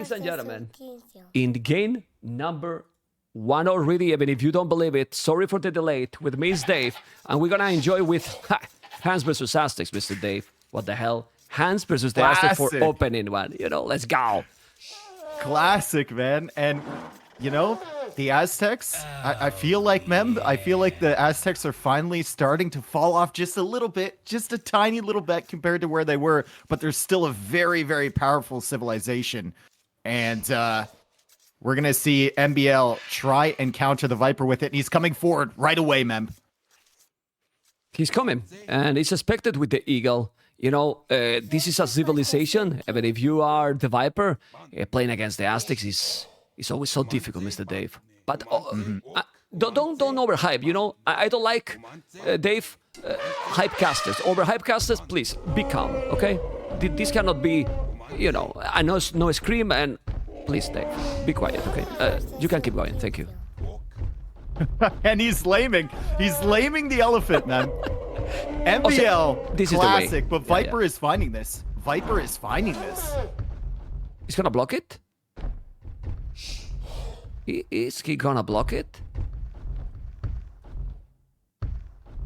Ladies and gentlemen, in game number 1 already, even if you don't believe it, sorry for the delay, with Miss Dave, and we're gonna enjoy with Hans versus Aztecs, Mr. Dave. What the hell? Hans versus the Aztecs for opening one. You know, let's go. Classic, man. And, you know, the Aztecs, I feel like, I feel like the Aztecs are finally starting to fall off just a little bit, just a tiny little bit compared to where they were, but they're still a very, very powerful civilization. And we're going to see MbL try and counter the Viper with it, and he's coming forward right away, Mem. He's coming, and he's expected with the Eagle. You know, this is a civilization, even if you are the Viper, playing against the Aztecs is always so difficult, Mr. Dave. But don't overhype, you know? I don't like, Dave, hype casters. Over hype casters, please, be calm, okay? This cannot be, you know, I know no scream, and please, Dave, be quiet, okay? You can keep going, thank you. And he's laming the elephant, man. MbL, this classic, is the way. but Viper is finding this. Viper is finding this. He's gonna block it? Is he gonna block it?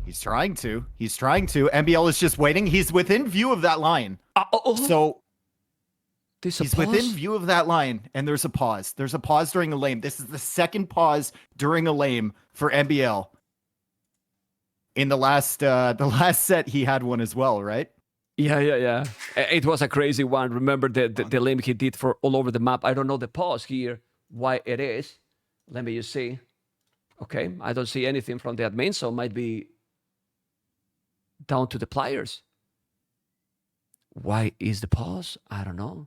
He's trying to. MbL is just waiting. He's within view of that line. So he's within view of that line, and there's a pause. There's a pause during a lane. This is the second pause during a lane for MbL. In the last set, he had one as well, right? Yeah. It was a crazy one. Remember the lane he did for all over the map. I don't know the pause here, why it is. Let me just see. Okay, I don't see anything from the admin, so it might be down to the players. Why is the pause? I don't know.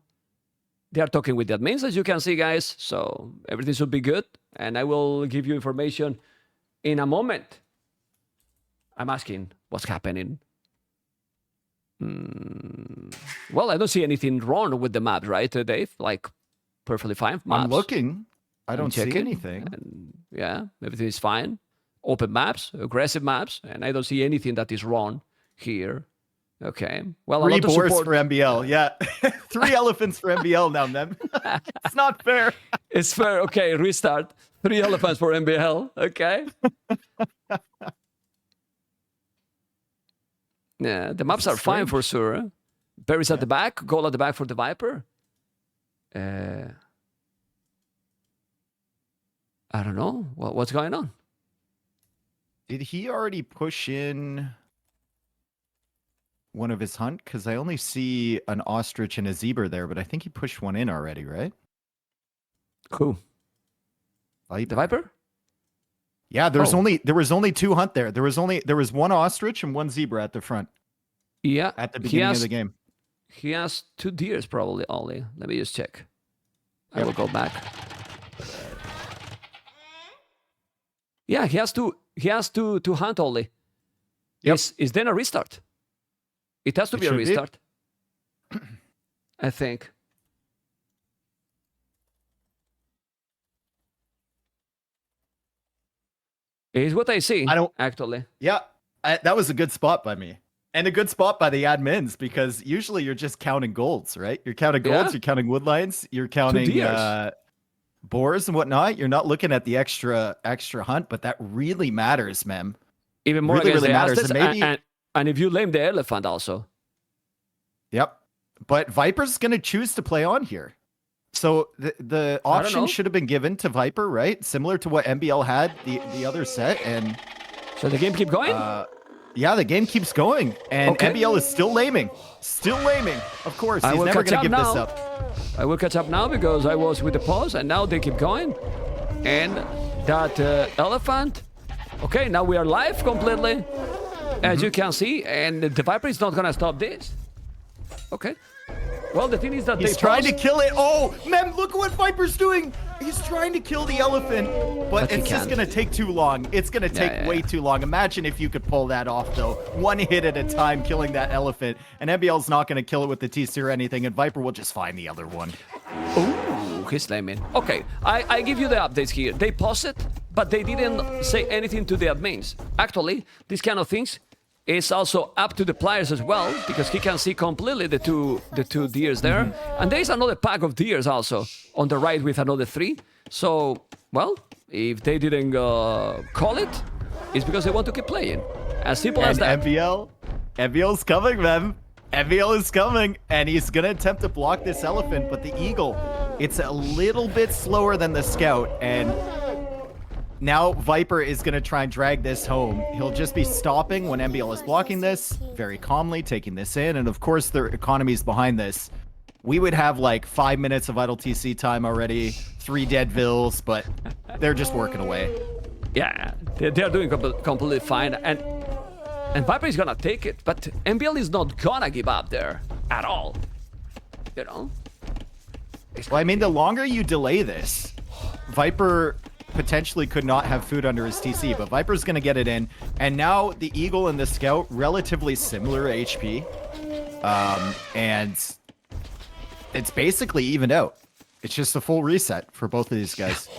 They are talking with the admins, as you can see, guys, so everything should be good, and I will give you information in a moment. I'm asking what's happening. Well, I don't see anything wrong with the map, right, Dave? Like, perfectly fine. Maps. I'm looking. I don't see anything. And, yeah, everything is fine. Open maps, aggressive maps, and I don't see anything that is wrong here. Okay. Well, 3 boars for MbL. Yeah. 3 elephants for MbL now, man. It's not fair. It's fair. Okay, restart. 3 elephants for MbL. Okay. Yeah, the maps are fine for sure. Berries at the back, goal at the back for the Viper. I don't know. What's going on? Did he already push in one of his hunt? Because I only see an ostrich and a zebra there, but I think he pushed one in already, right? Who? The Viper? Yeah, there was only 2 hunt there. There was 1 ostrich and 1 zebra at the front. Yeah. At the beginning of the game. He has 2 deers probably only. Let me just check. I will go back. Yeah, he has to hunt only. Yep. Is then a restart? It has to be a restart. I think. Is what I see. Actually. Yeah, that was a good spot by me. And a good spot by the admins, because usually you're just counting golds, right? You're counting golds, you're counting woodlines, you're counting boars and whatnot. You're not looking at the extra hunt, but that really matters, man. Even more really matters. And, maybe, and if you lame the elephant also. Yep. But Viper's going to choose to play on here. So the option should have been given to Viper, right? Similar to what MbL had the other set. And so the game keep going? Yeah, the game keeps going. And MbL is still laming. Of course, he's never going to give this up. I will catch up now because I was with the pause, and now they keep going. And that elephant... Okay, now we are live completely, as you can see, and the Viper is not going to stop this. Okay. Well, the thing is that he's trying to kill it. Oh, man, look what Viper's doing. He's trying to kill the elephant, but it's just going to take too long. It's going to take way too long. Imagine if you could pull that off, though. 1 hit at a time, killing that elephant. And MbL's not going to kill it with the TC or anything, and Viper will just find the other one. Ooh, he's laming. Okay, I give you the updates here. They paused it, but they didn't say anything to the admins. Actually, these kind of things it's also up to the players as well, because he can see completely the two deers there. And there's another pack of deers also on the right with another 3. So, well, if they didn't call it, it's because they want to keep playing. As simple as that. MbL's coming, man. MbL is coming, and he's gonna attempt to block this elephant, but the eagle, it's a little bit slower than the scout, and now Viper is gonna try and drag this home. He'll just be stopping when MbL is blocking this, very calmly taking this in, and of course their economy's behind this. We would have like 5 minutes of idle TC time already, 3 dead vills, but they're just working away. Yeah, they're doing completely fine, and Viper is gonna take it, but MbL is not gonna give up there at all. You know? Well, I mean, the longer you delay this, Viper potentially could not have food under his TC, but Viper's gonna get it in, and now the Eagle and the Scout, relatively similar HP, and it's basically evened out. It's just a full reset for both of these guys.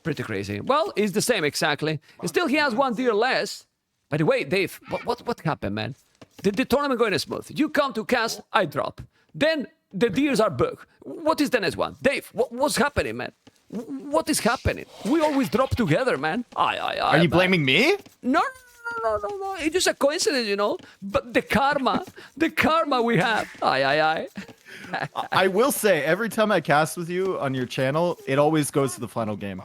Pretty crazy. Well, it's the same exactly. Still, he has 1 deer less. By the way, Dave, what happened, man? The tournament going smooth. You come to cast, I drop. Then the deers are booked. What is the next one? Dave, what's happening, man? What is happening? We always drop together, man. Are you blaming me? No. It's just a coincidence, you know? But the karma we have. I will say, every time I cast with you on your channel, it always goes to the final game.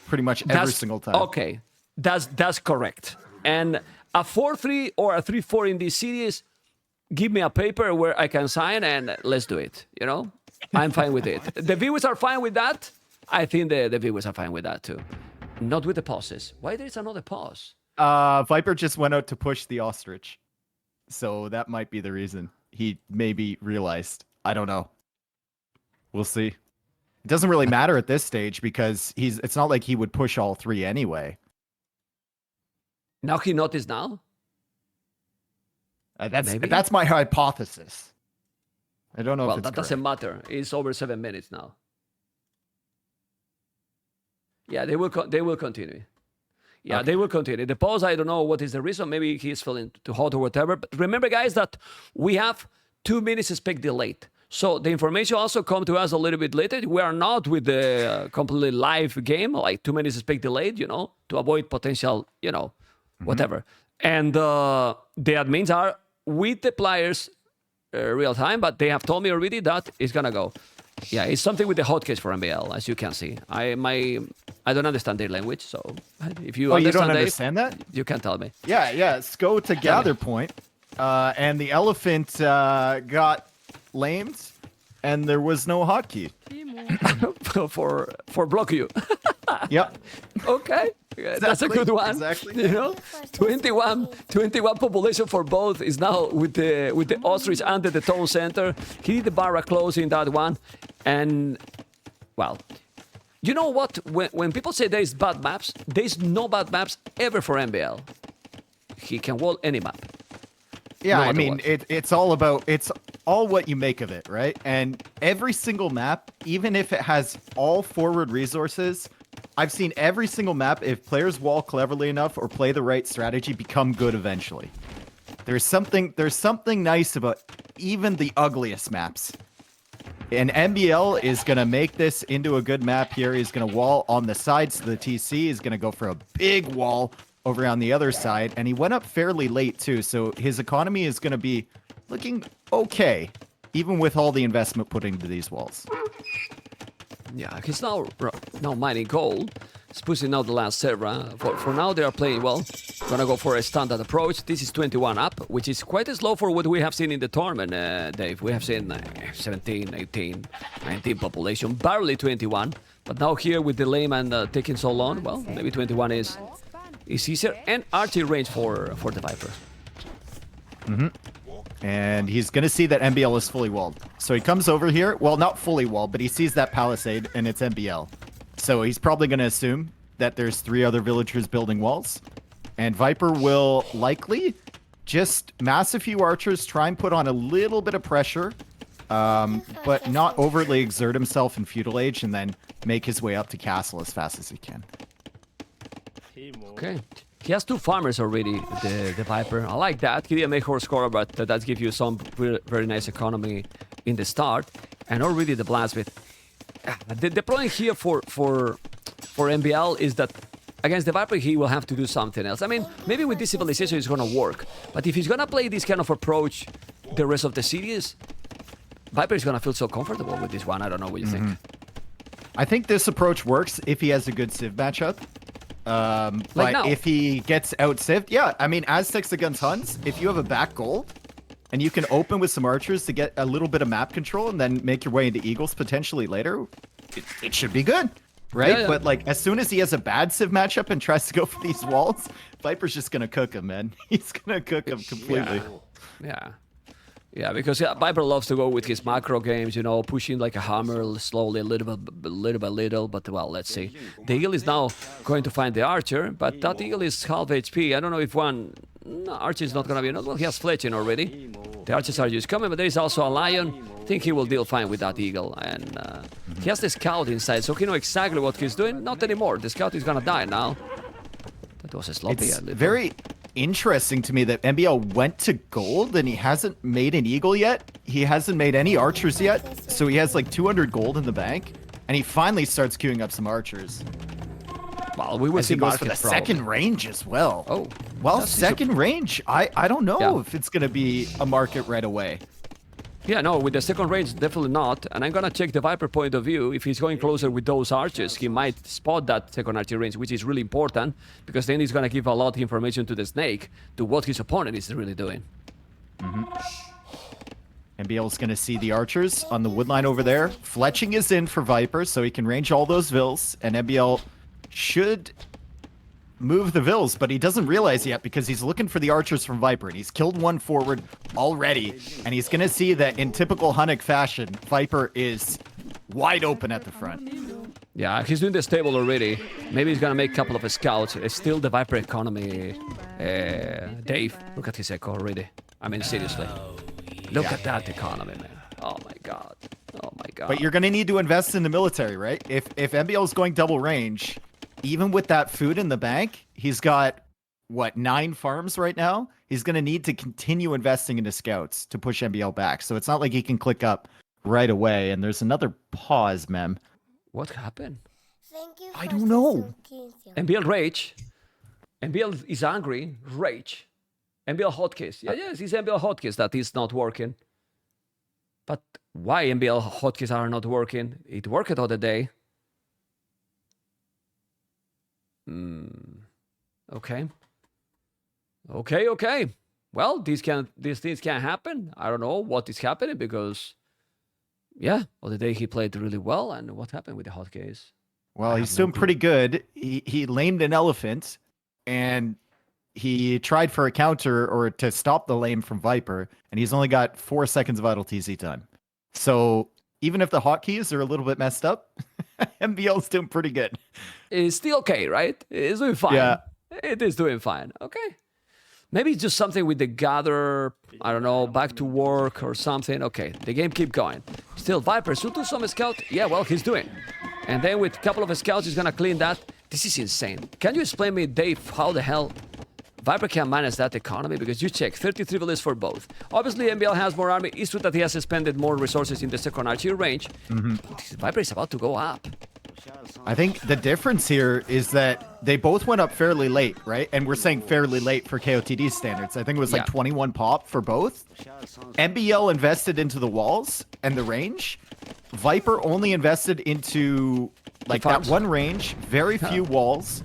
Pretty much every single time. Okay, that's correct. And a 4-3 or a 3-4 in this series, give me a paper where I can sign and let's do it, you know? I'm fine with it. The viewers are fine with that. I think the viewers are fine with that too. Not with the pauses. Why there is another pause? Viper just went out to push the ostrich. So that might be the reason. He maybe realized. I don't know. We'll see. It doesn't really matter at this stage because it's not like he would push all 3 anyway. Now he noticed now? That's my hypothesis. I don't know if it's that doesn't matter. It's over 7 minutes now. Yeah, they will continue. Yeah, okay. They will continue. The pause, I don't know what is the reason. Maybe he's feeling too hot or whatever. But remember, guys, that we have 2 minutes spec delayed. So the information also come to us a little bit later. We are not with the completely live game, like 2 minutes spec delayed, you know, to avoid potential, you know, whatever. And the admins are with the players real time, but they have told me already that it's gonna go. Yeah, it's something with the hotkeys for MbL, as you can see. I don't understand their language, so if you you don't understand that? You can tell me. Yeah. Let's go to gather point, and the elephant got lamed, and there was no hotkey for block you. Yep. Okay. Exactly, that's a good one. Exactly. You know, 21 population for both is now with the ostrich under the town center. He did the barra closing that one, and well, you know what? When people say there is bad maps, there is no bad maps ever for MbL. He can wall any map. Yeah, I mean, it's all what you make of it, right? And every single map, even if it has all forward resources, I've seen every single map, if players wall cleverly enough or play the right strategy, become good eventually. There's something nice about even the ugliest maps. And MbL is going to make this into a good map here. He's going to wall on the sides of the TC. He's going to go for a big wall over on the other side. And he went up fairly late too, so his economy is going to be looking okay, even with all the investment put into these walls. Yeah, he's now mining gold. He's pushing out the last server. For now, they are playing well. Gonna go for a standard approach. This is 21 up, which is quite slow for what we have seen in the tournament, Dave. We have seen 17, 18, 19 population, barely 21. But now here with the lame and taking so long, well, maybe 21 is easier. And archery range for the Viper. And he's going to see that MbL is fully walled. So he comes over here. Well, not fully walled, but he sees that palisade, and it's MbL. So he's probably going to assume that there's 3 other villagers building walls. And Viper will likely just mass a few archers, try and put on a little bit of pressure, but not overtly exert himself in feudal age, and then make his way up to castle as fast as he can. Okay. He has 2 farmers already, the Viper. I like that. He didn't make horse score, but that gives you some very nice economy in the start. And already the Blacksmith. The problem here for MbL is that against the Viper, he will have to do something else. I mean, maybe with this civilization it's gonna work. But if he's gonna play this kind of approach the rest of the series, Viper is gonna feel so comfortable with this one. I don't know what you think. I think this approach works if he has a good Civ matchup. But now. if he gets out-civved, yeah, I mean, Aztecs against Huns, if you have a back gold, and you can open with some archers to get a little bit of map control and then make your way into Eagles potentially later, it should be good, right? Yeah. But like, as soon as he has a bad Civ matchup and tries to go for these walls, Viper's just gonna cook him, man. He's gonna cook him completely. Yeah, because Viper loves to go with his macro games, you know, pushing like a hammer slowly, little by little. But well, let's see. The Eagle is now going to find the Archer, but that Eagle is half HP. I don't know if one Archer is not going to be enough. Well, he has fletching already. The Archers are just coming, but there is also a Lion. I think he will deal fine with that Eagle. And he has the Scout inside, so he knows exactly what he's doing. Not anymore. The Scout is going to die now. That was a sloppy. It's very interesting to me that MbL went to gold and he hasn't made an Eagle yet. He hasn't made any archers yet, so he has like 200 gold in the bank, and he finally starts queuing up some archers. Well, we will see He goes for market the probably. second range as well. Oh, well, that's second range. I don't know Yeah. if it's gonna be a market right away. Yeah, no, with the second range, definitely not. And I'm gonna check the Viper point of view. If he's going closer with those archers, he might spot that second archer range, which is really important, because then he's gonna give a lot of information to the Snake to what his opponent is really doing. MbL's gonna see the archers on the wood line over there. Fletching is in for Viper, so he can range all those vills, and MbL should move the vills, but he doesn't realize yet because he's looking for the archers from Viper, and he's killed one forward already, and he's gonna see that in typical Hunnic fashion, Viper is wide open at the front. Yeah, he's doing the stable already. Maybe he's gonna make a couple of scouts. It's still the Viper economy. Dave, look at his echo already. I mean, seriously. Look at that economy, man. Oh my god. Oh my god. But you're gonna need to invest in the military, right? If MbL is going double range, even with that food in the bank, he's got, what, 9 farms right now? He's going to need to continue investing into scouts to push MbL back. So it's not like he can click up right away. And there's another pause, Mem. What happened? I don't know. MbL rage. MbL is angry. Rage. MbL hotkeys. Yes, it's MbL hotkeys that is not working. But why MbL hotkeys are not working? It worked the other day. Okay. Well, these things can happen. I don't know what is happening because, yeah, other day he played really well, and what happened with the hotkeys? Well, he's doing pretty good. He lamed an elephant, and he tried for a counter or to stop the lame from Viper, and he's only got 4 seconds of idle TZ time. So even if the hotkeys are a little bit messed up, MbL's doing pretty good. It's still okay, right? It's doing fine. Yeah. It is doing fine. Okay. Maybe it's just something with the gather, I don't know, back to work or something. Okay, the game keep going. Still, Viper should do some scout. Yeah, well, he's doing. And then with a couple of scouts, he's gonna clean that. This is insane. Can you explain me, Dave, how the hell Viper can manage that economy? Because you check, 33 villas for both. Obviously, MbL has more army. It's true that he has expended more resources in the second archer range. Viper is about to go up. I think the difference here is that they both went up fairly late, right? And we're saying fairly late for KOTD standards. I think it was like 21 pop for both. MbL invested into the walls and the range. Viper only invested into like that one range, very few walls,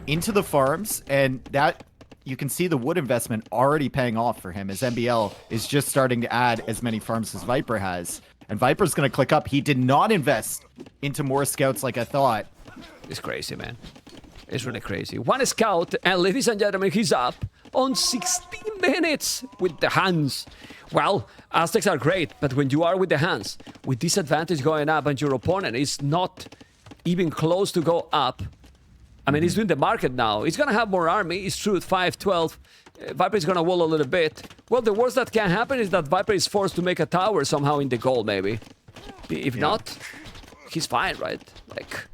into the farms, and that you can see the wood investment already paying off for him as MbL is just starting to add as many farms as Viper has. And Viper's going to click up. He did not invest into more scouts like I thought. It's crazy, man. It's really crazy. One scout, and ladies and gentlemen, he's up on 16 minutes with the hands. Well, Aztecs are great, but when you are with the hands, with this advantage going up and your opponent is not even close to go up, I mean, he's doing the market now. He's going to have more army. It's true, 5-12. Viper is going to wall a little bit. Well, the worst that can happen is that Viper is forced to make a tower somehow in the goal, maybe. If not, he's fine, right? Like,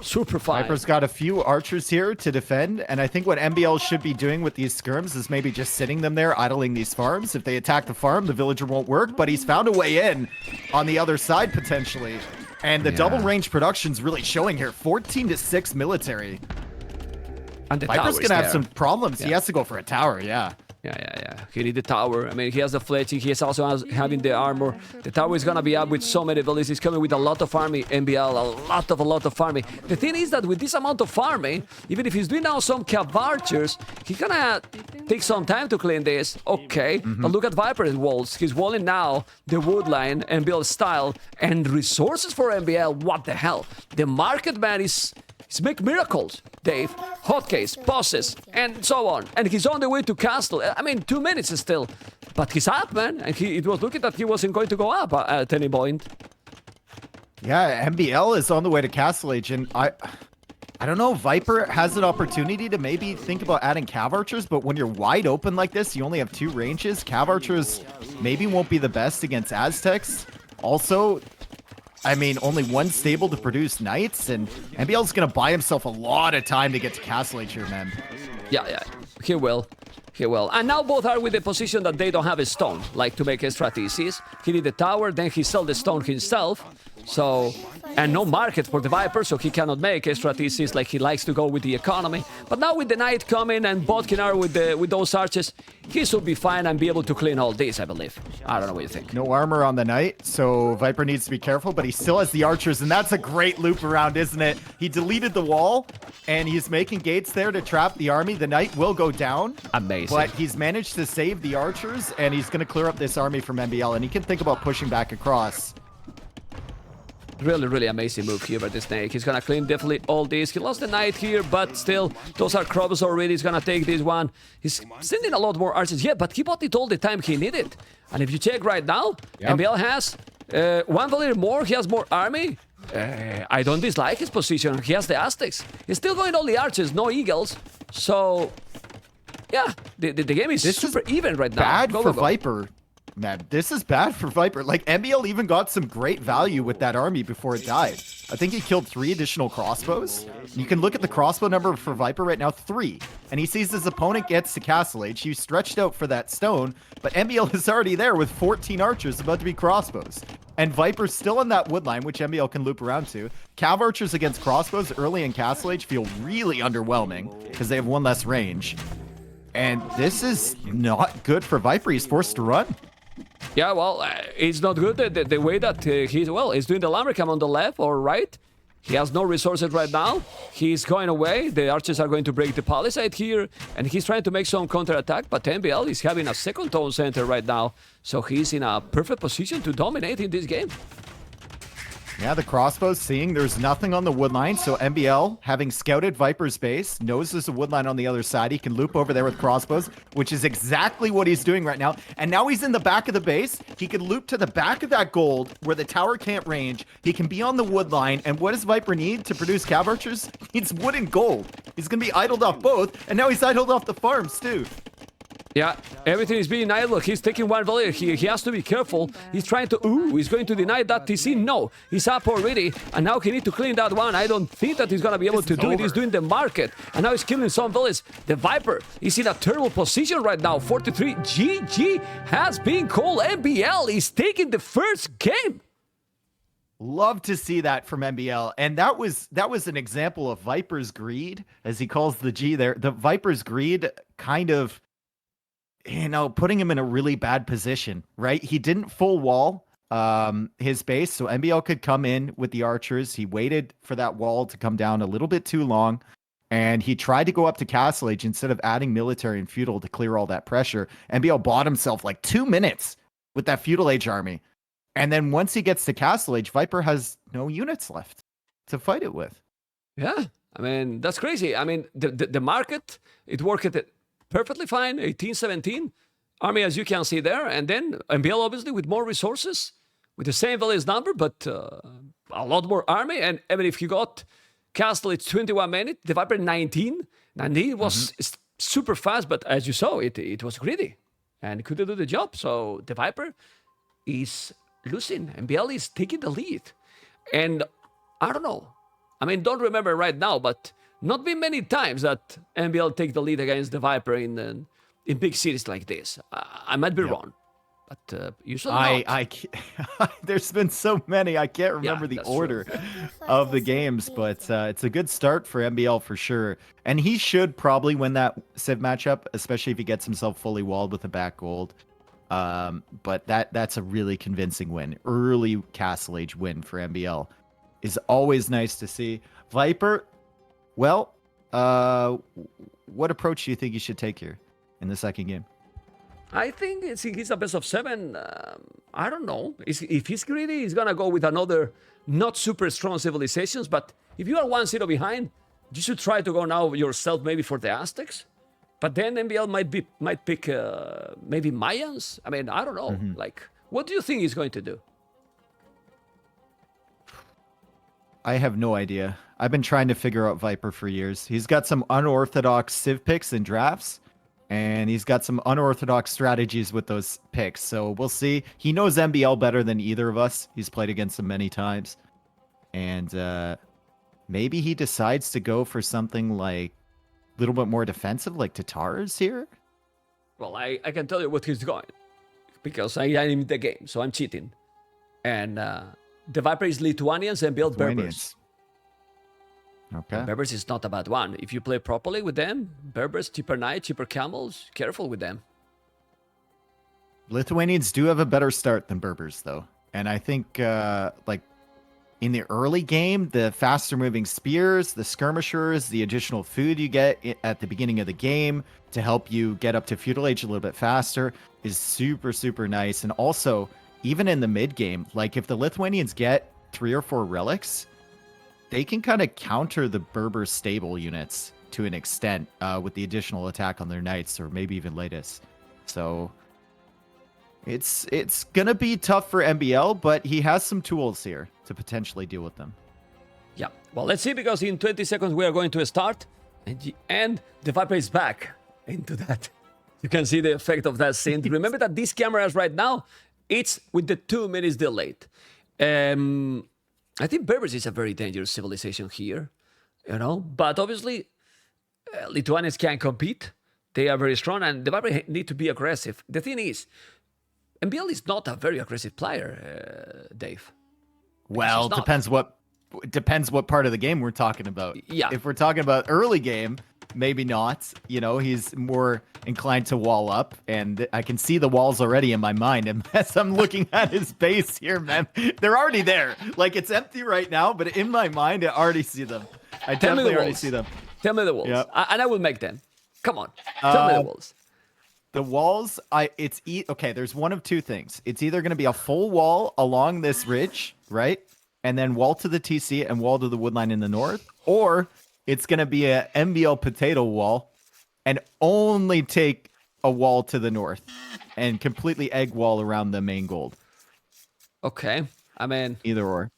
Super fine. Viper's got a few archers here to defend, and I think what MbL should be doing with these skirms is maybe just sitting them there, idling these farms. If they attack the farm, the villager won't work, but he's found a way in on the other side, potentially. And the double range production's really showing here. 14-6 military. And the Viper's tower's gonna have there. some problems. He has to go for a tower, yeah. Yeah. He need the tower. I mean, he has the fletching. He is also having the armor. The tower is gonna be up with so many villages. He's coming with a lot of army. MbL, a lot of army. The thing is that with this amount of army, even if he's doing now some cav archers, he gonna take some time to clean this. Okay, but look at Viper's walls. He's walling now the wood line, MbL style, and resources for MbL. What the hell? The market man is. He's make miracles, Dave. Hotcakes, bosses, and so on. And he's on the way to castle. I mean, 2 minutes still. But he's up, man. And it was looking that he wasn't going to go up at any point. Yeah, MbL is on the way to Castle Age, and I don't know, Viper has an opportunity to maybe think about adding cav archers, but when you're wide open like this, you only have 2 ranges. Cav archers maybe won't be the best against Aztecs. Also, I mean, only 1 stable to produce knights, and MbL's gonna buy himself a lot of time to get to Castle Age here, man. Yeah. He will. And now both are with the position that they don't have a stone, like to make extra TCs. He did the tower, then he sold the stone himself. So, and no market for the Viper, so he cannot make extra TCs like he likes to go with the economy. But now with the Knight coming and Botkinar with those archers, he should be fine and be able to clean all this, I believe. I don't know what you think. No armor on the Knight, so Viper needs to be careful, but he still has the archers, and that's a great loop around, isn't it? He deleted the wall, and he's making gates there to trap the army. The Knight will go down. Amazing. But he's managed to save the archers, and he's going to clear up this army from MbL, and he can think about pushing back across. Really amazing move here by the Snake. He's gonna clean definitely all this. He lost the Knight here, but still, those are crops already. He's gonna take this one. He's sending a lot more archers. Yeah, but he bought it all the time he needed. And if you check right now, MbL has 1 villager more. He has more army. I don't dislike his position. He has the Aztecs. He's still going all the archers, no eagles. So, yeah, the game is super even right now. Bad for Viper. Man, this is bad for Viper. Like, MbL even got some great value with that army before it died. I think he killed 3 additional crossbows. You can look at the crossbow number for Viper right now, 3. And he sees his opponent gets to Castle Age. He stretched out for that stone, but MbL is already there with 14 archers about to be crossbows. And Viper's still on that wood line, which MbL can loop around to. Cav archers against crossbows early in Castle Age feel really underwhelming because they have 1 less range. And this is not good for Viper. He's forced to run. Yeah, well, it's not good the way that he's doing the lumber cam on the left or right. He has no resources right now. He's going away. The archers are going to break the palisade here, and he's trying to make some counterattack, but MbL is having a second tone center right now, so he's in a perfect position to dominate in this game. Yeah, the crossbows seeing there's nothing on the wood line, so MbL, having scouted Viper's base, knows there's a wood line on the other side. He can loop over there with crossbows, which is exactly what he's doing right now. And now he's in the back of the base. He can loop to the back of that gold where the tower can't range. He can be on the wood line. And what does Viper need to produce cav archers? He needs wood and gold. He's going to be idled off both, and now he's idled off the farms too. Yeah, everything is being idle. He's taking 1 villager here. He has to be careful. He's trying to... he's going to deny that TC. No, he's up already. And now he needs to clean that one. I don't think that he's going to be able to do it. He's doing the market. And now he's killing some villages. The Viper is in a terrible position right now. 43. GG has been called. MbL is taking the first game. Love to see that from MbL. And that was an example of Viper's greed, as he calls the G there. The Viper's greed kind of... putting him in a really bad position, right? He didn't full wall his base, so MbL could come in with the archers. He waited for that wall to come down a little bit too long, and he tried to go up to Castle Age instead of adding military and feudal to clear all that pressure. MbL bought himself like 2 minutes with that feudal age army. And then once he gets to Castle Age, Viper has no units left to fight it with. Yeah, I mean, that's crazy. I mean, the market, it worked perfectly fine, 18-17 army as you can see there, and then MbL obviously with more resources, with the same village number, but a lot more army, and even if he got Castle, it's 21 minutes, the Viper 19 was super fast, but as you saw, it was greedy, and couldn't do the job, so the Viper is losing, MbL is taking the lead, and I don't know, I mean, don't remember right now, but not been many times that MbL take the lead against TheViper in big cities like this. I might be wrong, but usually not. There's been so many, I can't remember the that's order true. of the games, but it's a good start for MbL for sure. And he should probably win that Civ matchup, especially if he gets himself fully walled with a back gold. But that's a really convincing win. Early Castle Age win for MbL is always nice to see. Viper, well, what approach do you think you should take here in the second game? I think he's a best of 7. I don't know. If he's greedy, he's gonna go with another not super strong civilizations. But if you are 1-0 behind, you should try to go now yourself maybe for the Aztecs. But then MbL might pick maybe Mayans. I mean, I don't know. Like, what do you think he's going to do? I have no idea. I've been trying to figure out Viper for years. He's got some unorthodox Civ picks and drafts, and he's got some unorthodox strategies with those picks. So we'll see. He knows MbL better than either of us. He's played against him many times. And maybe he decides to go for something like a little bit more defensive, like Tatars here. Well, I can tell you what he's going. Because I'm in the game, so I'm cheating. And TheViper is Lithuanians and MbL Berbers. Okay. And Berbers is not a bad one. If you play properly with them, Berbers, cheaper knight, cheaper camels, careful with them. Lithuanians do have a better start than Berbers, though. And I think, like, in the early game, the faster moving spears, the skirmishers, the additional food you get at the beginning of the game to help you get up to feudal age a little bit faster is super, super nice. And also, even in the mid game, like if the Lithuanians get 3 or 4 relics, they can kind of counter the Berber stable units to an extent with the additional attack on their knights or maybe even latest. So it's gonna be tough for MbL, but he has some tools here to potentially deal with them. Yeah, well, let's see, because in 20 seconds we are going to start, and TheViper is back into that. You can see the effect of that scene. Remember that these cameras right now, it's with the 2 minutes delayed. I think Berbers is a very dangerous civilization here, you know, but obviously Lithuanians can compete. They are very strong, and TheViper need to be aggressive. The thing is, MbL is not a very aggressive player, Dave. Well, depends what part of the game we're talking about. Yeah. If we're talking about early game, maybe not. You know, he's more inclined to wall up, and I can see the walls already in my mind. And as I'm looking at his base here, man, they're already there. Like, it's empty right now, but in my mind, I already see them. I definitely already see them. Tell me the walls. Yep. And I will make them. Come on. Tell me the walls. The walls, okay, there's one of two things. It's either going to be a full wall along this ridge, right? And then wall to the TC and wall to the woodline in the north. Or it's going to be a MbL potato wall and only take a wall to the north and completely egg wall around the main gold. Okay. I mean, either or.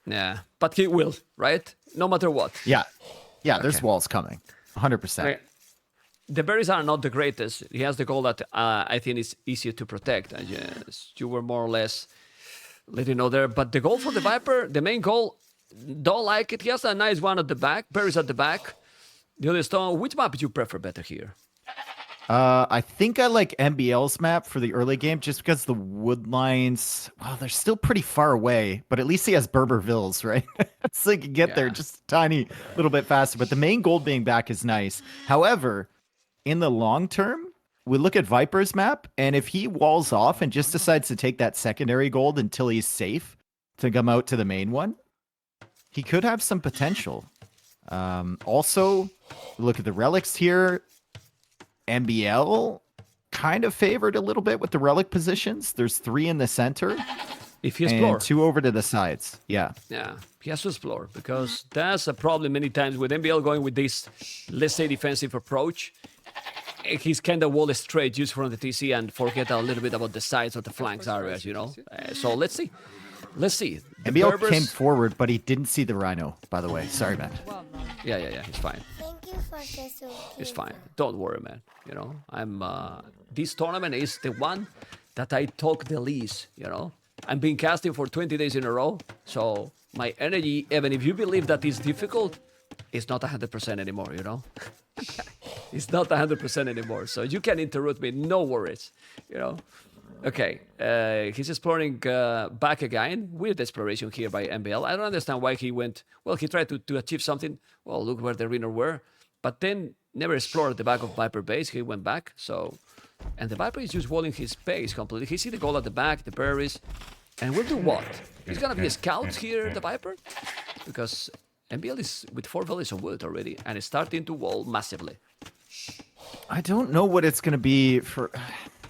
Yeah. But he will, right? No matter what. Yeah. Yeah, there's walls coming. 100%. Okay. The berries are not the greatest. He has the goal that I think is easier to protect. Yes, you were more or less letting know there. But the goal for TheViper, the main goal, don't like it. He has a nice one at the back. Berries at the back. The other stone. Which map do you prefer better here? I think I like MbL's map for the early game just because the wood lines, well, they're still pretty far away, but at least he has Berber Vills, right? So he can get there just a tiny little bit faster. But the main gold being back is nice. However, in the long term, we look at Viper's map, and if he walls off and just decides to take that secondary gold until he's safe to come out to the main one, he could have some potential. Also, look at the relics here. MbL kind of favored a little bit with the relic positions. There's 3 in the center. If he explore. And 2 over to the sides. Yeah. Yeah, he has to explore, because that's a problem many times with MbL going with this, let's say, defensive approach. He's kind of wall straight just from the TC and forget a little bit about the sides of the flanks areas, you know? So let's see. Let's see. MbL Berbers came forward, but he didn't see the Rhino, by the way. Sorry, man. Yeah. He's fine. It's fine. Don't worry, man. You know, this tournament is the one that I talk the least, you know? I'm been casting for 20 days in a row, so my energy, even if you believe that it's difficult, it's not 100% anymore, you know? It's not 100% anymore, so you can interrupt me, no worries, you know? Okay, he's exploring back again. Weird exploration here by MbL. I don't understand why he went... Well, he tried to achieve something. Well, look where the Rhino were. But then never explored the back of Viper base. He went back, so... And the Viper is just walling his base completely. He see the goal at the back, the berries. And we'll do what? He's gonna be a scout here, the Viper? Because MbL is with 4 villages of wood already. And it's starting to wall massively. I don't know what it's gonna be for...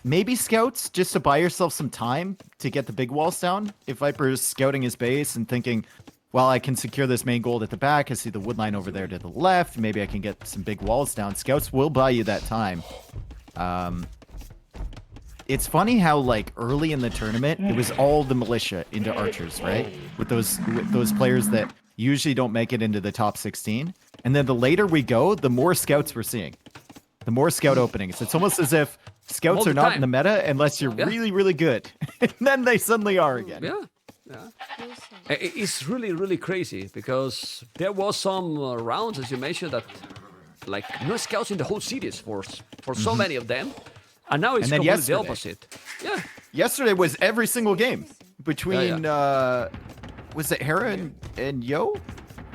Maybe scouts, just to buy yourself some time to get the big walls down. If Viper's scouting his base and thinking, well, I can secure this main gold at the back. I see the wood line over there to the left. Maybe I can get some big walls down. Scouts will buy you that time. It's funny how, like, early in the tournament, it was all the militia into archers, right? With those players that usually don't make it into the top 16. And then the later we go, the more scouts we're seeing. The more scout openings. It's almost as if scouts are not in the meta unless you're really, really good. And then they suddenly are again. Yeah. It's really, really crazy because there was some rounds, as you mentioned, that like no scouts in the whole cities for so many of them. And now it's completely the opposite. Yeah. Yesterday was every single game between, was it Hera and Yo?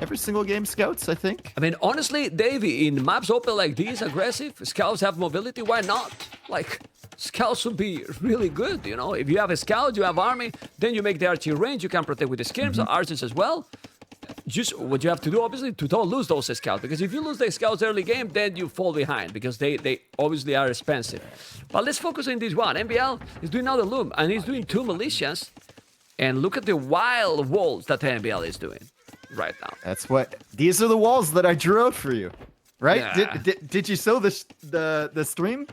Every single game scouts, I think. I mean, honestly, Davey, in maps open like these, aggressive, scouts have mobility, why not? Like, scouts would be really good, you know? If you have a scout, you have army, then you make the archery range, you can protect with the skirms, archers as well. Just what you have to do, obviously, to don't lose those scouts. Because if you lose the scouts early game, then you fall behind, because they obviously are expensive. But let's focus on this one. MbL is doing now the loom, and he's doing 2 militias. And look at the wild walls that MbL is doing right now. That's what... These are the walls that I drew out for you, right? Yeah. Did you show the stream?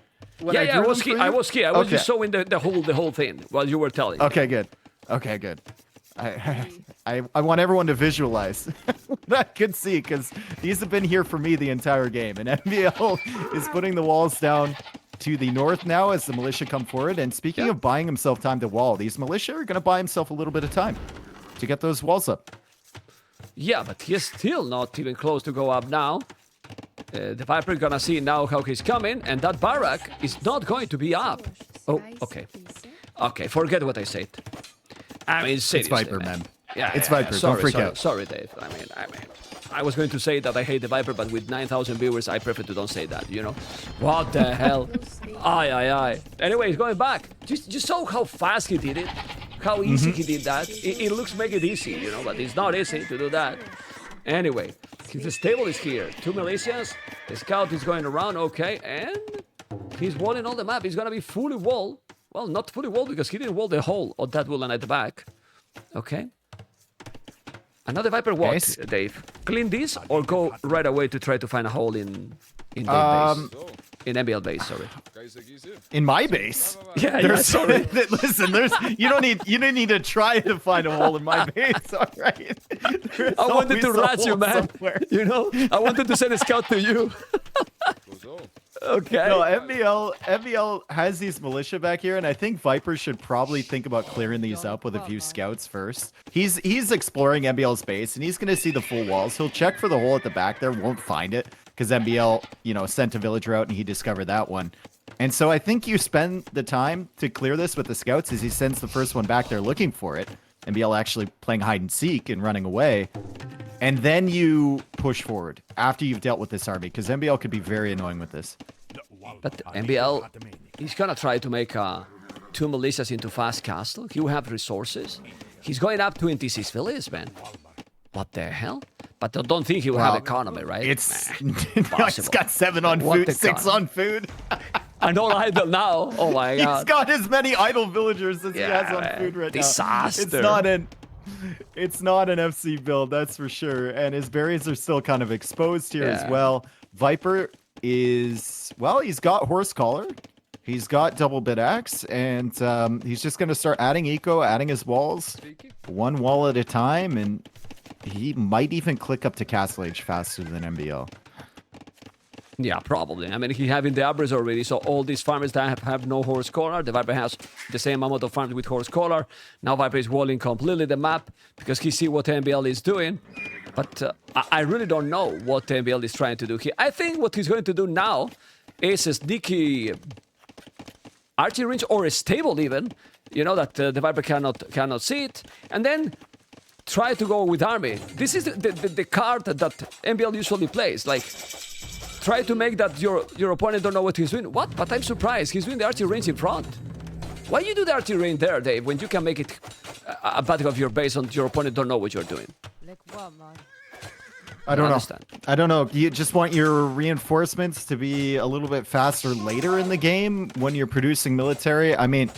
I was here. I was just showing the whole thing while you were telling. Okay, good. Okay, good. I want everyone to visualize what I could see, because these have been here for me the entire game. And MbL is putting the walls down to the north now as the militia come forward. And speaking of buying himself time to wall, these militia are going to buy himself a little bit of time to get those walls up. Yeah, but he's still not even close to go up now. The Viper gonna see now how he's coming, and that barrack is not going to be up. Oh, okay. Okay, forget what I said. I mean, seriously, it's Viper, man. Yeah, it's Viper. Sorry, don't freak out. Sorry, Dave. I mean, I was going to say that I hate the Viper, but with 9,000 viewers, I prefer to don't say that, you know? What the hell? Aye. Anyway, he's going back. Just saw how fast he did it. How easy he did that. It looks make it easy, you know, but it's not easy to do that. Anyway, the stable is here. 2 militias. The scout is going around, okay, and he's walling on the map. He's gonna be fully walled. Well, not fully walled because he didn't wall the whole of that wall and at the back. Okay. Another Viper what, nice. Dave? Clean this or go right away to try to find a hole in base? In MbL base, sorry. In my base? Yeah, sorry. Listen, you don't need to try to find a hole in my base, all right? I wanted to rat you, man. Somewhere. You know? I wanted to send a scout to you. Okay. No, MbL has these militia back here, and I think Viper should probably think about clearing these up with a few scouts first. He's exploring MbL's base, and he's going to see the full walls. He'll check for the hole at the back there, won't find it, because MbL, you know, sent a villager out, and he discovered that one. And so I think you spend the time to clear this with the scouts as he sends the first one back there looking for it. MbL actually playing hide and seek and running away. And then you push forward after you've dealt with this army, because MbL could be very annoying with this. But MbL, he's gonna try to make 2 militias into fast castle. He will have resources. He's going up 26 villages, man. What the hell? But I don't think he will have economy, right? It's got 7 on food, 6 on food. And all idle now. Oh my god. He's got as many idle villagers as he has on food right Disaster. now. It's not an FC build, that's for sure. And his berries are still kind of exposed here as well. Viper is, well, he's got horse collar. He's got double bit axe, and he's just going to start adding eco, adding his walls, 1 wall at a time, and he might even click up to Castle Age faster than MbL. Yeah, probably. I mean, he having the average already, so all these farmers that have no horse collar, the Viper has the same amount of farms with horse collar. Now Viper is walling completely the map because he see what MbL is doing. But I really don't know what MbL is trying to do here. I think what he's going to do now is a sneaky archery range or a stable even, you know, that the Viper cannot see it, and then try to go with army. This is the card that MbL usually plays, like try to make that your opponent don't know what he's doing. What? But I'm surprised. He's doing the archery range in front. Why you do the archery range there, Dave, when you can make it a battle of your base and your opponent don't know what you're doing? Like what, man? I don't know. Understand. I don't know. You just want your reinforcements to be a little bit faster later in the game when you're producing military. I mean,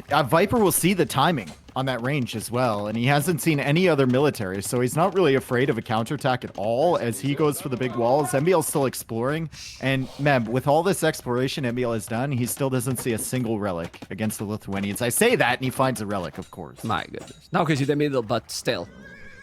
Viper will see the timing on that range as well, and he hasn't seen any other military, so he's not really afraid of a counterattack at all as he goes for the big walls. MbL's still exploring, and Meb, with all this exploration MbL has done, he still doesn't see a single relic against the Lithuanians. I say that, and he finds a relic, of course. My goodness. Now he's in the middle, but still.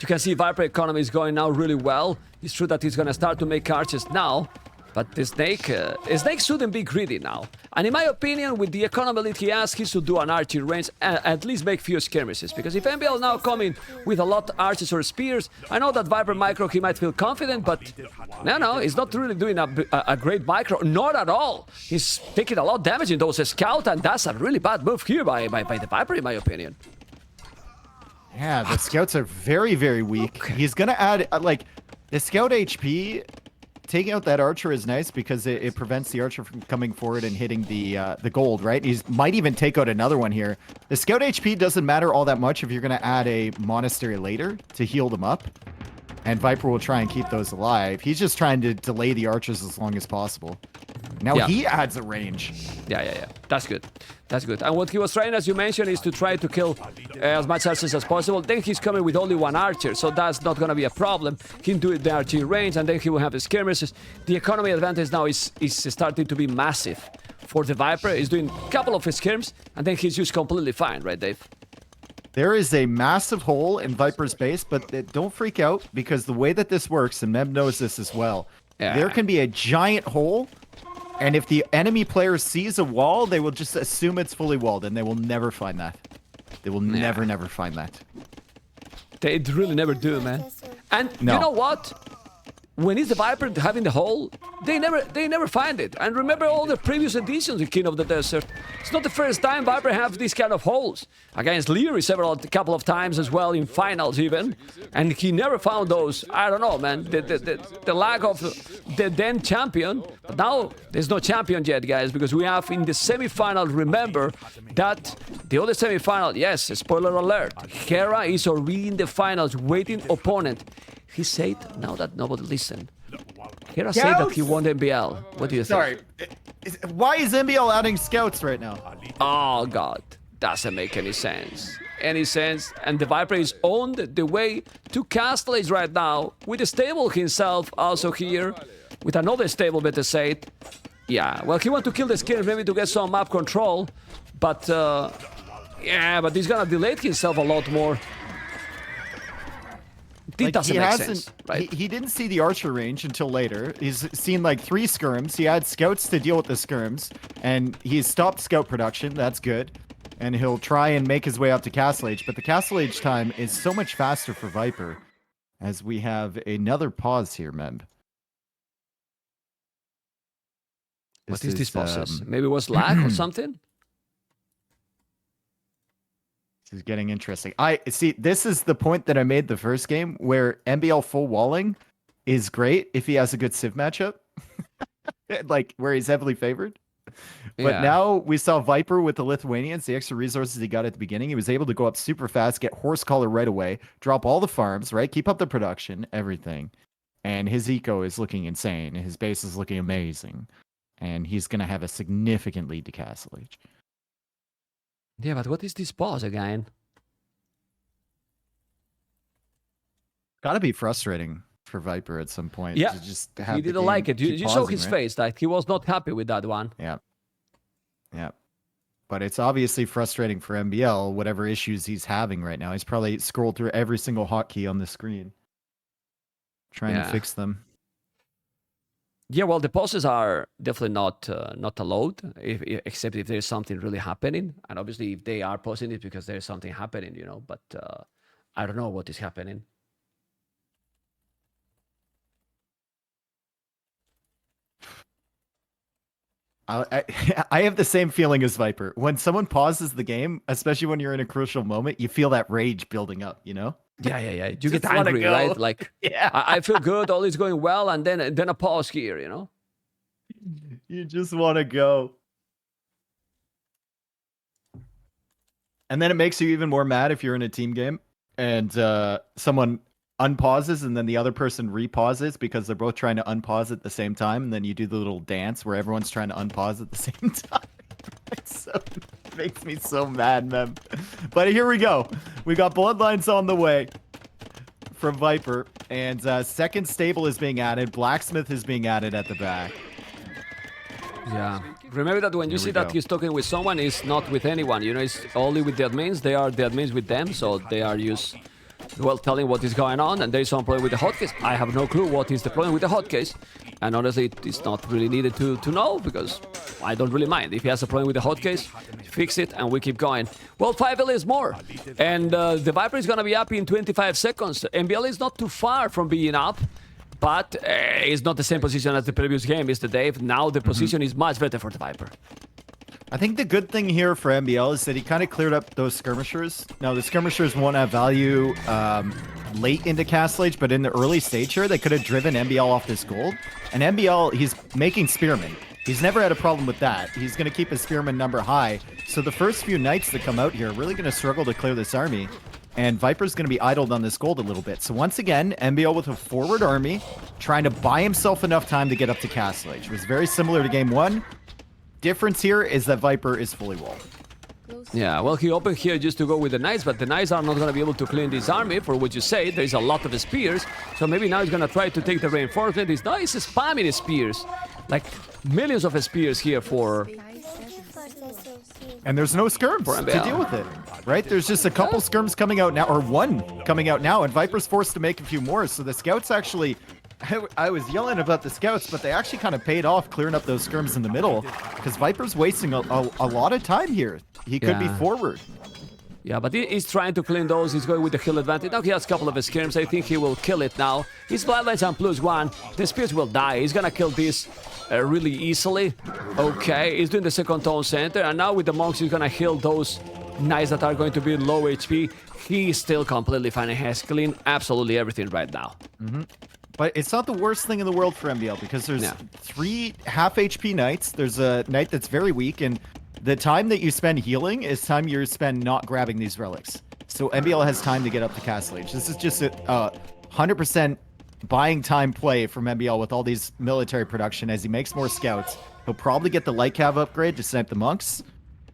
You can see Viper economy is going now really well. It's true that he's going to start to make archers now, but the Snake shouldn't be greedy now. And in my opinion, with the economy that he has, he should do an archery range and at least make few skirmishes. Because if MbL now coming with a lot of archers or spears, I know that Viper micro, he might feel confident, but no, he's not really doing a great micro. Not at all. He's taking a lot of damage in those scouts, and that's a really bad move here by the Viper, in my opinion. Yeah, the scouts are very, very weak. Okay. He's going to add, like, the scout HP. Taking out that archer is nice because it prevents the archer from coming forward and hitting the gold, right? He might even take out another one here. The scout HP doesn't matter all that much if you're going to add a monastery later to heal them up. And Viper will try and keep those alive. He's just trying to delay the archers as long as possible. Now he adds a range. Yeah. That's good. That's good. And what he was trying, as you mentioned, is to try to kill as much archers as possible. Then he's coming with only one archer, so that's not going to be a problem. He'll do the archery range, and then he will have the skirmishes. The economy advantage now is starting to be massive. For the Viper, he's doing a couple of skirms, and then he's just completely fine, right, Dave? There is a massive hole in Viper's base, but don't freak out because the way that this works, and Meb knows this as well, there can be a giant hole. And if the enemy player sees a wall, they will just assume it's fully walled, and they will never find that. They will never find that. They really never do, man. And you know what? When it's the Viper having the hole, they never find it. And remember all the previous editions in King of the Desert. It's not the first time Viper have these kind of holes. Against Leary a couple of times as well in finals even. And he never found those. I don't know, man. The lack of the then champion. But now there's no champion yet, guys, because we have in the semifinal, remember that the other semifinal, yes, spoiler alert, Hera is already in the finals waiting opponent. He said, now that nobody listened, Hera said that he won MbL. What do you think? Sorry. Why is MbL adding scouts right now? Oh, God. Doesn't make any sense. And the Viper is on the way to Castle Age right now, with the stable himself also here, with another stable, better said. Yeah, well, he wants to kill the skins maybe to get some map control, but, yeah, but he's gonna delay himself a lot more. It doesn't make sense, right? He didn't see the archer range until later. He's seen like 3 skirms. He had scouts to deal with the skirms, and he's stopped scout production. That's good. And he'll try and make his way up to Castle Age, but the Castle Age time is so much faster for Viper, as we have another pause here, Meb. What is this process? Maybe it was lag or something? This is getting interesting. I see. This is the point that I made the first game, where MbL full walling is great if he has a good Civ matchup, like where he's heavily favored. But now we saw Viper with the Lithuanians, the extra resources he got at the beginning. He was able to go up super fast, get horse collar right away, drop all the farms, right, keep up the production, everything, and his eco is looking insane. His base is looking amazing, and he's gonna have a significant lead to Castle Age. Yeah, but what is this pause again? Gotta be frustrating for Viper at some point. Yeah, to just have he the didn't game like it. You keep saw pausing, his right? face, like he was not happy with that one. Yeah. Yeah. But it's obviously frustrating for MbL, whatever issues he's having right now. He's probably scrolled through every single hotkey on the screen, trying to fix them. Yeah, well, the pauses are definitely not allowed, except if there's something really happening. And obviously, if they are pausing it because there's something happening, you know. But I don't know what is happening. I have the same feeling as Viper. When someone pauses the game, especially when you're in a crucial moment, you feel that rage building up, you know? Yeah. You Just get wanna angry, go. right? Like, Yeah. I feel good, all is going well, and then a pause here, you know? You just want to go. And then it makes you even more mad if you're in a team game and someone unpauses and then the other person repauses because they're both trying to unpause at the same time. And then you do the little dance where everyone's trying to unpause at the same time. It makes me so mad, man. But here we go. We got Bloodlines on the way from Viper. And second stable is being added. Blacksmith is being added at the back. Yeah. Remember that when you see that he's talking with someone, he's not with anyone. You know, it's only with the admins. They are the admins with them, so they are used, well, telling what is going on. And there is some problem with the hotkeys. I have no clue what is the problem with the hotkeys. And honestly, it's not really needed to know, because I don't really mind. If he has a problem with the hotkeys, fix it, and we keep going. Well, 5L is more. And the Viper is going to be up in 25 seconds. MbL is not too far from being up. But it's not the same position as the previous game, is the Dave. Now the position is much better for the Viper. I think the good thing here for MbL is that he kind of cleared up those skirmishers. Now, the skirmishers won't have value late into Castle Age, but in the early stage here, they could have driven MbL off this gold. And MbL, he's making Spearmen. He's never had a problem with that. He's going to keep his Spearman number high. So the first few Knights that come out here are really going to struggle to clear this army. And Viper's going to be idled on this gold a little bit. So once again, MbL with a forward army, trying to buy himself enough time to get up to Castle Age. It was very similar to game one. Difference here is that Viper is fully walled. Yeah, well, he opened here just to go with the Knights, but the Knights are not going to be able to clean this army, for what you say. There's a lot of spears, so maybe now he's going to try to take the reinforcement. He's spamming spears. Like, millions of spears here for... And there's no skirms to deal with it, right? There's just a couple skirms coming out now, or one coming out now, and Viper's forced to make a few more. So the scouts actually, I was yelling about the scouts, but they actually kind of paid off clearing up those skirms in the middle, because Viper's wasting a lot of time here. He could be forward. Yeah, but he's trying to clean those. He's going with the heal advantage. Now he has a couple of skirms. I think he will kill it now. His Bloodlines on +1. The spears will die. He's gonna kill this really easily. Okay, he's doing the second tone center. And now with the monks, he's gonna heal those Knights that are going to be low HP. He's still completely fine and has cleaned absolutely everything right now. But it's not the worst thing in the world for MbL, because there's 3 half HP Knights. There's a Knight that's very weak, and the time that you spend healing is time you spend not grabbing these relics. So MbL has time to get up to Castle Age. This is just a 100% buying time play from MbL with all these military production. As he makes more scouts, he'll probably get the light cav upgrade to snipe the monks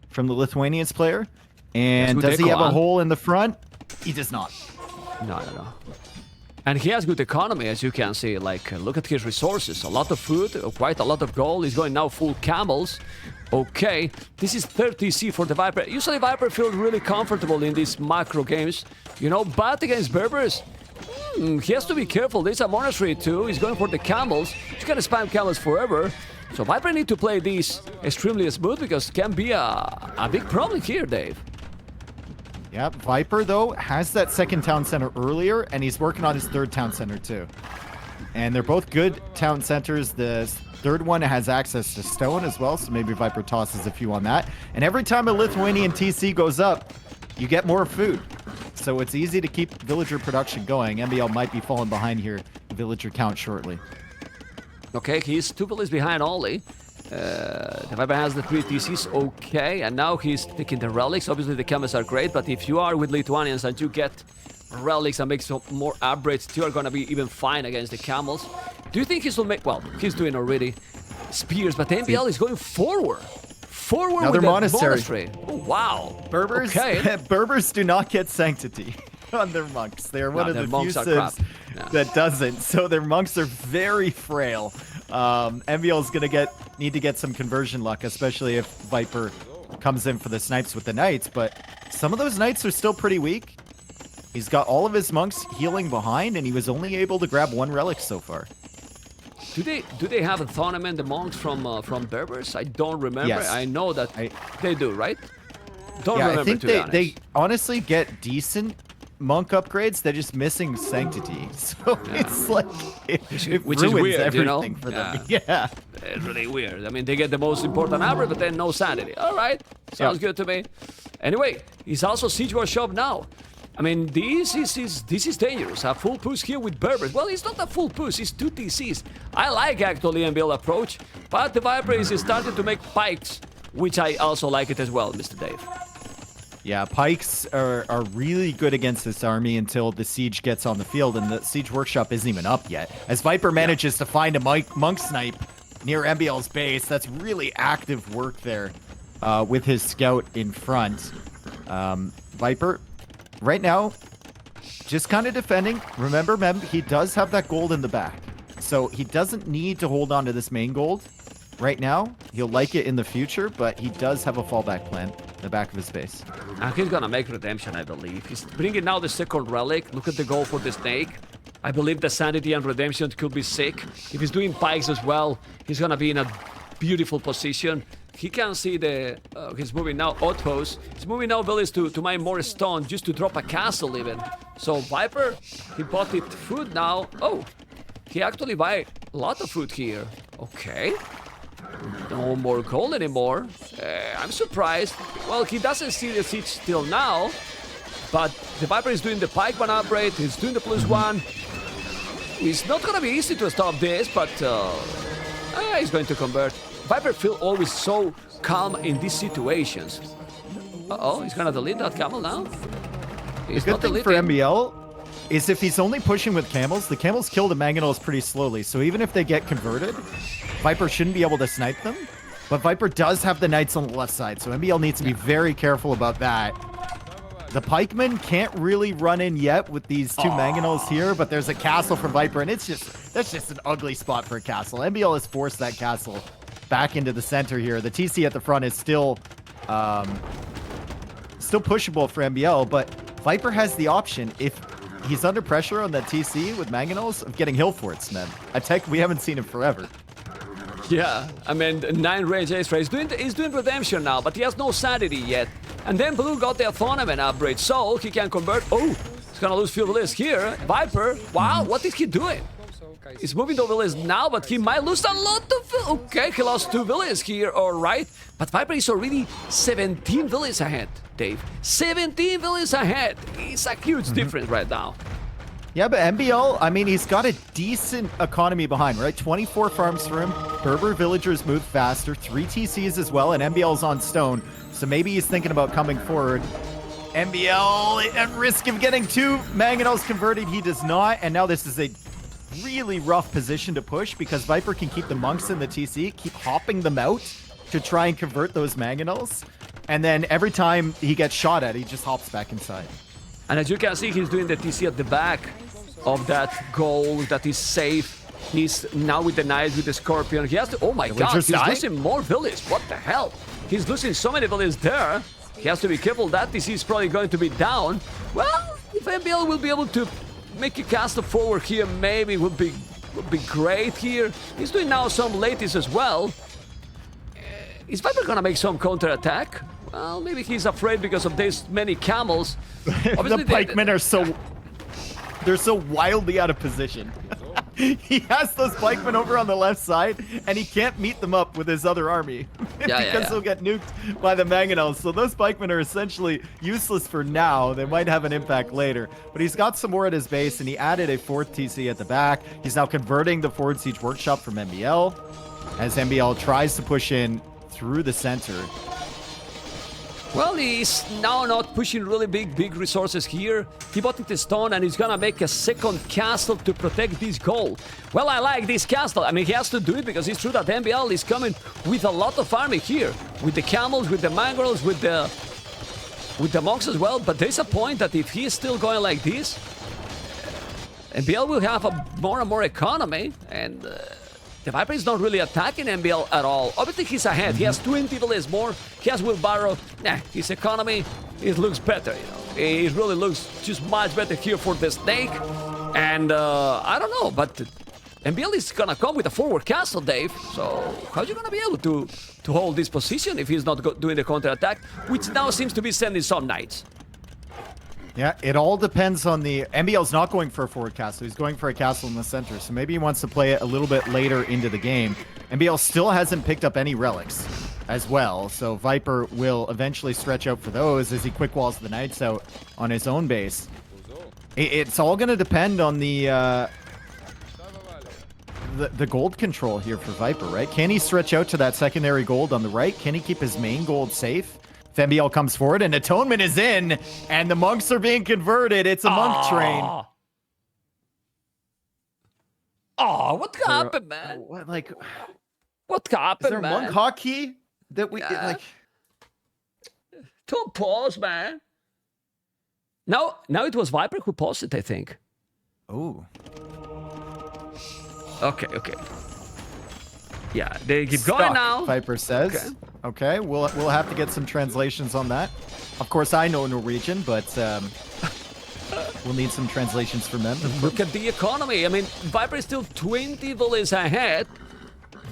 from the Lithuanians player. And does he have a hole in the front? He does not. No. And he has good economy, as you can see. Like, look at his resources. A lot of food, quite a lot of gold. He's going now full camels. Okay, this is 30C for the Viper. Usually Viper feels really comfortable in these macro games, you know, but against Berbers, he has to be careful. There's a monastery too. He's going for the camels. He's gonna spam camels forever. So Viper need to play this extremely smooth, because it can be a big problem here, Dave. Yeah, Viper, though, has that second town center earlier, and he's working on his third town center, too. And they're both good town centers. The third one has access to stone as well, so maybe Viper tosses a few on that. And every time a Lithuanian TC goes up, you get more food. So it's easy to keep villager production going. MbL might be falling behind here, villager count shortly. Okay, he's 2 villages behind only. The Viper has the 3 TCs, okay, and now he's taking the relics. Obviously the camels are great, but if you are with Lithuanians and you get relics and make some more upgrades, you are gonna be even fine against the camels. Do you think he will make, well, he's doing already spears, but MbL is going forward with the monastery. Oh, wow. Berbers, Berbers do not get sanctity on their monks. They are one of the few civs that doesn't, so their monks are very frail. MbL is gonna need to get some conversion luck, especially if Viper comes in for the snipes with the Knights, but some of those Knights are still pretty weak. He's got all of his monks healing behind, and he was only able to grab 1 relic so far. Do they have a tournament, the monks from Berbers? I don't remember. Yes. I know that they do, right? Don't Yeah, remember, I think to be honest. they honestly get decent monk upgrades. They're just missing sanctity, so it's like it which is ruins weird, everything you know? for them. Yeah. It's really weird. I mean, they get the most important average, but then no sanity. All right, sounds good to me. Anyway, he's also siege workshop now. I mean, this is dangerous. A full push here with Berbers. Well, it's not a full push. It's 2 TCs. I like actually MbL approach, but the Viper is starting to make pikes, which I also like it as well, Mr. Dave. Yeah, pikes are really good against this army until the siege gets on the field, and the siege workshop isn't even up yet. As Viper manages to find a monk snipe near MbL's base, that's really active work there with his scout in front. Viper, right now, just kind of defending. Remember, Mem, he does have that gold in the back, so he doesn't need to hold on to this main gold right now. He'll like it in the future, but he does have a fallback plan in the back of his base. And he's gonna make redemption, I believe. He's bringing now the second relic. Look at the goal for the snake. I believe the sanity and redemption could be sick. If he's doing pikes as well, he's gonna be in a beautiful position. He can see the... he's moving now outposts. He's moving now villas to mine more stone just to drop a castle even. So Viper, he bought it food now. Oh, he actually buy a lot of food here. Okay. No more gold anymore. I'm surprised. Well, he doesn't see the siege still now, but the Viper is doing the pikeman upgrade. He's doing the +1. It's not gonna be easy to stop this, but he's going to convert. Viper feel always so calm in these situations. Uh-oh, he's gonna delete that camel now. He's The not good thing for deleting. MbL is if he's only pushing with camels, the camels kill the mangonels pretty slowly. So even if they get converted, Viper shouldn't be able to snipe them. But Viper does have the knights on the left side, so MbL needs to be very careful about that. The pikemen can't really run in yet with these two mangonels here, but there's a castle for Viper, and that's just an ugly spot for a castle. MbL has forced that castle back into the center here. The TC at the front is still pushable for MbL, but Viper has the option, if he's under pressure on that TC with mangonels, of getting hill forts, man. A tech we haven't seen him forever. Yeah, I mean, 9 range ace race. He's doing redemption now, but he has no sanity yet. And then Blue got the Autonoman upgrade, so he can convert. Oh, he's gonna lose few villas here. Viper, wow, what is he doing? He's moving the villas now, but he might lose a lot of... Okay, he lost 2 villas here, all right. But Viper is already 17 villas ahead, Dave. 17 villas ahead. It's a huge difference right now. Yeah, but MbL, I mean, he's got a decent economy behind, right? 24 farms for him. Berber villagers move faster. 3 TCs as well, and MbL's on stone. So maybe he's thinking about coming forward. MbL at risk of getting 2 mangonels converted. He does not. And now this is a really rough position to push because Viper can keep the monks in the TC, keep hopping them out to try and convert those mangonels. And then every time he gets shot at, he just hops back inside. And as you can see, he's doing the TC at the back of that goal that is safe. He's now with the knight, with the scorpion. He has to... Oh my god, he's losing more villages. What the hell? He's losing so many villages there. He has to be careful. That TC is probably going to be down. Well, if MbL will be able to make a castle forward here, maybe would be great here. He's doing now some ladies as well. Is Viper gonna make some counter-attack? Well, maybe he's afraid because of these many camels. The pikemen are so... They're so wildly out of position. He has those pikemen over on the left side, and he can't meet them up with his other army. Because they'll get nuked by the mangonels. So those pikemen are essentially useless for now. They might have an impact later. But he's got some more at his base, and he added a 4th TC at the back. He's now converting the forward siege workshop from MbL, as MbL tries to push in through the center. Well, he's now not pushing really big resources here. He bought it to stone and he's gonna make a second castle to protect this goal. Well, I like this castle. I mean, he has to do it because it's true that MbL is coming with a lot of army here. With the camels, with the mangroves, with the monks as well. But there's a point that if he is still going like this, MbL will have a more and more economy, and the Viper is not really attacking MbL at all. Obviously, he's ahead. He has 20 villas more. He has wheelbarrow. Nah, his economy, it looks better, you know. It really looks just much better here for the snake. And I don't know, but MbL is gonna come with a forward castle, Dave. So how's you gonna be able to hold this position if he's not doing the counter attack, which now seems to be sending some knights? Yeah, it all depends on the... MbL's not going for a forward castle. He's going for a castle in the center. So maybe he wants to play it a little bit later into the game. MbL still hasn't picked up any relics as well. So Viper will eventually stretch out for those as he quick walls the knights out on his own base. It's all going to depend on the gold control here for Viper, right? Can he stretch out to that secondary gold on the right? Can he keep his main gold safe? If MbL comes forward and Atonement is in, and the monks are being converted, it's a monk train. Oh, what happened, man? What, like, what happened, is there a man? monk hotkey that we like? Don't pause, man. Now it was Viper who paused it, I think. Oh. Okay. Yeah, they keep going now. Viper says. Okay, we'll have to get some translations on that. Of course, I know Norwegian, but we'll need some translations from them. Look at the economy. I mean, Viper is still 20 volleys ahead,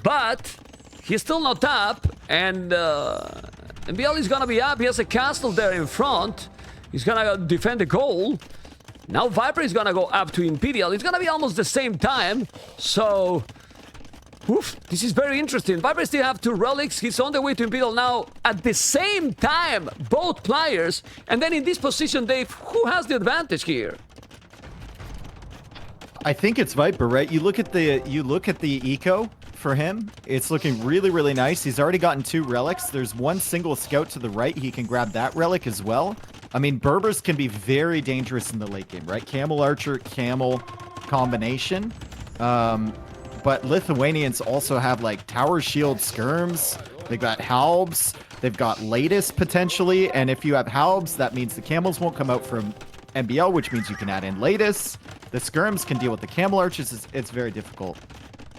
but he's still not up, and MbL is gonna be up. He has a castle there in front. He's gonna defend the goal. Now Viper is gonna go up to Imperial. It's gonna be almost the same time, so... Oof, this is very interesting. Viper still have 2 relics. He's on the way to Imperial now at the same time, both players. And then in this position, Dave, who has the advantage here? I think it's Viper, right? You look at the eco for him. It's looking really, really nice. He's already gotten 2 relics. There's 1 single scout to the right. He can grab that relic as well. I mean, Berbers can be very dangerous in the late game, right? Camel Archer, Camel combination. But Lithuanians also have like Tower Shield Skirms. They've got Halbs. They've got Latest potentially. And if you have Halbs, that means the Camels won't come out from MbL, which means you can add in Latest. The Skirms can deal with the Camel Archers. It's very difficult.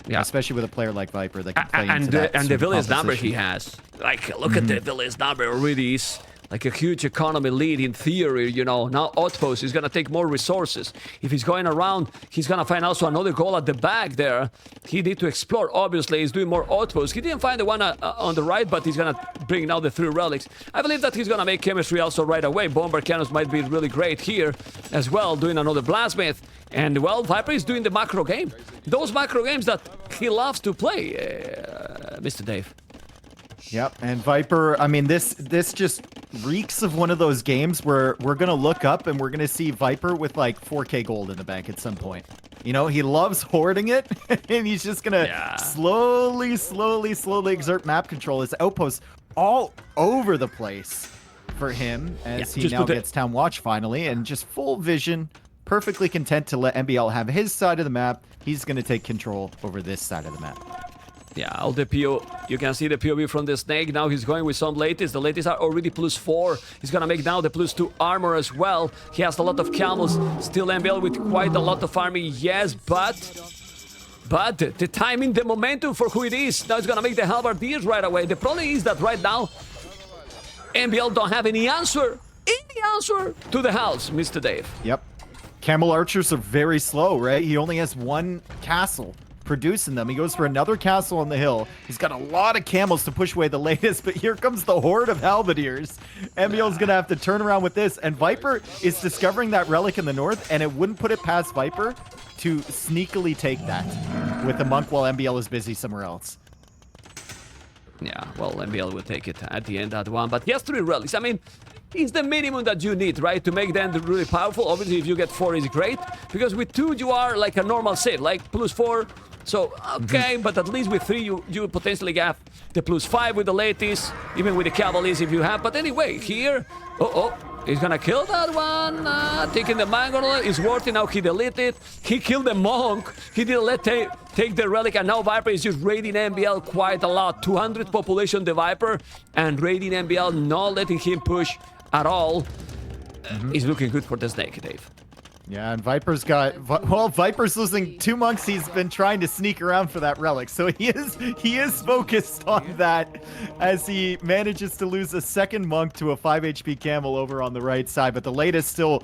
Yeah, especially with a player like Viper that can play into that and the village number he has. Like, look at the village number already is like a huge economy lead in theory, you know. Now Outpost is going to take more resources. If he's going around, he's going to find also another goal at the back there. He need to explore, obviously. He's doing more Outposts. He didn't find the one on the right, but he's going to bring now the 3 relics. I believe that he's going to make chemistry also right away. Bomber Cannons might be really great here as well, doing another Blastsmith. And, well, Viper is doing the macro game. Those macro games that he loves to play, Mr. Dave. Yep, and Viper, I mean, this just reeks of one of those games where we're going to look up and we're going to see Viper with like 4K gold in the bank at some point. You know, he loves hoarding it, and he's just going to slowly exert map control. His outposts all over the place for him as he now gets Town Watch finally, and just full vision, perfectly content to let MbL have his side of the map. He's going to take control over this side of the map. Yeah, all the you can see the POV from the Snake. Now he's going with some latest. The latest are already +4. He's gonna make now the +2 armor as well. He has a lot of camels. Still MbL with quite a lot of army, yes, but the timing, the momentum for who it is. Now he's gonna make the halberdiers right away. The problem is that right now, MbL don't have any answer to the house, Mr. Dave. Yep. Camel Archers are very slow, right? He only has 1 castle producing them. He goes for another castle on the hill. He's got a lot of camels to push away the latest, but here comes the horde of halberdiers. MbL's gonna have to turn around with this, and Viper is discovering that relic in the north, and it wouldn't put it past Viper to sneakily take that with the monk while MbL is busy somewhere else. Yeah, well, MbL will take it at the end, that one, but he has 3 relics. I mean, it's the minimum that you need, right, to make them really powerful. Obviously, if you get 4, is great, because with 2, you are like a normal set, like +4. So, okay, but at least with 3, you potentially have the +5 with the latest, even with the Cavaliers if you have. But anyway, here, he's gonna kill that one. Taking the Mangle is working now. He deleted. He killed the monk. He didn't let take the relic, and now Viper is just raiding MbL quite a lot. 200 population, the Viper, and raiding MbL, not letting him push at all. He's looking good for the Snake, Dave. Yeah, and Viper's got... Well, Viper's losing 2 monks. He's been trying to sneak around for that relic. So he is focused on that as he manages to lose a 2nd monk to a 5 HP camel over on the right side. But the latest still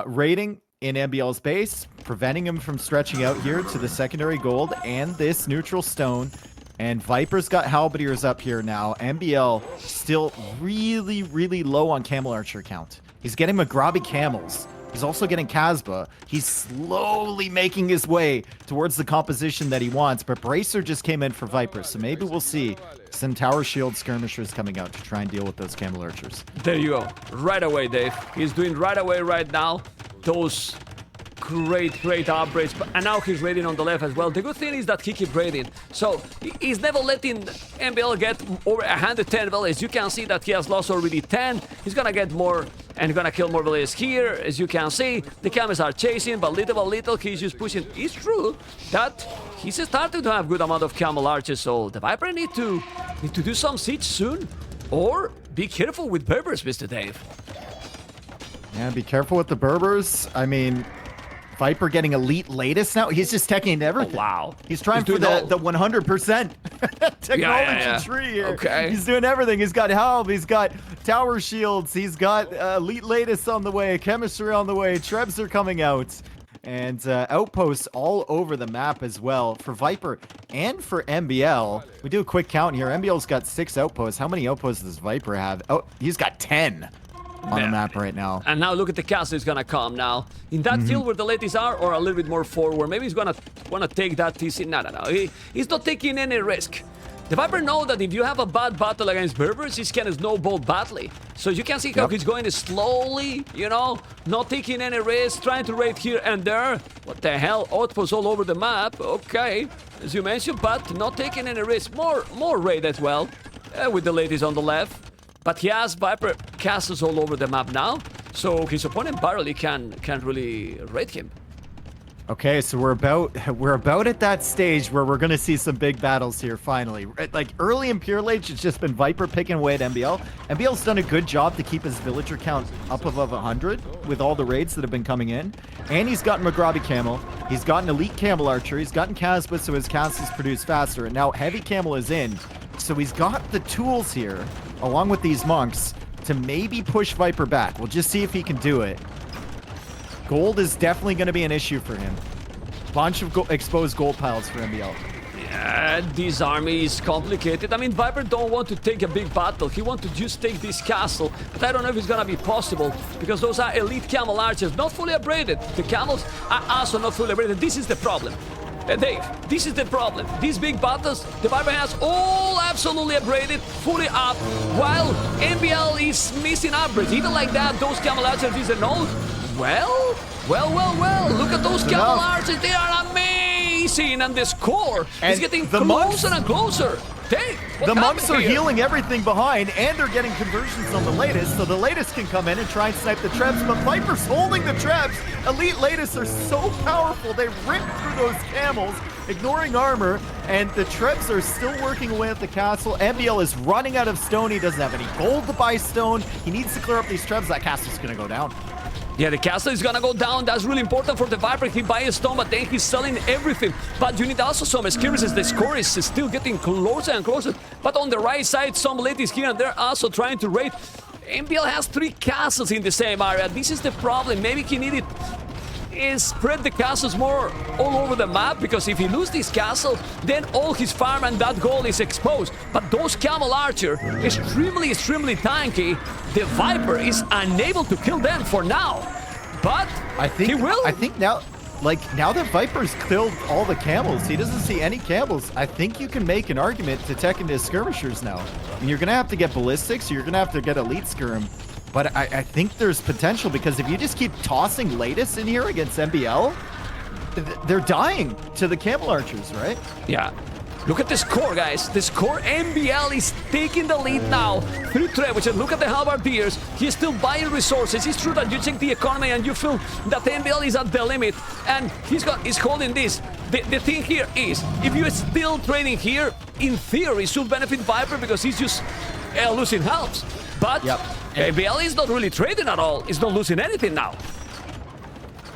raiding in MbL's base. preventing him from stretching out here to the secondary gold and this neutral stone. And Viper's got halberdiers up here now. MbL still really, really low on camel archer count. He's getting Magrabi camels. He's also getting Casbah. He's slowly making his way towards the composition that he wants. But Bracer just came in for Viper, so maybe we'll see some tower shield skirmishers coming out to try and deal with those camel archers. There you go. Right away, Dave. He's doing right away right now. Those great upgrades, and now he's raiding on the left as well. The good thing is that he keeps raiding, so he's never letting MbL get over 110 villages. You can see that he has lost already 10. He's gonna get more and gonna kill more villages here. As you can see, the camels are chasing, but little by little he's just pushing. It's true that he's starting to have good amount of camel archers, so the Viper need to do some siege soon, or be careful with Berbers, Mr. Dave. Yeah, be careful with the Berbers. I mean, Viper getting elite latest now. He's just teching everything. Oh, wow. He's trying for the 100% technology tree here. Okay. He's doing everything. He's got help. He's got tower shields. He's got elite latest on the way. Chemistry on the way. Trebs are coming out. And outposts all over the map as well for Viper and for MbL. We do a quick count here. MbL's got 6 outposts. How many outposts does Viper have? Oh, he's got 10. On the map right now. And now look at the castle is gonna come now. In that field where the ladies are, or a little bit more forward. Maybe he's gonna wanna take that TC. No. He's not taking any risk. The Viper know that if you have a bad battle against Berbers, he can snowball badly. So you can see how he's going slowly, you know, not taking any risk, trying to raid here and there. What the hell? Outposts all over the map. Okay, as you mentioned, but not taking any risk. More raid as well, with the ladies on the left. But he has Viper castles all over the map now, so his opponent barely can really raid him. Okay, so we're about at that stage where we're gonna see some big battles here finally. Like early in Pure Age, it's just been Viper picking away at MbL. MbL's done a good job to keep his villager count up above 100 with all the raids that have been coming in, and he's gotten Magrabi Camel. He's gotten Elite Camel Archer. He's gotten Casbah, so his castles produce faster, and now Heavy Camel is in. So he's got the tools here, along with these monks, to maybe push Viper back. We'll just see if he can do it. Gold is definitely going to be an issue for him. Bunch of exposed gold piles for MbL. Yeah, this army is complicated. I mean, Viper don't want to take a big battle. He wants to just take this castle. But I don't know if it's going to be possible, because those are elite camel archers, not fully upgraded. The camels are also not fully upgraded. This is the problem. Dave, this is the problem. These big battles, the Viper has all absolutely upgraded, fully up, while MbL is missing upgrades. Even like that, those camel archers is a no. Well. Look at those camel archers. They are amazing. And the score is getting closer and closer. Dave, the monks are healing everything behind, and they're getting conversions on the latest, so the latest can come in and try and snipe the Trebs, but Viper's holding the Trebs. Elite latest are so powerful, they rip through those camels, ignoring armor, and the Trebs are still working away at the castle. MbL is running out of stone. He doesn't have any gold to buy stone. He needs to clear up these Trebs. That castle's gonna go down. Yeah, the castle is gonna go down. That's really important for the Viper. He buys a stone, but then he's selling everything. But you need also some skirmishes. The score is still getting closer and closer. But on the right side, some ladies here and there also trying to raid. MbL has 3 castles in the same area. This is the problem. Maybe he needed is spread the castles more all over the map, because if he loses this castle, then all his farm and that gold is exposed. But those camel archer, extremely tanky, the Viper is unable to kill them for now. But he will. I think now, now that Viper's killed all the camels, he doesn't see any camels. I think you can make an argument to tech into skirmishers now. I mean, you're gonna have to get ballistics, you're gonna have to get elite skirm. But I think there's potential, because if you just keep tossing latest in here against MbL, they're dying to the camel archers, right? Yeah. Look at the score, guys. The score, MbL is taking the lead now through Trebuchet. Look at the halberdiers. He's still buying resources. It's true that you check the economy and you feel that MbL is at the limit, and he's holding this. The thing here is, if you're still trading here, in theory, it should benefit Viper, because he's just losing helps. But MbL is not really trading at all. He's not losing anything now.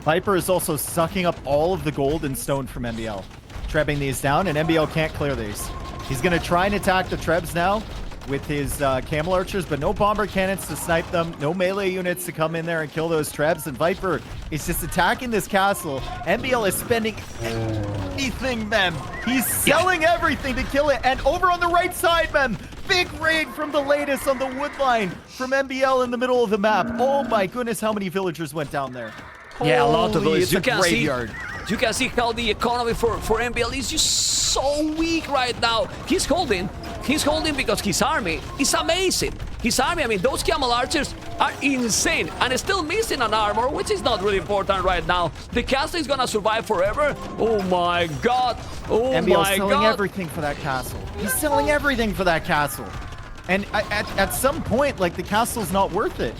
Viper is also sucking up all of the gold and stone from MbL. Trebbing these down, and MbL can't clear these. He's going to try and attack the Trebs now. with his camel archers, but no bomber cannons to snipe them, no melee units to come in there and kill those trebs, and Viper is just attacking this castle. MbL is spending anything, man. He's selling everything to kill it, and over on the right side, man, big raid from the latest on the wood line from MbL in the middle of the map. Oh my goodness, how many villagers went down there? Yeah, a lot of Holy, those. it's a graveyard. You can see how the economy for MbL is just so weak right now. He's holding because his army is amazing. His army, I mean, those camel archers are insane, and it's still missing an armor, which is not really important right now. The castle is gonna survive forever. Oh my god. Oh MbL's my selling god. everything for that castle. He's selling everything for that castle. And at some point, like, the castle's not worth it.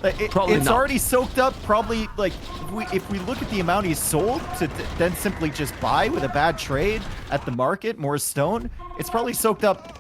It's not. already soaked up. Probably, like, if we look at the amount he's sold to then simply just buy with a bad trade at the market, more stone, it's probably soaked up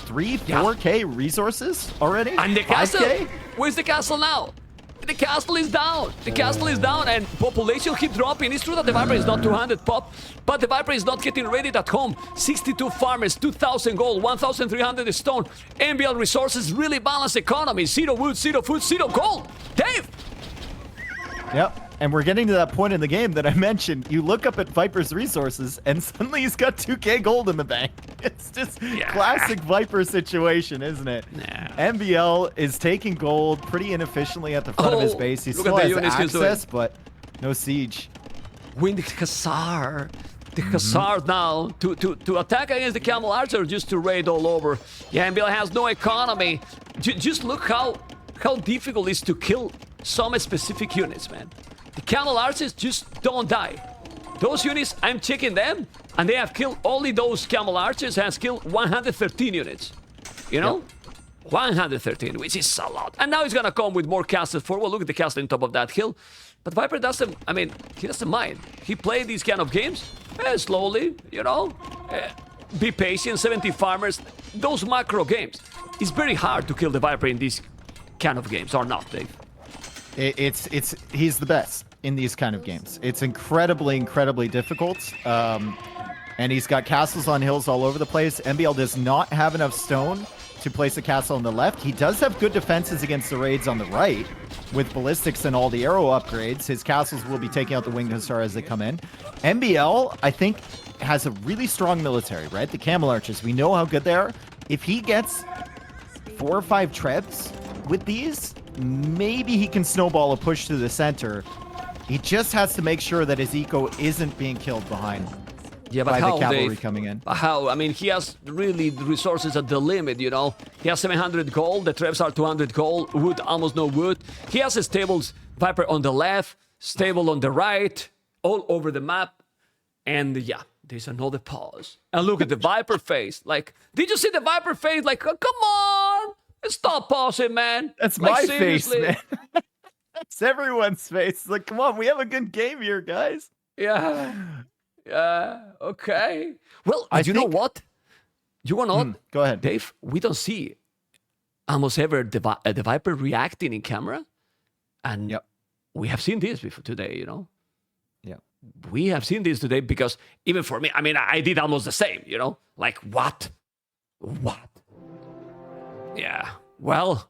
4K resources already. And the castle? 5K? Where's the castle now? The castle is down. The castle is down, and population keep dropping. It's true that the Viper is not 200 pop, but the Viper is not getting raided at home. 62 farmers, 2,000 gold, 1,300 stone. MbL resources really balanced economy. 0 wood, 0 food, 0 gold. Dave! Yep. And we're getting to that point in the game that I mentioned. You look up at Viper's resources, and suddenly he's got 2K gold in the bank. It's just classic Viper situation, isn't it? MbL is taking gold pretty inefficiently at the front of his base. He still has access, but no siege. Win the Hussar. The Hussar now to attack against the Camel Archer, just to raid all over. Yeah, MbL has no economy. Just look how difficult it is to kill some specific units, man. The Camel Archers just don't die. Those units, I'm checking them, and they have killed, only those Camel Archers has killed 113 units. You know? Yep. 113, which is a lot. And now he's gonna come with more castles forward. Look at the castle on top of that hill. But Viper doesn't, I mean, he doesn't mind. He played these kind of games slowly, you know? Be patient, 70 farmers. Those macro games. It's very hard to kill the Viper in these kind of games, or not, Dave? He's the best in these kind of games. It's incredibly difficult. And he's got castles on hills all over the place. MbL does not have enough stone to place a castle on the left. He does have good defenses against the raids on the right with ballistics and all the arrow upgrades. His castles will be taking out the winged hussar as they come in. MbL, I think, has a really strong military, right? The camel archers, we know how good they are. If he gets 4 or 5 trebs with these, maybe he can snowball a push to the center. He just has to make sure that his eco isn't being killed behind. Yeah, but by how, the cavalry Dave? coming in. How? I mean, he has really resources at the limit, you know? He has 700 gold, the traps are 200 gold, wood, almost no wood. He has a stables, Viper on the left, stable on the right, all over the map. And yeah, there's another pause. And look at the Viper face. Like, did you see the Viper face? Like, oh, come on! Stop pausing, man. That's like, my seriously. face, man. That's everyone's face. Like, come on, we have a good game here, guys. Yeah. Yeah, okay. Well, you know what? You want to go ahead, Dave? We don't see almost ever the Viper reacting in camera. And we have seen this before today, you know? Yeah. We have seen this today because even for me, I mean, I did almost the same, you know? Like, what? What? Yeah. Well,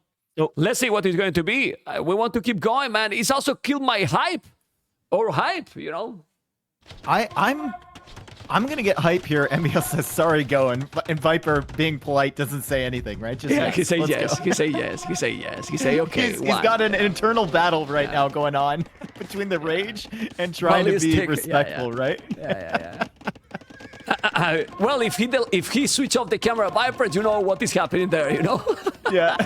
let's see what it's going to be. We want to keep going, man. It's also killed my hype. Or hype, you know? I'm gonna get hype here. MbL says sorry, go, and Viper being polite doesn't say anything, right? Just yeah, he say yes. He say yes. He say yes. He say okay. He's got an internal battle right now going on between the rage and trying to be respectful, right? Yeah. Well, if he switch off the camera, Viper, you know what is happening there, you know? Yeah.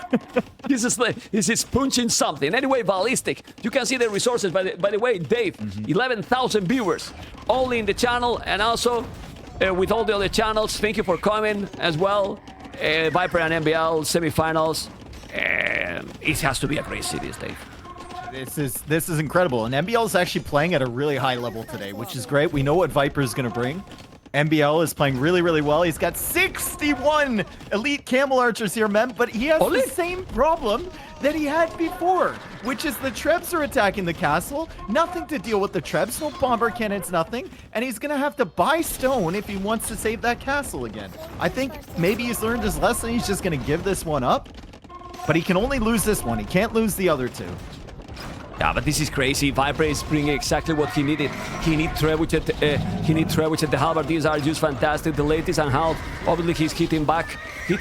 He's just punching something. Anyway, ballistic. You can see the resources. By the way, Dave, 11,000 viewers only in the channel, and also with all the other channels. Thank you for coming as well. Viper and MbL semifinals. It has to be a great series, Dave. This is incredible, and MbL is actually playing at a really high level today, which is great. We know what Viper is going to bring. MbL is playing really well. He's got 61 elite camel archers here, Mem, but he has the same problem that he had before. which is the Trebs are attacking the castle. Nothing to deal with the Trebs, no bomber cannons, nothing. And he's gonna have to buy stone if he wants to save that castle again. I think maybe he's learned his lesson. He's just gonna give this one up. But he can only lose this one. He can't lose the other two. Yeah, but this is crazy. Viper is bringing exactly what he needed. He need Trebuchet, and the halberdiers are just fantastic. The latest and half, obviously he's hit him back here,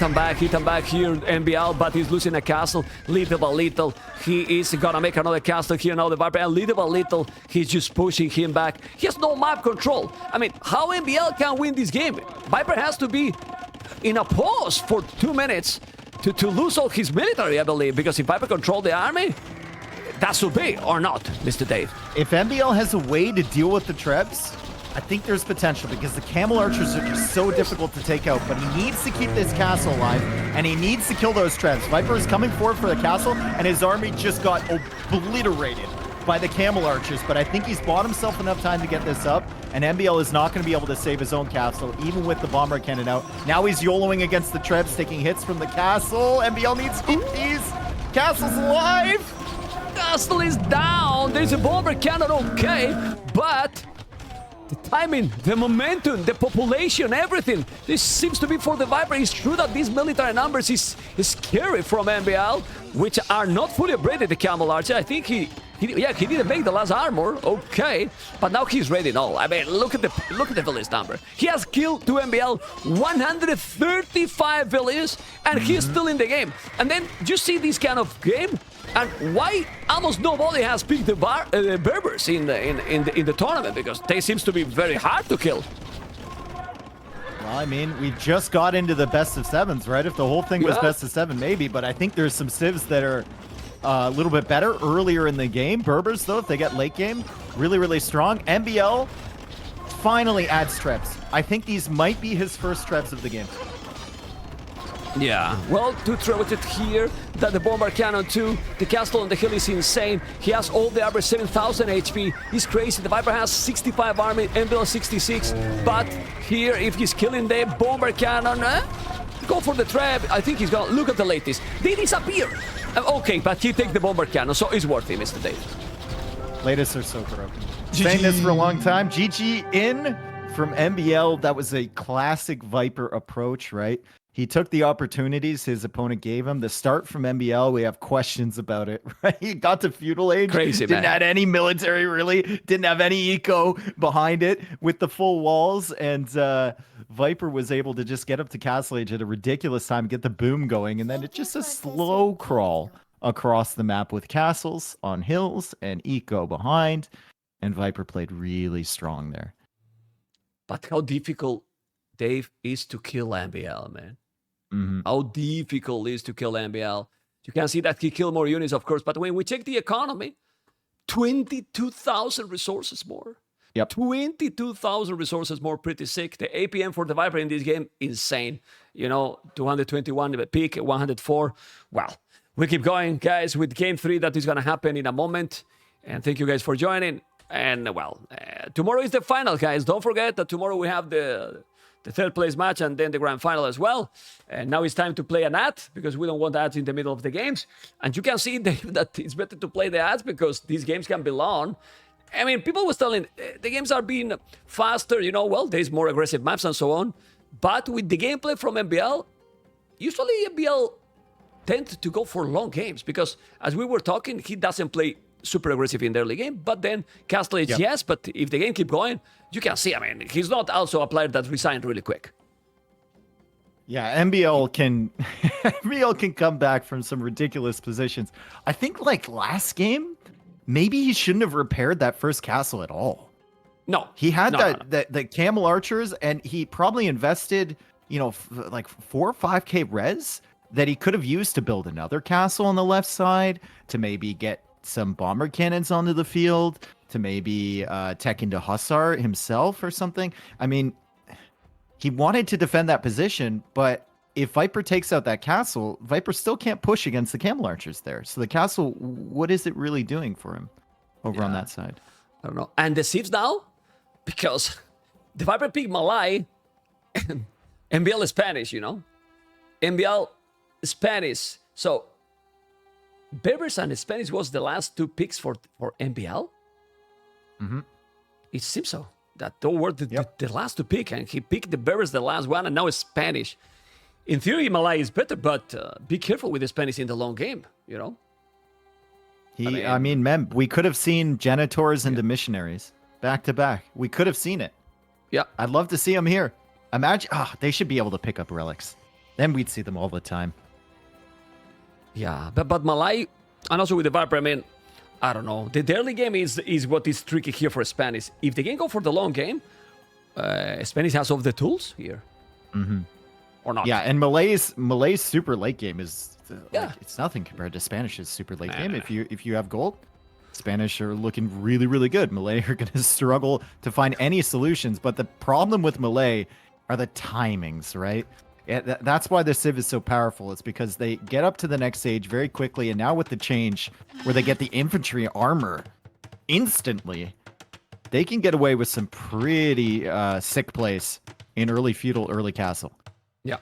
MbL, but he's losing a castle. Little by little, he is gonna make another castle here now, the Viper, and little by little, he's just pushing him back. He has no map control. I mean, how MbL can win this game? Viper has to be in a pause for 2 minutes to lose all his military, I believe, because if Viper control the army, that should be, or not, Mr. Dave? If MbL has a way to deal with the Trebs, I think there's potential because the Camel Archers are just so difficult to take out, but he needs to keep this castle alive, and he needs to kill those Trebs. Viper is coming forward for the castle, and his army just got obliterated by the Camel Archers, but I think he's bought himself enough time to get this up, and MbL is not going to be able to save his own castle, even with the bomber cannon out. Now he's YOLOing against the Trebs, taking hits from the castle. MbL needs to keep these castles alive! Castle is down. There's a bomber cannon, okay, but the timing, the momentum, the population, everything. This seems to be for the Viper. It's true that these military numbers is scary from MbL, which are not fully upgraded. The Camel Archer, I think he didn't make the last armor, okay, but now he's ready. No, I mean, look at the village number. He has killed to MbL 135 villages, and he's still in the game. And then you see this kind of game. And why almost nobody has picked the Berbers in the tournament? Because they seems to be very hard to kill. Well, I mean, we just got into the best of sevens, right? If the whole thing was best of seven, maybe. But I think there's some civs that are a little bit better earlier in the game. Berbers, though, if they get late game, really, really strong. MbL finally adds Trebs. I think these might be his first Trebs of the game. Yeah, well, to throw it here, that the bomber cannon too. The castle on the hill is insane. He has all the average 7,000 HP. He's crazy. The Viper has 65 army, MbL 66. But here, if he's killing the bomber cannon, go for the trap. I think he's gonna look at the latest. They disappear. Okay, but he takes the bomber cannon, so it's worth it, Mr. Dave. Latest are so broken. Saying this for a long time. GG in from MbL. That was a classic Viper approach, right? He took the opportunities his opponent gave him. The start from MbL, we have questions about it, right? He got to feudal age. Crazy, didn't man. have any military, really. Didn't have any eco behind it with the full walls. And Viper was able to just get up to castle age at a ridiculous time, get the boom going. And then it's just a slow crawl across the map with castles on hills and eco behind. And Viper played really strong there. But how difficult, Dave, is to kill MbL, man. Mm-hmm. How difficult it is to kill MbL. You can see that he killed more units, of course, but when we check the economy, 22,000 resources more. Yep. 22,000 resources more, pretty sick. The APM for the Viper in this game, insane. You know, 221 the peak, 104. Well, we keep going, guys, with game 3 that is going to happen in a moment. And thank you guys for joining. And, well, tomorrow is the final, guys. Don't forget that tomorrow we have the third place match and then the grand final as well. And now it's time to play an ad because we don't want ads in the middle of the games. And you can see that it's better to play the ads because these games can be long. I mean, people was telling the games are being faster, you know, well, there's more aggressive maps and so on. But with the gameplay from MbL, usually MbL tend to go for long games because as we were talking, he doesn't play super aggressive in the early game, but then Castle Age, yes, but if the game keep going, you can see, I mean, he's not also a player that resigned really quick. Yeah, MbL can MbL can come back from some ridiculous positions. I think like last game, maybe he shouldn't have repaired that first castle at all. No. He had the Camel Archers and he probably invested, you know, like 4 or 5k res that he could have used to build another castle on the left side, to maybe get some bomber cannons onto the field, to maybe tech into Hussar himself or something. I mean, he wanted to defend that position, but if Viper takes out that castle, Viper still can't push against the Camel Archers there. So the castle, what is it really doing for him over on that side? I don't know. And the Civs now, because the Viper picked Malay, MbL is Spanish, you know? MbL is Spanish. So Beavers and Spanish was the last 2 picks for MbL? Mm-hmm. It seems so. That those were the last 2 pick, and he picked the Beavers the last one, and now it's Spanish. In theory, Malay is better, but be careful with the Spanish in the long game, you know? I mean, Mem, we could have seen Janitors into Missionaries back to back. We could have seen it. Yeah. I'd love to see them here. Imagine, they should be able to pick up relics. Then we'd see them all the time. Yeah, but Malay, and also with the Viper, I mean, I don't know. The early game is what is tricky here for Spanish. If they can go for the long game, Spanish has all the tools here. Mm-hmm. Or not. Yeah, and Malay's super late game is like, it's nothing compared to Spanish's super late game. If you have gold, Spanish are looking really, really good. Malay are going to struggle to find any solutions. But the problem with Malay are the timings, right? Yeah, that's why the Civ is so powerful. It's because they get up to the next stage very quickly. And now with the change where they get the infantry armor instantly, they can get away with some pretty sick plays in early feudal, early castle. Yeah.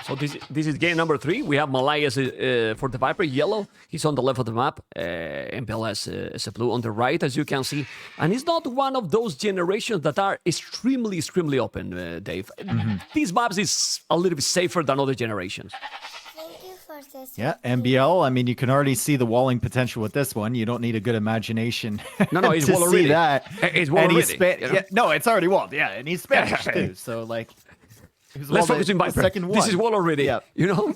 So this is game number 3. We have Malay as for the Viper, yellow. He's on the left of the map. MbL as a blue on the right, as you can see. And he's not one of those generations that are extremely open, Dave. Mm-hmm. These maps is a little bit safer than other generations. Yeah, MbL, I mean, you can already see the walling potential with this one. You don't need a good imagination no, he's to wall already. See that. It's wall already. You know? No, it's already walled. Yeah, and he's Spanish too. So, like... Let's focus on Viper. This is wall already, you know?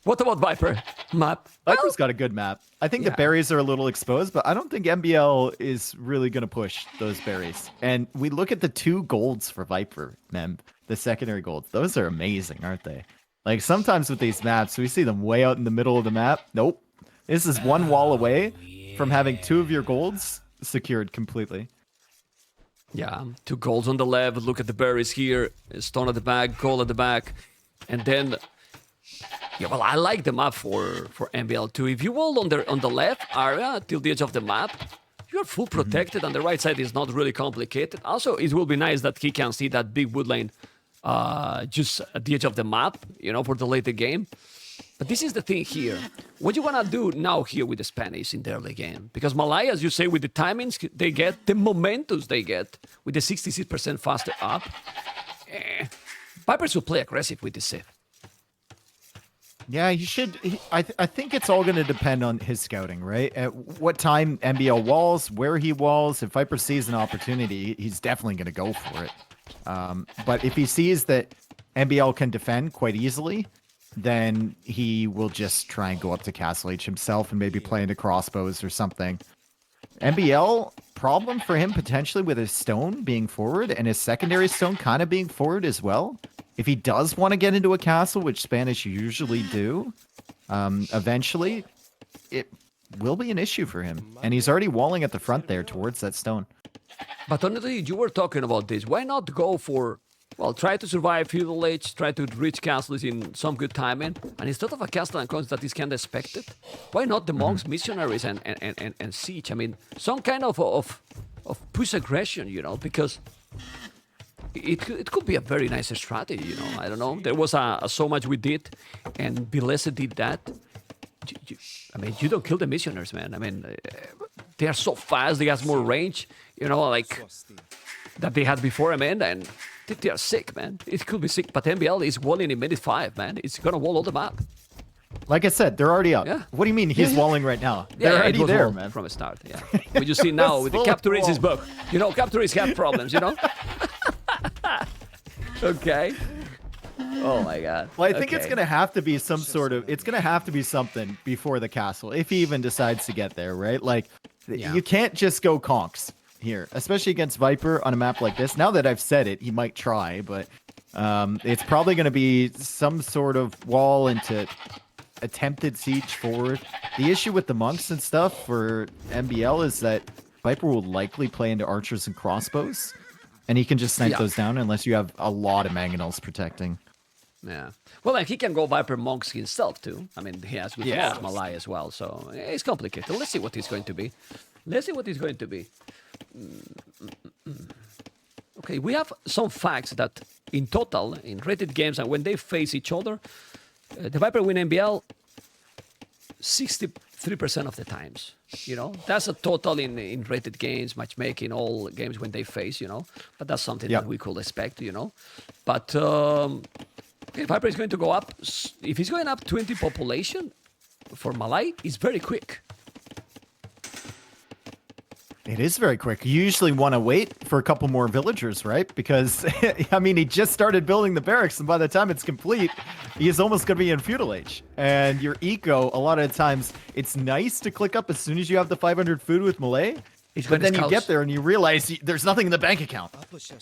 What about Viper map? Viper's got a good map. I think the berries are a little exposed, but I don't think MbL is really going to push those berries. And we look at the 2 golds for Viper, Mem, the secondary golds. Those are amazing, aren't they? Like, sometimes with these maps, we see them way out in the middle of the map. Nope. This is 1 wall away from having 2 of your golds secured completely. Yeah, 2 golds on the left. Look at the berries here. Stone at the back, gold at the back. And then, yeah, well, I like the map for MbL too. If you hold on the left area till the edge of the map, you're full protected, and the right side is not really complicated. Also, it will be nice that he can see that big wood lane just at the edge of the map, you know, for the later game. But this is the thing here. What you want to do now here with the Spanish in the early game? Because Malay, as you say, with the timings they get, the momentums they get, with the 66% faster up, Vipers will play aggressive with the Civ. Yeah, he should. I think it's all going to depend on his scouting, right? At what time MbL walls, where he walls. If Viper sees an opportunity, he's definitely going to go for it. But if he sees that MbL can defend quite easily, then he will just try and go up to Castle H himself and maybe play into crossbows or something. MbL, problem for him potentially with his stone being forward and his secondary stone kind of being forward as well. If he does want to get into a castle, which Spanish usually do, eventually, it will be an issue for him. And he's already walling at the front there towards that stone. But honestly, you were talking about this. Why not go for... Well, try to survive feudal age, try to reach castles in some good timing, and instead of a castle and coins that is kind of expected, why not the monks, missionaries, and siege? I mean, some kind of push aggression, you know, because it could be a very nice strategy, you know. I don't know. There was so much we did, and Bilese did that. I mean, you don't kill the missionaries, man. I mean, they are so fast, they have more range, you know, like that they had before, I mean, and they are sick, man. It could be sick, but MbL is walling in minute 5, man. It's gonna wall all the map. Like I said, they're already up. Yeah. What do you mean he's walling right now? They're already there, man. From the start, yeah. What you see now with the Capturates is bug. You know, Capturates have problems, you know? Okay. Oh my god. Well, I think it's gonna have to be some sort of... It's gonna have to be something before the castle, if he even decides to get there, right? Like, you can't just go conks here, especially against Viper on a map like this. Now that I've said it, he might try, but it's probably going to be some sort of wall into attempted siege forward. The issue with the monks and stuff for MbL is that Viper will likely play into archers and crossbows, and he can just snipe those down unless you have a lot of mangonels protecting. Yeah. Well, and he can go Viper monks himself too. I mean, he has with Malay as well, so it's complicated. Let's see what he's going to be. Okay, we have some facts that in total, in rated games, and when they face each other, the Viper win MbL 63% of the times. You know, that's a total in rated games, matchmaking, all games when they face. You know, but that's something that we could expect. You know, but okay, Viper is going to go up. If he's going up 20 population for Malay, it's very quick. It is very quick. You usually want to wait for a couple more villagers, right? Because, I mean, he just started building the barracks, and by the time it's complete, he is almost going to be in feudal age. And your eco, a lot of times, it's nice to click up as soon as you have the 500 food with Malay. But then you get there and you realize there's nothing in the bank account,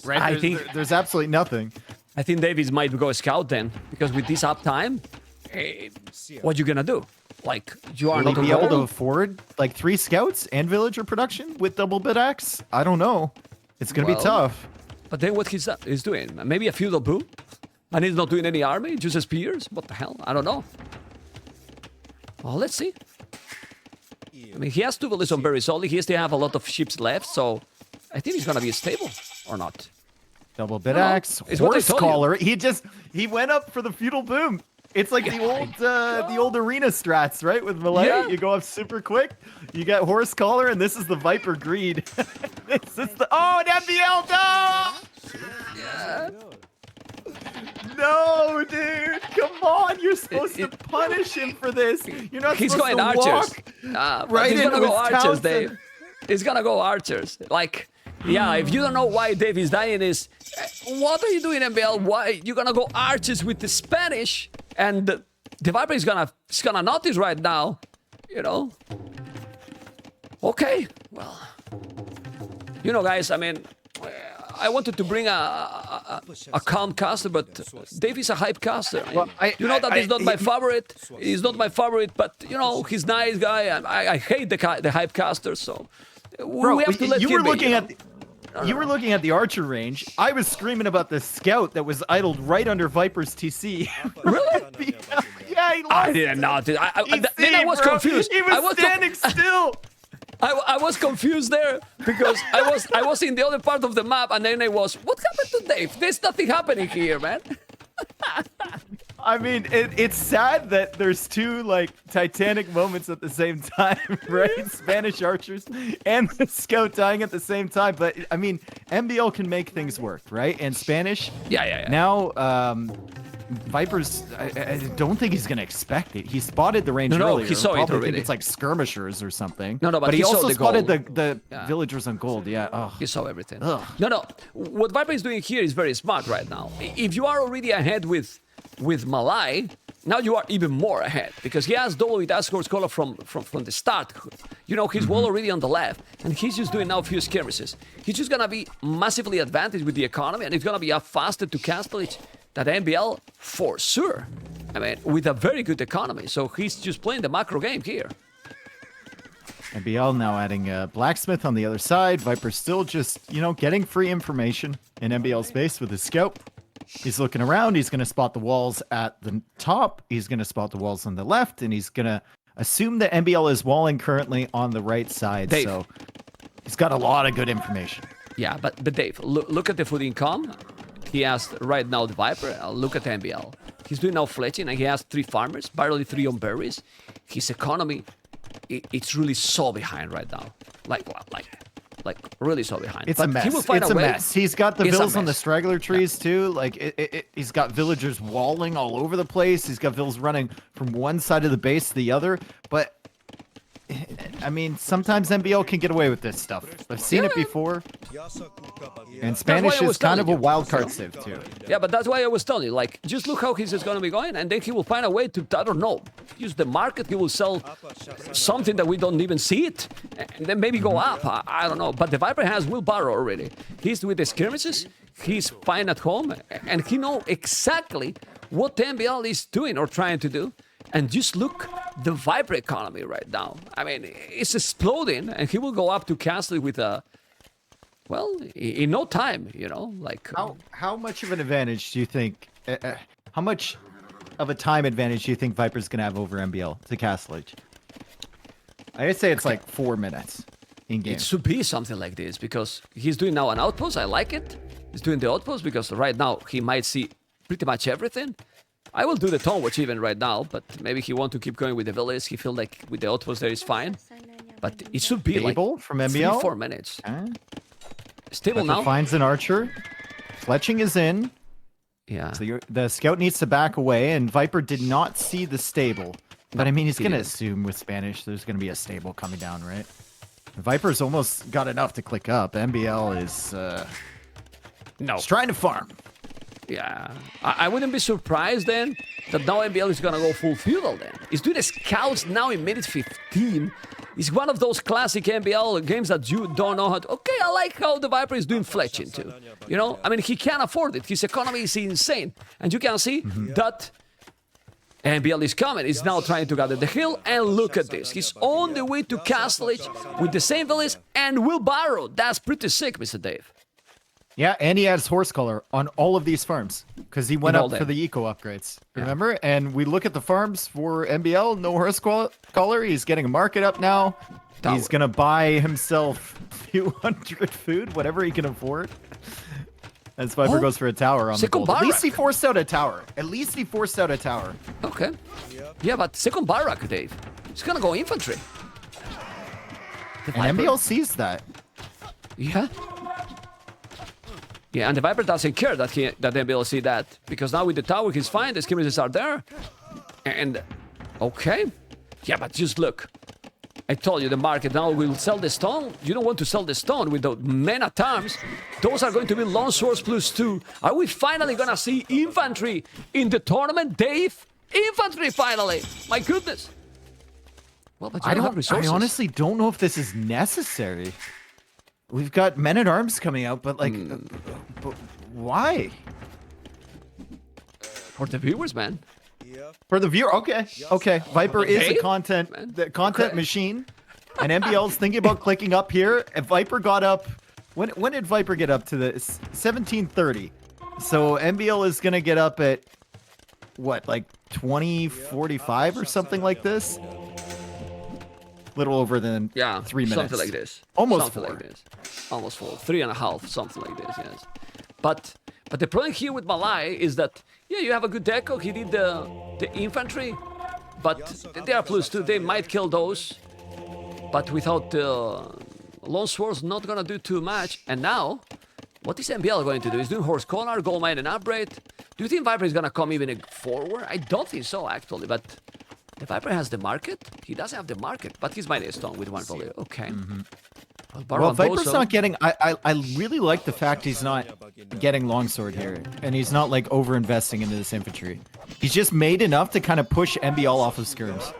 right? I think there's absolutely nothing. I think Davies might go scout then, because with this uptime, what you gonna do? Like, you are Will not he be able to afford like 3 scouts and villager production with double bit axe? I don't know. It's gonna be tough. But then what he's doing? Maybe a feudal boom? And he's not doing any army, just spears? What the hell? I don't know. Well, let's see. I mean, he has 2 villages on very solid. He still have a lot of ships left, so I think he's gonna be stable or not. Double bit axe, it's what I horse told you. collar. He went up for the feudal boom. It's like the old arena strats, right? With Malay, you go up super quick. You get horse collar, and this is the Viper greed. This is the an MbL, no! No, dude, come on! You're supposed to punish him for this. You're not He's supposed going to archers. walk right he's into gonna go his archers, towns Dave. He's gonna go archers. Like, yeah, if you don't know why Dave is dying, is what are you doing, MbL? Why you're gonna go archers with the Spanish? And the Viper is gonna notice right now, you know. Okay, well, you know, guys. I mean, I wanted to bring a calm caster, but Dave is a hype caster. Well, you know that he's not my favorite. He's not my favorite, but you know, he's nice guy, and I hate the hype caster. So we have to let him be. You were looking at the archer range. I was screaming about the scout that was idled right under Viper's TC. Really? Yeah, he lost. I didn't know. Then I was confused. He was standing still. I was confused there because I was in the other part of the map, and then I was, what happened to Dave? There's nothing happening here, man. I mean, it's sad that there's 2 like Titanic moments at the same time, right? Spanish archers and the scout dying at the same time. But I mean, MbL can make things work, right? And Spanish. Yeah. Now, Viper's. I don't think he's gonna expect it. He spotted the range No, earlier. he saw it Probably already. think it's like skirmishers or something. No, but he saw also the spotted gold. the villagers on gold. Yeah. Oh. He saw everything. Ugh. No. What Viper is doing here is very smart right now. If you are already ahead with Malay, now you are even more ahead because he has double with Asgore Scholar from the start. You know, he's well already on the left, and he's just doing now a few skirmishes. He's just gonna be massively advantaged with the economy, and it's gonna be a faster to castle it than MbL for sure. I mean, with a very good economy. So he's just playing the macro game here. MbL now adding blacksmith on the other side. Viper still just, you know, getting free information in MbL's base with his scout. He's looking around. He's going to spot the walls at the top. He's going to spot the walls on the left, and he's going to assume that MbL is walling currently on the right side. Dave. So he's got a lot of good information. Yeah, but Dave, look at the food income. He has right now the Viper. Look at MbL. He's doing now fletching, and he has 3 farmers, barely 3 on berries. His economy, it's really so behind right now. Like really so behind. It's but a mess. He will find It's a a way. mess. He's got the It's a vills on the mess. straggler trees too. Like he's got villagers walling all over the place. He's got vills running from one side of the base to the other. But I mean, sometimes MbL can get away with this stuff. I've seen it before. And Spanish is kind of a wild card sieve too. Yeah, but that's why I was telling you, like, just look how he's just going to be going, and then he will find a way to, I don't know, use the market. He will sell something that we don't even see it, and then maybe go up. I don't know. But the Viper has wheelbarrow already. He's with the skirmishes. He's fine at home, and he knows exactly what the MbL is doing or trying to do. And just look the Viper economy right now. I mean, it's exploding, and he will go up to castle with a, well, in no time, you know, like. How much of an advantage do you think? How much of a time advantage do you think Viper's gonna have over MbL to castle age? I'd say it's like 4 minutes in game. It should be something like this because he's doing now an outpost. I like it. He's doing the outpost because right now he might see pretty much everything. I will do the Tone Watch even right now, but maybe he want to keep going with the Villas. He feel like with the outpost there is fine. But it should be Stable like from MbL? 3-4 minutes. Okay. Stable Viper now. finds an archer. Fletching is in. Yeah. So the scout needs to back away, and Viper did not see the stable. But I mean, he's he going to didn't. assume with Spanish there's going to be a stable coming down, right? Viper's almost got enough to click up. MbL is No. he's trying to farm. Yeah. I wouldn't be surprised then that now MbL is gonna go full feudal then. He's doing the scouts now in minute 15. It's one of those classic MbL games that you don't know how to... Okay, I like how the Viper is doing fletching too. You know, I mean, he can afford it. His economy is insane. And you can see that MbL is coming. He's now trying to gather the hill. And look at this. He's on the way to Castle Edge with the same village and wheelbarrow. That's pretty sick, Mr. Dave. Yeah, and he has horse color on all of these farms because he went In all up for them. the eco upgrades. Remember? And we look at the farms for MbL, no horse color. He's getting a market up now. Tower. He's gonna buy himself a few hundred food, whatever he can afford. As Viper goes for a tower on the second gold. At least barrack. he forced out a tower. At least he forced out a tower. Okay. Yeah, but second barrack, Dave. He's gonna go infantry. The And Viper- MbL sees that. Yeah. Yeah, and the Viper doesn't care that MbL see that, because now with the tower he's fine, the skirmishes are there. And okay. Yeah, but just look. I told you the market now will sell the stone. You don't want to sell the stone with the men at arms. Those are going to be long swords +2. Are we finally gonna see infantry in the tournament, Dave? Infantry finally! My goodness. Well, but you don't have I resources. honestly don't know if this is necessary. We've got men at arms coming out, but like, but why? For the viewers, man. For the viewer, okay, okay. Viper is a Dave? content Man. content Okay. machine, and MbL's thinking about clicking up here. And Viper got up. When did Viper get up to the 17:30? So MbL is gonna get up at what, like 20:45 or something like this. Little over than Yeah, 3 minutes. something like this. Almost something 4. like this. Almost 4. 3.5, something like this, yes. But the problem here with Malai is that, yeah, you have a good deco. He did the infantry, but they are +2. They might kill those, but without long swords, not gonna do too much. And now, what is MbL going to do? He's doing horse collar, gold mine, and upgrade. Do you think Viper is gonna come even forward? I don't think so, actually, but the Viper has the market. He does have the market, but he's mining a stone with 1 value. Okay. Well, Viper's not getting. I really like the fact he's not getting longsword here, and he's not like over investing into this infantry. He's just made enough to kind of push MbL off of skirms,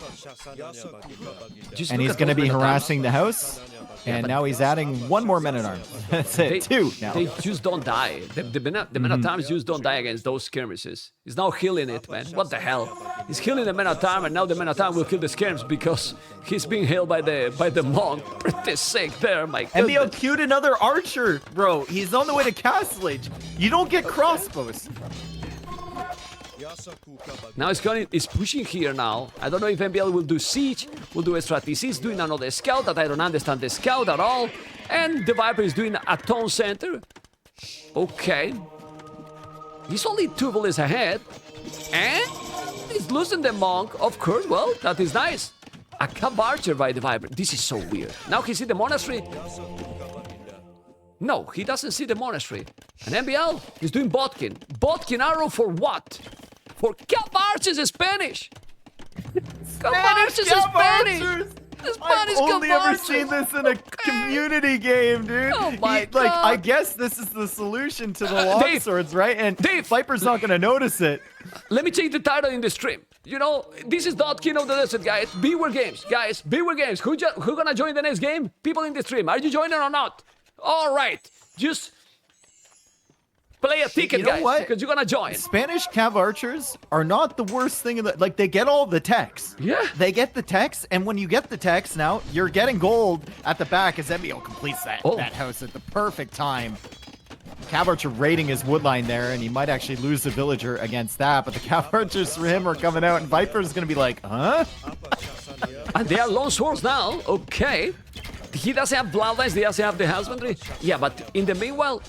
and he's going to be harassing the house. And now he's adding 1 more men at arms. That's it. 2 now. They just don't die. The men at arms just don't die against those skirmishes. He's now healing it, man. What the hell? He's healing the men at arms, and now the men at arms will kill the skirms because he's being healed by the monk. Pretty sick there, my goodness. MbL queued another archer, bro. He's on the way to Castle Edge. You don't get crossbows. Now he's pushing here now. I don't know if MbL will do siege, will do extra TC. He's doing another scout that I don't understand the scout at all. And the Viper is doing a town center. Okay. He's only 2 villages ahead. And he's losing the monk, of course. Well, that is nice. A cab archer by the Viper. This is so weird. Now he see the monastery. No, he doesn't see the monastery. And MbL is doing Botkin. Botkin arrow for what? For cab archers in Spanish. Cab archers in Spanish. The Spanish I've only cab ever archers. seen this in a community game, dude. Oh my Like, I God. guess this is the solution to the Dave, longswords, right? And Dave. Viper's not going to notice it. Let me change the title in the stream. You know, this is not King of the Desert, guys. Beware Games. Guys, Beware Games. Who gonna join the next game? People in the stream. Are you joining or not? All right. Just play a ticket, You know guys, what? because you're gonna join. Spanish cav archers are not the worst thing in the, like, they get all the techs. Yeah. They get the techs, and when you get the techs now, you're getting gold at the back as MbL completes that house at the perfect time. Cav archer raiding his woodline there, and he might actually lose the villager against that, but the cav archers for him are coming out, and Viper's gonna be like, huh? And they are long swords now. Okay. He doesn't have bloodlines, he doesn't have the husbandry. Yeah, but in the meanwhile,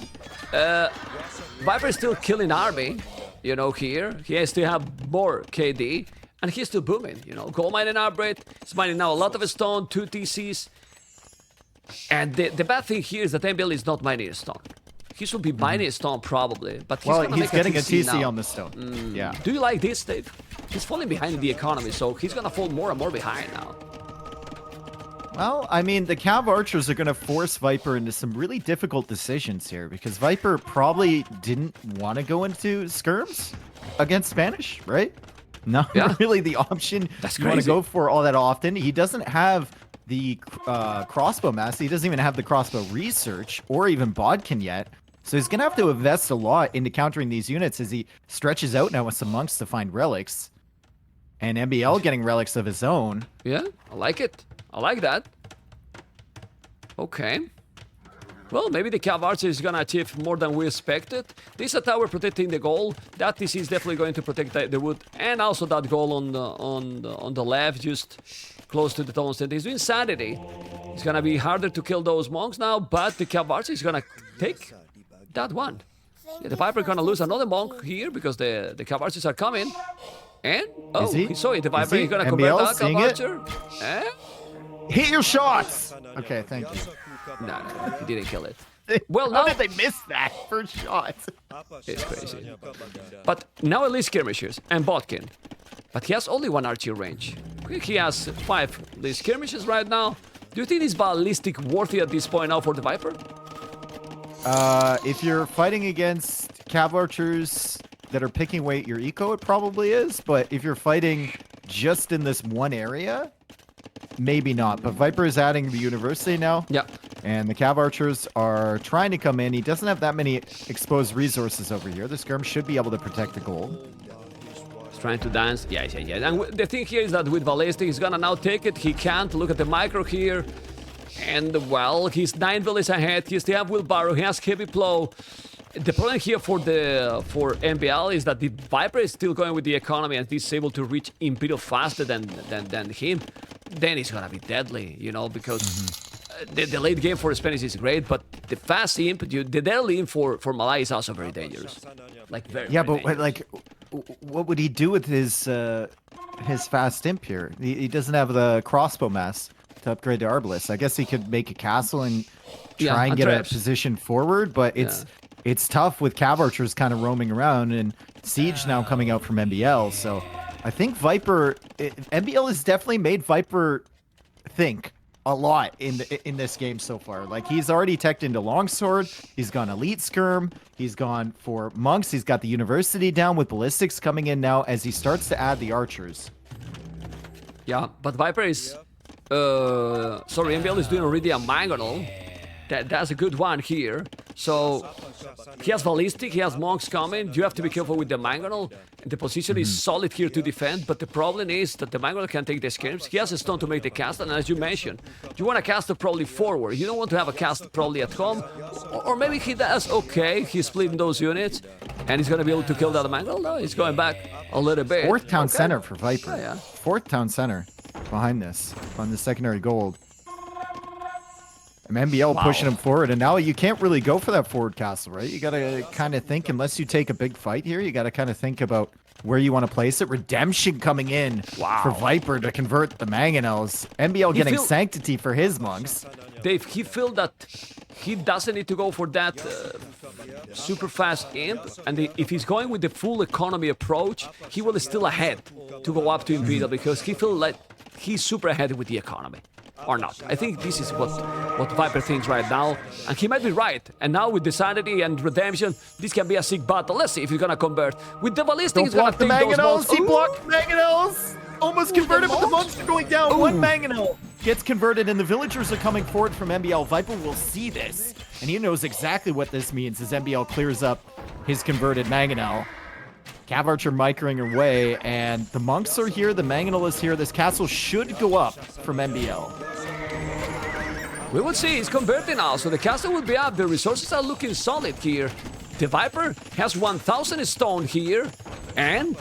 Viper is still killing army. you know, here. He has to have more KD, and he's still booming, you know. Gold mining upgrade, he's mining now a lot of stone, 2 TCs. And the bad thing here is that MbL is not mining a stone. He should be mining a stone probably, but he's getting a TC now. on the stone. Yeah. Do you like this, Dave? He's falling behind in the economy, so he's gonna fall more and more behind now. Well, I mean, the Cav Archers are going to force Viper into some really difficult decisions here because Viper probably didn't want to go into skirms against Spanish, right? Not really the option you want to go for all that often. He doesn't have the crossbow master. He doesn't even have the crossbow research or even bodkin yet. So he's going to have to invest a lot into countering these units as he stretches out now with some monks to find relics. And MbL getting relics of his own. Yeah, I like it. I like that. Okay. Well, maybe the Cav Archer is gonna achieve more than we expected. This is a tower protecting the goal. That TC is definitely going to protect the wood, and also that goal on the left, just close to the tungsten. He's doing sanity. It's gonna be harder to kill those monks now, but the Cav Archer is gonna take that one. Yeah, the Viper gonna lose another monk here because the Cav Archers are coming. And he saw it. The Viper is gonna convert that Cav Archer. Hit your shots! Okay, thank you. No, he didn't kill it. Well, How now did they miss that first shot? it's crazy. But now at least skirmishers and Bodkin. But he has only 1 archer range. He has 5 these skirmishes right now. Do you think it's ballistic worthy at this point now for the Viper? If you're fighting against Cav Archers that are picking away at your eco, it probably is. But if you're fighting just in this one area, maybe not. But Viper is adding the university now. Yeah. And the Cav Archers are trying to come in. He doesn't have that many exposed resources over here. The skirm should be able to protect the gold. He's trying to dance. Yeah. And the thing here is that with Ballistic, he's gonna now take it. He can't. Look at the micro here. And, well, he's 9 villages ahead. He still have Wheelbarrow. He has Heavy Plow. The problem here for MbL is that the Viper is still going with the economy and he's able to reach Imperial faster than him. Then it's gonna be deadly, you know, because the late game for Spanish is great, but the fast imp, the deadly imp for Malay is also very dangerous. Like very but dangerous. like, what would he do with his fast imp here? He doesn't have the crossbow mass to upgrade to Arbalest. I guess he could make a castle and try and get traps. a position forward, but it's tough with Cav Archers kind of roaming around and Siege now coming out from MbL. So I think MbL has definitely made Viper think a lot in this game so far. Like, he's already teched into Longsword, he's gone Elite Skirm, he's gone for Monks, he's got the University down with Ballistics coming in now as he starts to add the Archers. Yeah, but Viper is... sorry, MbL is doing already a Mangonel. That's a good one here. So, he has Ballistic, he has Monks coming. You have to be careful with the Mangonel. The position is solid here to defend, but the problem is that the Mangonel can take the skirms. He has a stone to make the cast, and as you mentioned, you want to cast it probably forward. You don't want to have a cast probably at home. Or maybe he does. Okay, he's splitting those units, and he's going to be able to kill that Mangonel. No, he's going back a little bit. 4th town center for Viper. Yeah. 4th town center behind this, on the secondary gold. And MbL pushing him forward, and now you can't really go for that forward castle, right? You gotta kind of think, unless you take a big fight here, you gotta kind of think about where you want to place it. Redemption coming in for Viper to convert the Mangonels. MbL getting Sanctity for his monks. Dave, he feels that he doesn't need to go for that super fast imp, and if he's going with the full economy approach, he will still ahead to go up to Imperial because he feels like he's super ahead with the economy. Or not. I think this is what Viper thinks right now, and he might be right. And now with the Sanity and Redemption, this can be a sick battle. Let's see if he's gonna convert. With the Ballistic, he's gonna take those monks. He blocked the Mangonels! Almost converted, but the monks are going down. One Mangonel gets converted, and the villagers are coming forward from MbL. Viper will see this, and he knows exactly what this means as MbL clears up his converted Mangonel. Cav Archer microing away, and the monks are here, the Mangonel is here. This castle should go up from MbL. We will see, he's converting now, so the castle will be up. The resources are looking solid here. The Viper has 1,000 stone here, and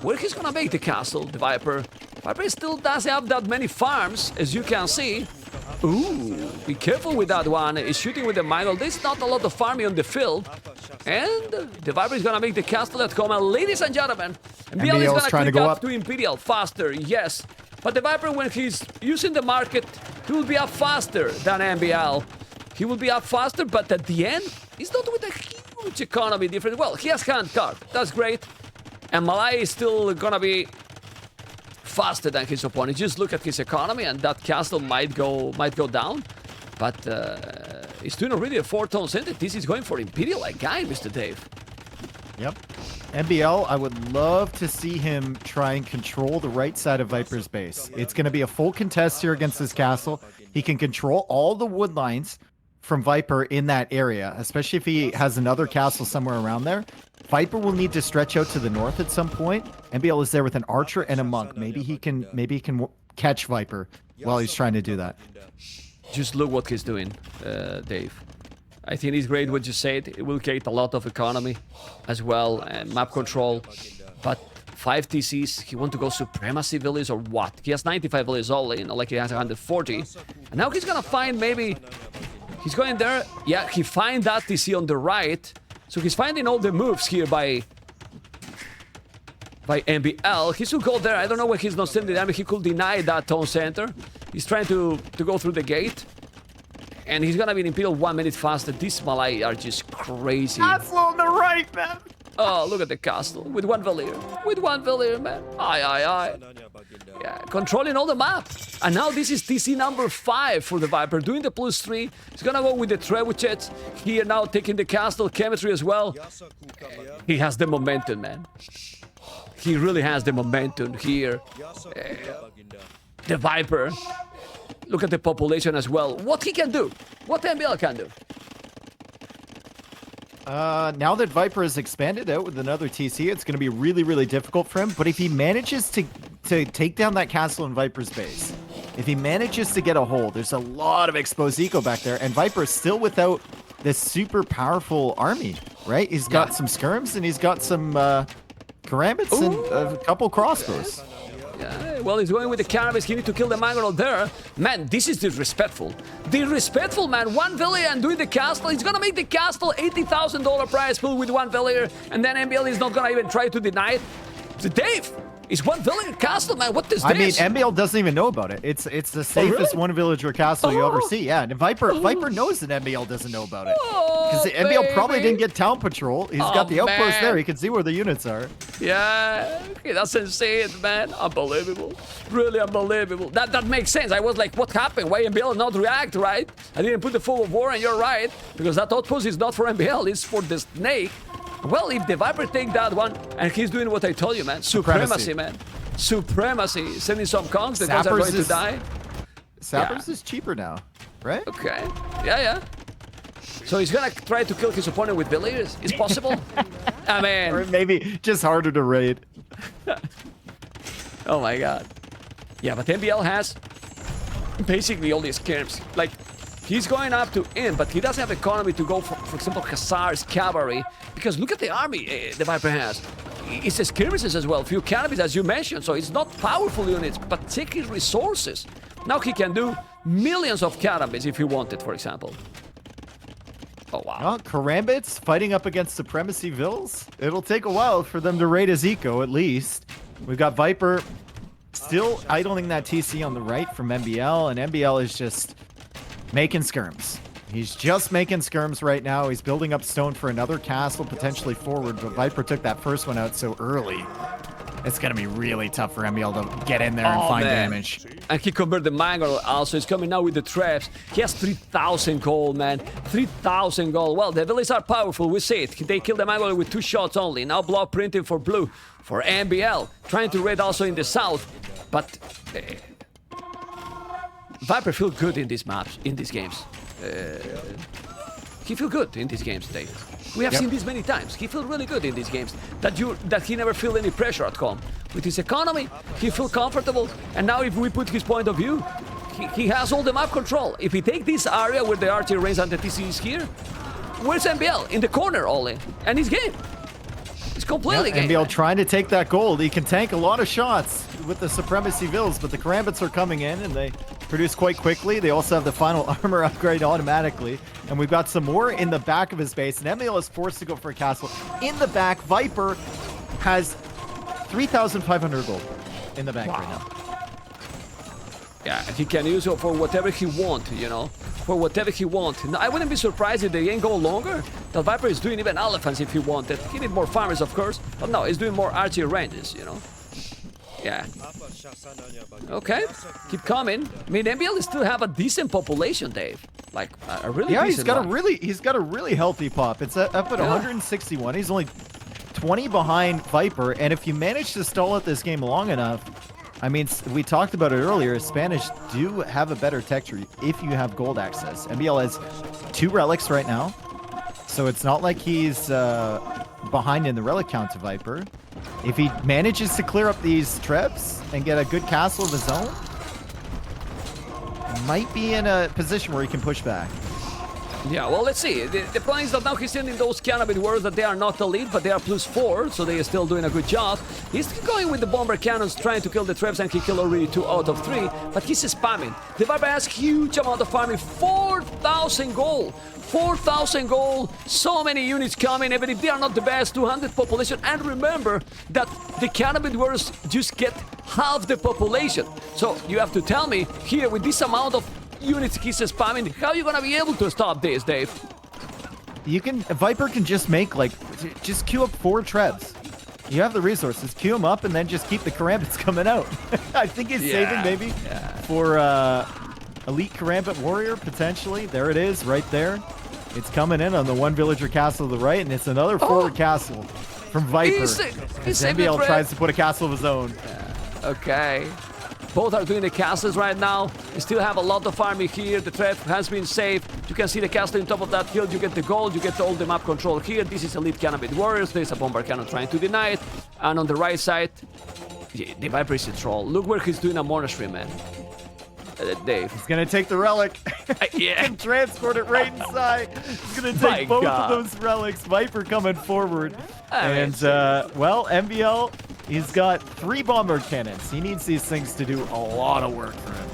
where he's gonna make the castle, the Viper? Viper still doesn't have that many farms, as you can see. Ooh, be careful with that one. He's shooting with the Mangonel. There's not a lot of farming on the field. And the Viper is gonna make the castle at home. And ladies and gentlemen, MbL is MbL is gonna trying to click go up up. to Imperial faster, yes. But the Viper, when he's using the market, he will be up faster than MbL. He will be up faster, but at the end, he's not with a huge economy difference. Well, he has hand card, that's great. And Malay is still gonna be faster than his opponent. Just look at his economy, and that castle might go down. But he's doing already a 4-tone center. This is going for Imperial again, Mr. Dave. Yep. MbL, I would love to see him try and control the right side of Viper's base. It's going to be a full contest here against this castle. He can control all the wood lines from Viper in that area, especially if he has another castle somewhere around there. Viper will need to stretch out to the north at some point. MbL is there with an archer and a monk. Maybe he can catch Viper while he's trying to do that. Just look what he's doing, Dave. I think it's great what you said. It will create a lot of economy as well, and map control. But 5 TCs, he want to go Supremacy Village or what? He has 95 villages all in, like he has 140. And now he's gonna find maybe... He's going there. Yeah, he find that TC on the right. So he's finding all the moves here by MbL. He should go there. I don't know why he's not sending them. He could deny that tone center. He's trying to go through the gate. And he's gonna be in Imperial 1 minute faster. These Malay are just crazy. Castle on the right, man. Oh, look at the castle. With 1 Valier. With 1 Valier, man. Aye. Yeah, controlling all the map. And now this is TC number 5 for the Viper. Doing the +3. He's gonna go with the trebuchets. Here now taking the castle. Chemistry as well. He has the momentum, man. He really has the momentum here. The Viper. Look at the population as well. What he can do. What MbL can do. Now that Viper has expanded out with another TC, it's going to be really, really difficult for him. But if he manages to take down that castle in Viper's base, if he manages to get a hold, there's a lot of exposed eco back there. And Viper is still without this super powerful army, right? He's got some skirms and he's got some karambits and a couple crossbows. Yeah, well, he's going with the cannabis. He needs to kill the Mangrel there. Man, this is disrespectful. Disrespectful, man. 1 Villier and doing the castle. He's gonna make the castle $80,000 prize pool with 1 Villier. And then MbL is not gonna even try to deny it. Dave, it's 1 Villier castle, man. What is this? I mean, MbL doesn't even know about it. It's the safest one villager castle you ever see. Yeah, and Viper knows that MbL doesn't know about it. Because MbL probably didn't get town patrol. He's got the outpost there. He can see where the units are. Yeah, okay, that's insane, man. Unbelievable. Really unbelievable. That makes sense. I was like, what happened? Why MbL not react, right? I didn't put the fog of war, and you're right. Because that outpost is not for MbL, it's for the snake. Well, if the Viper take that one, and he's doing what I told you, man. Supremacy, man. Supremacy. Sending some conks, the guns are going to die. Sappers is cheaper now, right? Okay. Yeah. So he's gonna try to kill his opponent with Villiers? It's possible? I mean... Or maybe just harder to raid. Oh my god. Yeah, but MbL has basically all these camps. Like, he's going up to in, but he doesn't have economy to go for example, Hussars, Cavalry. Because look at the army the Viper has. It's a skirmishes as well, few cannabis as you mentioned, so it's not powerful units, but take his resources. Now he can do millions of cannabis if he wanted, for example. Oh, wow. Well, Karambits fighting up against Supremacy Vills. It'll take a while for them to raid his eco, at least. We've got Viper still idling that TC on the right from MbL, and MbL is just making skirms. He's just making skirms right now. He's building up stone for another castle, potentially forward, but Viper took that first one out so early. It's going to be really tough for MbL to get in there and find damage. And he converted the Mangrel also. He's coming now with the traps. He has 3,000 gold, man. 3,000 gold. Well, the villages are powerful. We see it. They killed the Mangrel with 2 shots only. Now block printing for blue. For MbL. Trying to raid also in the south. But Viper feel good in these maps, in these games. He feel good in these games, David. We have seen this many times. He feel really good in these games. That he never feel any pressure at home. With his economy, he feel comfortable. And now if we put his point of view, he has all the map control. If he take this area where the archer range and the TC is here, where's MbL? In the corner only. And he's game. It's completely game. MbL trying to take that gold. He can tank a lot of shots with the Supremacy Vills, but the Karambits are coming in and they produce quite quickly. They also have the final armor upgrade automatically. And we've got some more in the back of his base. And MbL is forced to go for a castle. In the back, Viper has 3,500 gold in the bank right now. Yeah, he can use it for whatever he wants, you know. For whatever he wants. I wouldn't be surprised if the game go longer. TheViper is doing even elephants if he wanted. He need more farmers, of course. But no, he's doing more archery ranges, you know. Yeah. Okay, keep coming. I mean, MbL still have a decent population, Dave. Like a really decent he's got a really healthy pop. It's up at 161. He's only 20 behind Viper, and if you manage to stall out this game long enough, I mean, we talked about it earlier. Spanish do have a better tech tree if you have gold access. MbL has 2 relics right now, so it's not like he's behind in the relic count to Viper. If he manages to clear up these trebs and get a good castle of his own, might be in a position where he can push back. Yeah, well, let's see. The plan is that now he's sending those cannabis warriors that they are not elite, but they are +4, so they are still doing a good job. He's going with the bomber cannons, trying to kill the traps, and he killed already 2 out of 3, but he's spamming. The Viper has huge amount of farming, 4,000 gold. 4,000 gold, so many units coming, even if they are not the best, 200 population. And remember that the cannabis warriors just get half the population. So you have to tell me, here, with this amount of units he's spamming, how are you gonna be able to stop this, Dave? Viper can just make, like, just queue up 4 trebs. You have the resources, queue them up, and then just keep the karambits coming out. I think he's saving maybe for elite karambit warrior, potentially. There it is, right there. It's coming in on the 1 villager castle to the right, and it's another forward castle from Viper. As MbL tries to put a castle of his own. Okay. Both are doing the castles right now. You still have a lot of farming here. The threat has been saved. You can see the castle on top of that hill. You get the gold. You get all the map control here. This is elite cannabis warriors. There's a bomber cannon trying to deny it. And on the right side, the Viper is a troll. Look where he's doing a monastery, man. Dave. He's gonna take the relic. He can transport it right inside. He's gonna take both of those relics. Viper coming forward. And, well, MbL, he's got 3 bomber cannons. He needs these things to do a lot of work for him.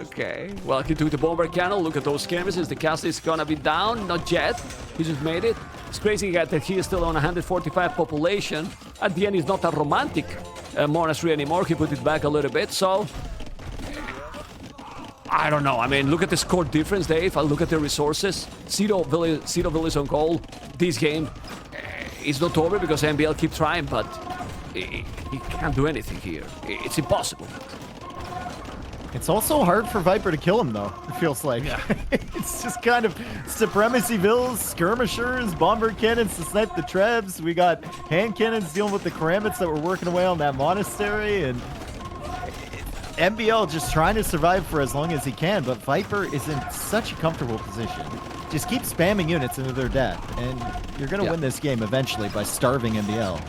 Okay, well, he took the bomber cannon. Look at those canvases. The castle is gonna be down. Not yet. He just made it. It's crazy that he is still on 145 population. At the end, he's not a romantic monastery anymore. He put it back a little bit, so I don't know. I mean, look at the score difference, Dave. I look at the resources. Zero villas on goal. This game is not over because MbL keep trying, but he can't do anything here. It's impossible. It's also hard for Viper to kill him, though, it feels like. Yeah. It's just kind of supremacy vills, skirmishers, bomber cannons to snipe the trebs. We got hand cannons dealing with the karambits that were working away on that monastery, and MbL just trying to survive for as long as he can, but Viper is in such a comfortable position. Just keep spamming units into their death, and you're going to win this game eventually by starving MbL.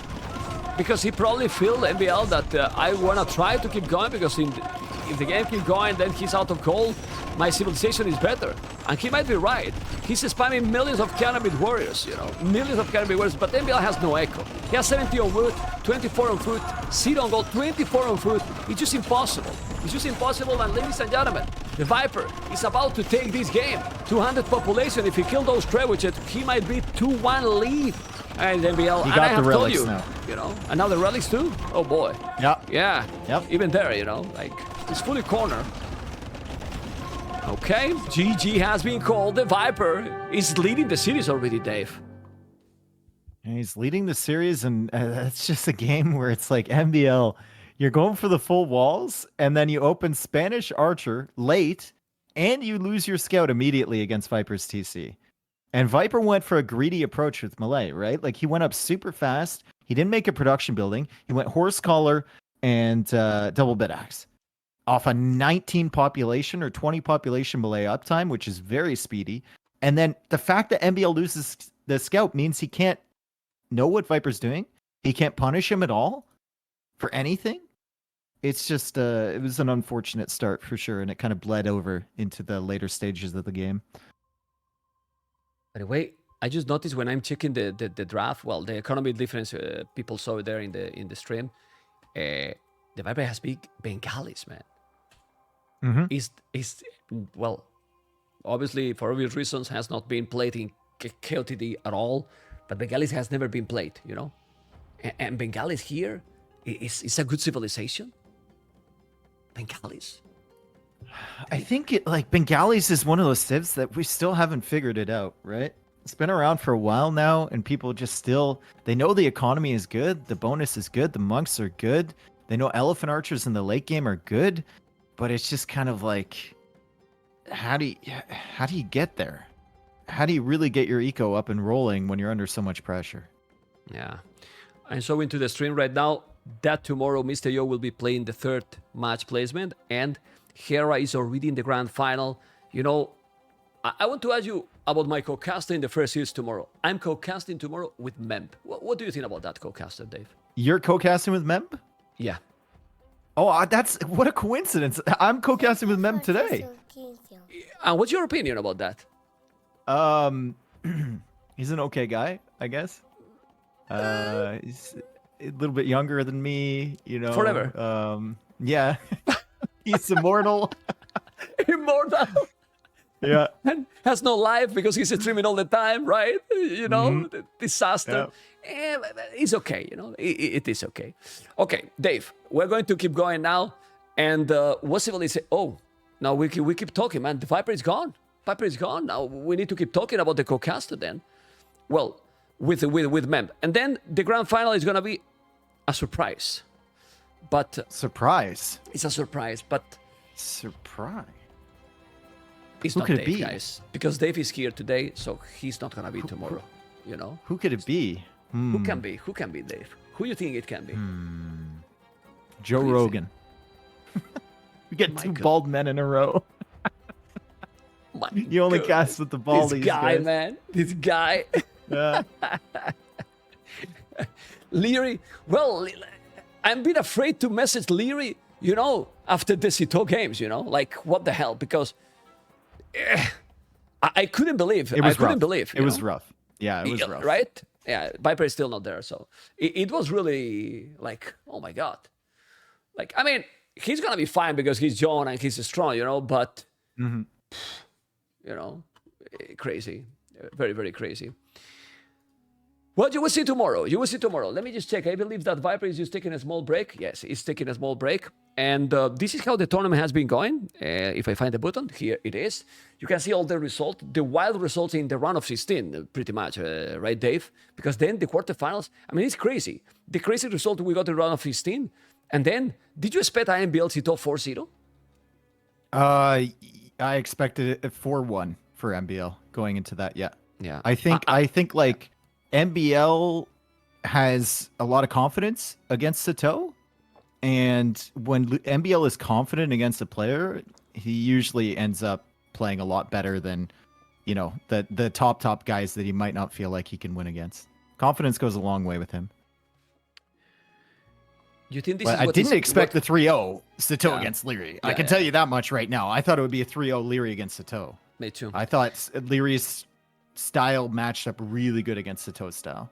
Because he probably feel, MbL, that I want to try to keep going, because if the game keep going, then he's out of gold. My civilization is better. And he might be right. He's spamming millions of cannabis warriors, you know. Millions of cannabis warriors, but MbL has no echo. He has 70 on wood, 24 on food, 0 on gold, 24 on food. It's just impossible. It's just impossible, and ladies and gentlemen, the Viper is about to take this game. 200 population. If he kills those Trebuchet, he might be 2-1 lead. And MbL, he and got I have the relics told you, now. You know, and now the relics too? Oh boy. Yep. Yeah. Yep. Even there, you know, like, it's fully cornered. Okay, GG has been called. The Viper is leading the series already, Dave. And he's leading the series, and it's just a game where it's like, MbL, you're going for the full walls, and then you open Spanish Archer late, and you lose your scout immediately against Viper's TC. And Viper went for a greedy approach with Malay, right? Like, he went up super fast. He didn't make a production building. He went horse collar and double bit axe off a 19 population or 20 population Malay uptime, which is very speedy. And then the fact that MbL loses the scout means he can't know what Viper's doing. He can't punish him at all for anything. It's just, it was an unfortunate start for sure, and it kind of bled over into the later stages of the game. By the way, I just noticed when I'm checking the draft, well, the economy difference people saw there in the stream, the Viper has big Bengalis, man. is well, obviously for obvious reasons has not been played in KOTD at all, but Bengalis has never been played, you know, and Bengalis here is a good civilization. Bengalis. I think like Bengalis is one of those civs that we still haven't figured it out, right? It's been around for a while now, and people just still, they know the economy is good, the bonus is good, the monks are good, they know elephant archers in the late game are good, but it's just kind of like, how do you get there? How do you really get your eco up and rolling when you're under so much pressure? Yeah. I'm so into the stream right now that tomorrow Mr. Yo will be playing the third match placement, and Hera is already in the grand final. You know, I want to ask you about my co-caster in the first series tomorrow. I'm co-casting tomorrow with Memb. What do you think about that co-caster, Dave? You're co-casting with Memb? Yeah. Oh, that's what a coincidence. I'm co-casting with Memb today. And what's your opinion about that? He's an okay guy, I guess. He's a little bit younger than me, you know. Forever. Yeah. He's immortal. Immortal. Yeah. And has no life because he's streaming all the time, right? You know, disaster. Yeah. It's okay, you know. It is okay. Okay, Dave, we're going to keep going now. And what civilization? Oh, now we keep talking, man. TheViper is gone. Viper is gone. Now we need to keep talking about the co-caster then. Well, with Memb. And then the grand final is going to be a surprise. But surprise. It's a surprise, but surprise. It's Who not could Dave, it be? guys, because Dave is here today, so he's not gonna be tomorrow. You know. Who could it be? Who can be? Who can be Dave? Who you think it can be? Joe Rogan. We get two bald men in a row. You only cast with the baldies. This guy, guys. man. This guy. Yeah. Leary. Well, I'm a bit afraid to message Leary, you know, after the Cito games, you know? Like, what the hell? Because I couldn't believe. It was I couldn't rough. believe. It was rough. Yeah, it was rough. Right? Yeah, Viper is still not there, so it was really like, oh my god. Like, I mean, he's gonna be fine because he's John and he's strong, you know, but, you know, crazy. Very, very crazy. Well, you will see tomorrow. You will see tomorrow. Let me just check. I believe that Viper is just taking a small break. Yes, he's taking a small break. And this is how the tournament has been going. If I find the button, here it is. You can see all the results, the wild results in the round of 16, pretty much, right, Dave? Because then the quarterfinals, I mean, it's crazy. The crazy result we got in round of 16. And then, did you expect MbL Cito 4-0? I expected it 4-1 for MbL going into that. Yeah. Yeah. I think like MbL has a lot of confidence against Cito, and when MbL is confident against a player, he usually ends up playing a lot better than, you know, the top guys that he might not feel like he can win against. Confidence goes a long way with him. You think this But is I what didn't expect the 3-0 Cito Yeah. against Leary. Yeah, I can tell you that much right now. I thought it would be a 3-0 Leary against Cito. Me too. I thought Leary's style matched up really good against Cito's style.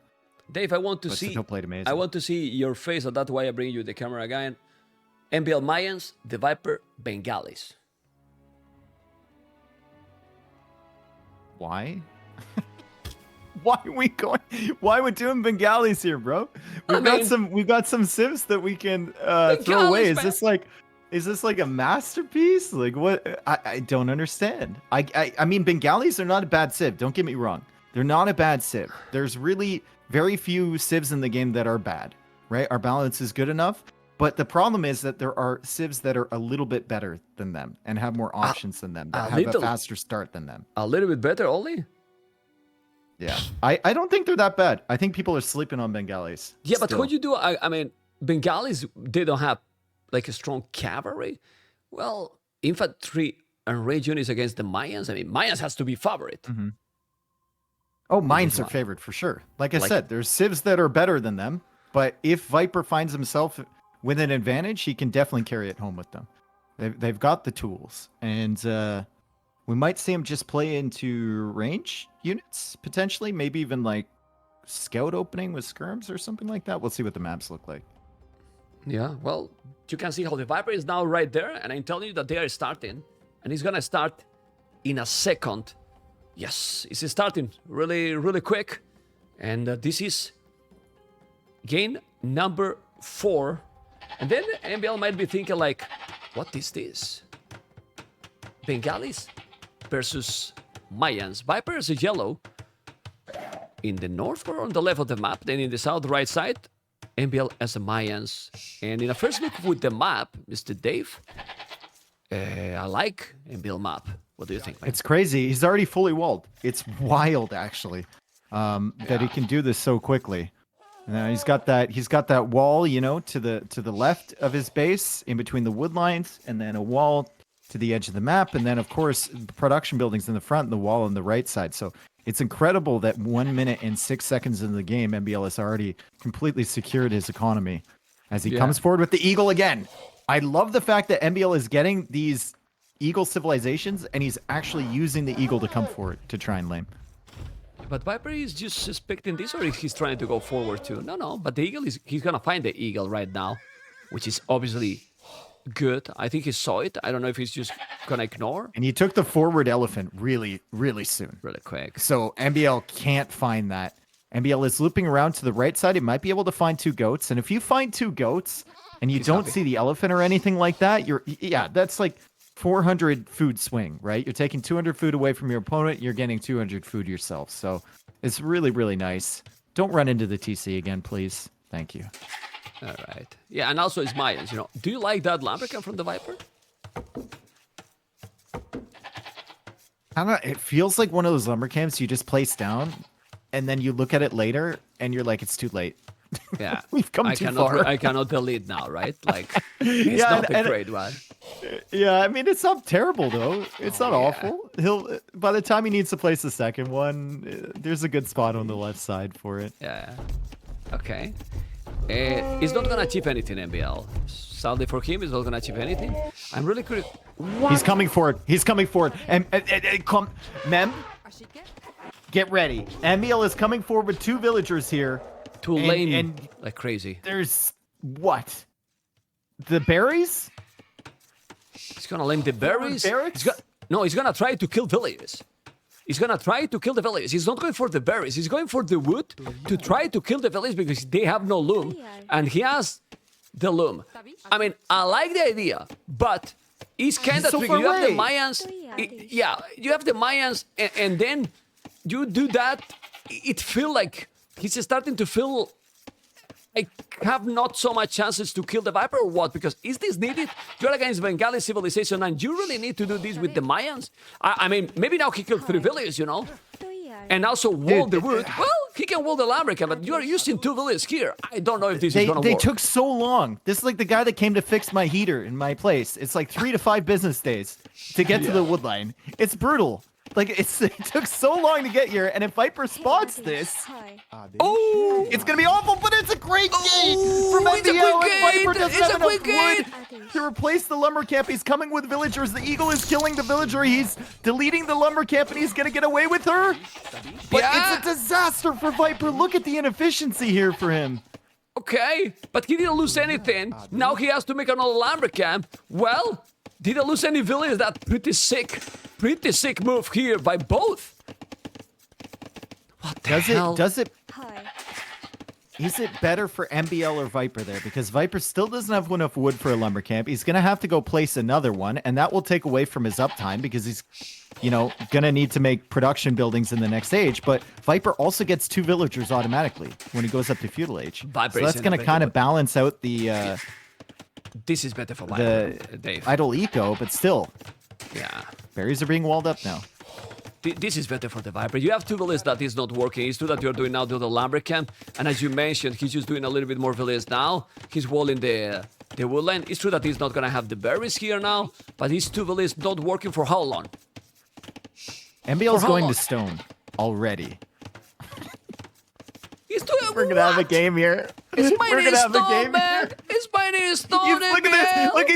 Dave, I want to But see. Cito played amazing. I want to see your face, and that's why I bring you the camera again. MbL Mayans, TheViper, Bengalis. Why? Why are we going? Why are we doing Bengalis here, bro? We've got some civs that we can throw away. man. Is this like a masterpiece? Like what? I don't understand. I mean, Bengalis are not a bad civ. Don't get me wrong. They're not a bad civ. There's really very few civs in the game that are bad, right? Our balance is good enough. But the problem is that there are civs that are a little bit better than them and have more options than them, that have a faster start than them. A little bit better, only? Yeah. I don't think they're that bad. I think people are sleeping on Bengalis. Yeah, but still. what you do, I mean, Bengalis, they don't have like a strong cavalry. Well, infantry and range units against the Mayans, I mean, Mayans has to be favorite. Oh, mines are favored for sure. Like I said, there's civs that are better than them. But if Viper finds himself with an advantage, he can definitely carry it home with them. They've got the tools. And we might see him just play into range units, potentially. Maybe even like scout opening with skirms or something like that. We'll see what the maps look like. Yeah, well, you can see how the Viper is now right there, and I'm telling you that they are starting, and it's gonna start in a second. Yes, it's starting really, really quick, and this is game number 4. And then MbL might be thinking like, what is this? Bengalis versus Mayans. Viper is a yellow in the north or on the left of the map, then in the south right side, MbL as the Mayans. And in a first look with the map, Mr. Dave, I like MbL map. What do you think, man? It's crazy. He's already fully walled. It's wild, actually, that he can do this so quickly. He's got that wall, you know, to the left of his base, in between the wood lines, and then a wall to the edge of the map, and then of course production buildings in the front and the wall on the right side. So it's incredible that 1 minute and 6 seconds into the game, MbL has already completely secured his economy as he comes forward with the Eagle again. I love the fact that MbL is getting these Eagle civilizations, and he's actually using the Eagle to come forward to try and lame. But Viper is just suspecting this, or he's trying to go forward too? No, but the Eagle he's gonna find the Eagle right now, which is obviously good. I think he saw it. I don't know if he's just gonna ignore. And he took the forward elephant really, really soon. Really quick. So MbL can't find that. MbL is looping around to the right side. He might be able to find 2 goats. And if you find 2 goats and you don't see the elephant or anything like that, that's like 400 food swing, right? You're taking 200 food away from your opponent. You're getting 200 food yourself. So it's really, really nice. Don't run into the TC again, please. Thank you. All right. Yeah, and also it's Mayans, you know. Do you like that Lumbercamp from the Viper? It feels like one of those lumber camps you just place down, and then you look at it later, and you're like, it's too late. Yeah. We've come too far. I cannot delete now, right? Like, it's not a great one. Yeah, I mean, it's not terrible, though. It's not awful. By the time he needs to place the second one, there's a good spot on the left side for it. Yeah. Okay. He's not gonna achieve anything, MbL. Sadly for him, he's not gonna achieve anything. I'm really curious. He's coming forward. He's coming forward. And come, Mem, get ready. MbL is coming forward with 2 villagers here. To lane like crazy. There's what? The berries? He's gonna lane the berries. Barracks? He's gonna try to kill villagers. He's gonna try to kill the villagers. He's not going for the berries. He's going for the wood to try to kill the villagers because they have no loom, and he has the loom. I mean, I like the idea, but it's kind of tricky. You have the Mayans. You have the Mayans, and then you do that. It feels like he's starting to feel I have not so much chances to kill the Viper or what? Because is this needed? You're against Bengali civilization and you really need to do this with the Mayans? I mean, maybe now he killed 3 villages, you know? And also wall the wood. Well, he can wall the Lambrica, but you're using 2 villages here. I don't know if this is gonna work. They took so long. This is like the guy that came to fix my heater in my place. It's like 3 to 5 business days to get to the wood line. It's brutal. Like, it took so long to get here, and if Viper spots this, it's gonna be awful, but it's a great game from MbL, and Viper doesn't have enough wood to replace the lumber camp. He's coming with villagers. The Eagle is killing the villager. He's deleting the lumber camp, and he's gonna get away with her. But it's a disaster for Viper. Look at the inefficiency here for him. Okay, but he didn't lose anything. Now he has to make another lumber camp. Well, didn't lose any villagers. That's pretty sick move here by both. What the hell? Is it better for MbL or Viper there? Because Viper still doesn't have enough wood for a lumber camp. He's going to have to go place another one, and that will take away from his uptime because he's, going to need to make production buildings in the next age. But Viper also gets 2 villagers automatically when he goes up to feudal age. So that's going to kind of balance out the... This is better for Viper, Dave. Idle eco, but still. Yeah. Berries are being walled up now. This is better for the Viper. You have 2 villages that is not working. It's true that you're doing now the lumber camp. And as you mentioned, he's just doing a little bit more villages now. He's walling the woodland. It's true that he's not going to have the berries here now. But his 2 villages not working for how long? MbL's going to stone already. He's doing We're going to have a game here. We're going to have a game here. He's mining his stone. Look at this. Look,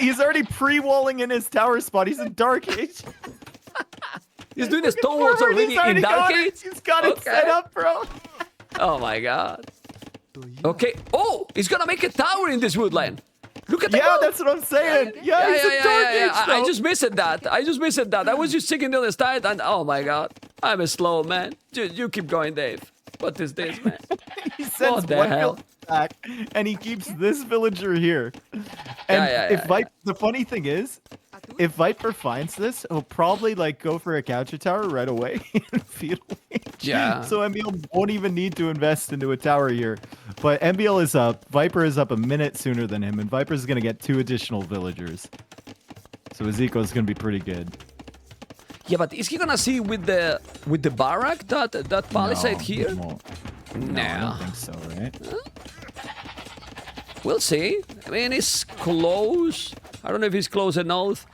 he's already pre-walling in his tower spot. He's in Dark Age. He's doing his stone walls already in Dark Age? He's got it set up, bro. Oh my god. Okay. Oh, he's gonna make a tower in this woodland. Look at that. Yeah, that's what I'm saying. Yeah, he's a dark age, I though. just missed that. I was just checking the other side, and oh my god, I'm a slow man. You keep going, Dave. What is this, man? He sends What the one hell? villager back, and he keeps this villager here. And the funny thing is, if Viper finds this, he'll probably like go for a capture tower right away and feudal age. Yeah. So MbL won't even need to invest into a tower here. But MbL is up. Viper is up a minute sooner than him, and Viper's gonna get 2 additional villagers. So his eco is gonna be pretty good. Yeah, but is he gonna see with the barrack that palisade here? He won't. No, I don't think so, right? We'll see. I mean, it's close. I don't know if he's close enough,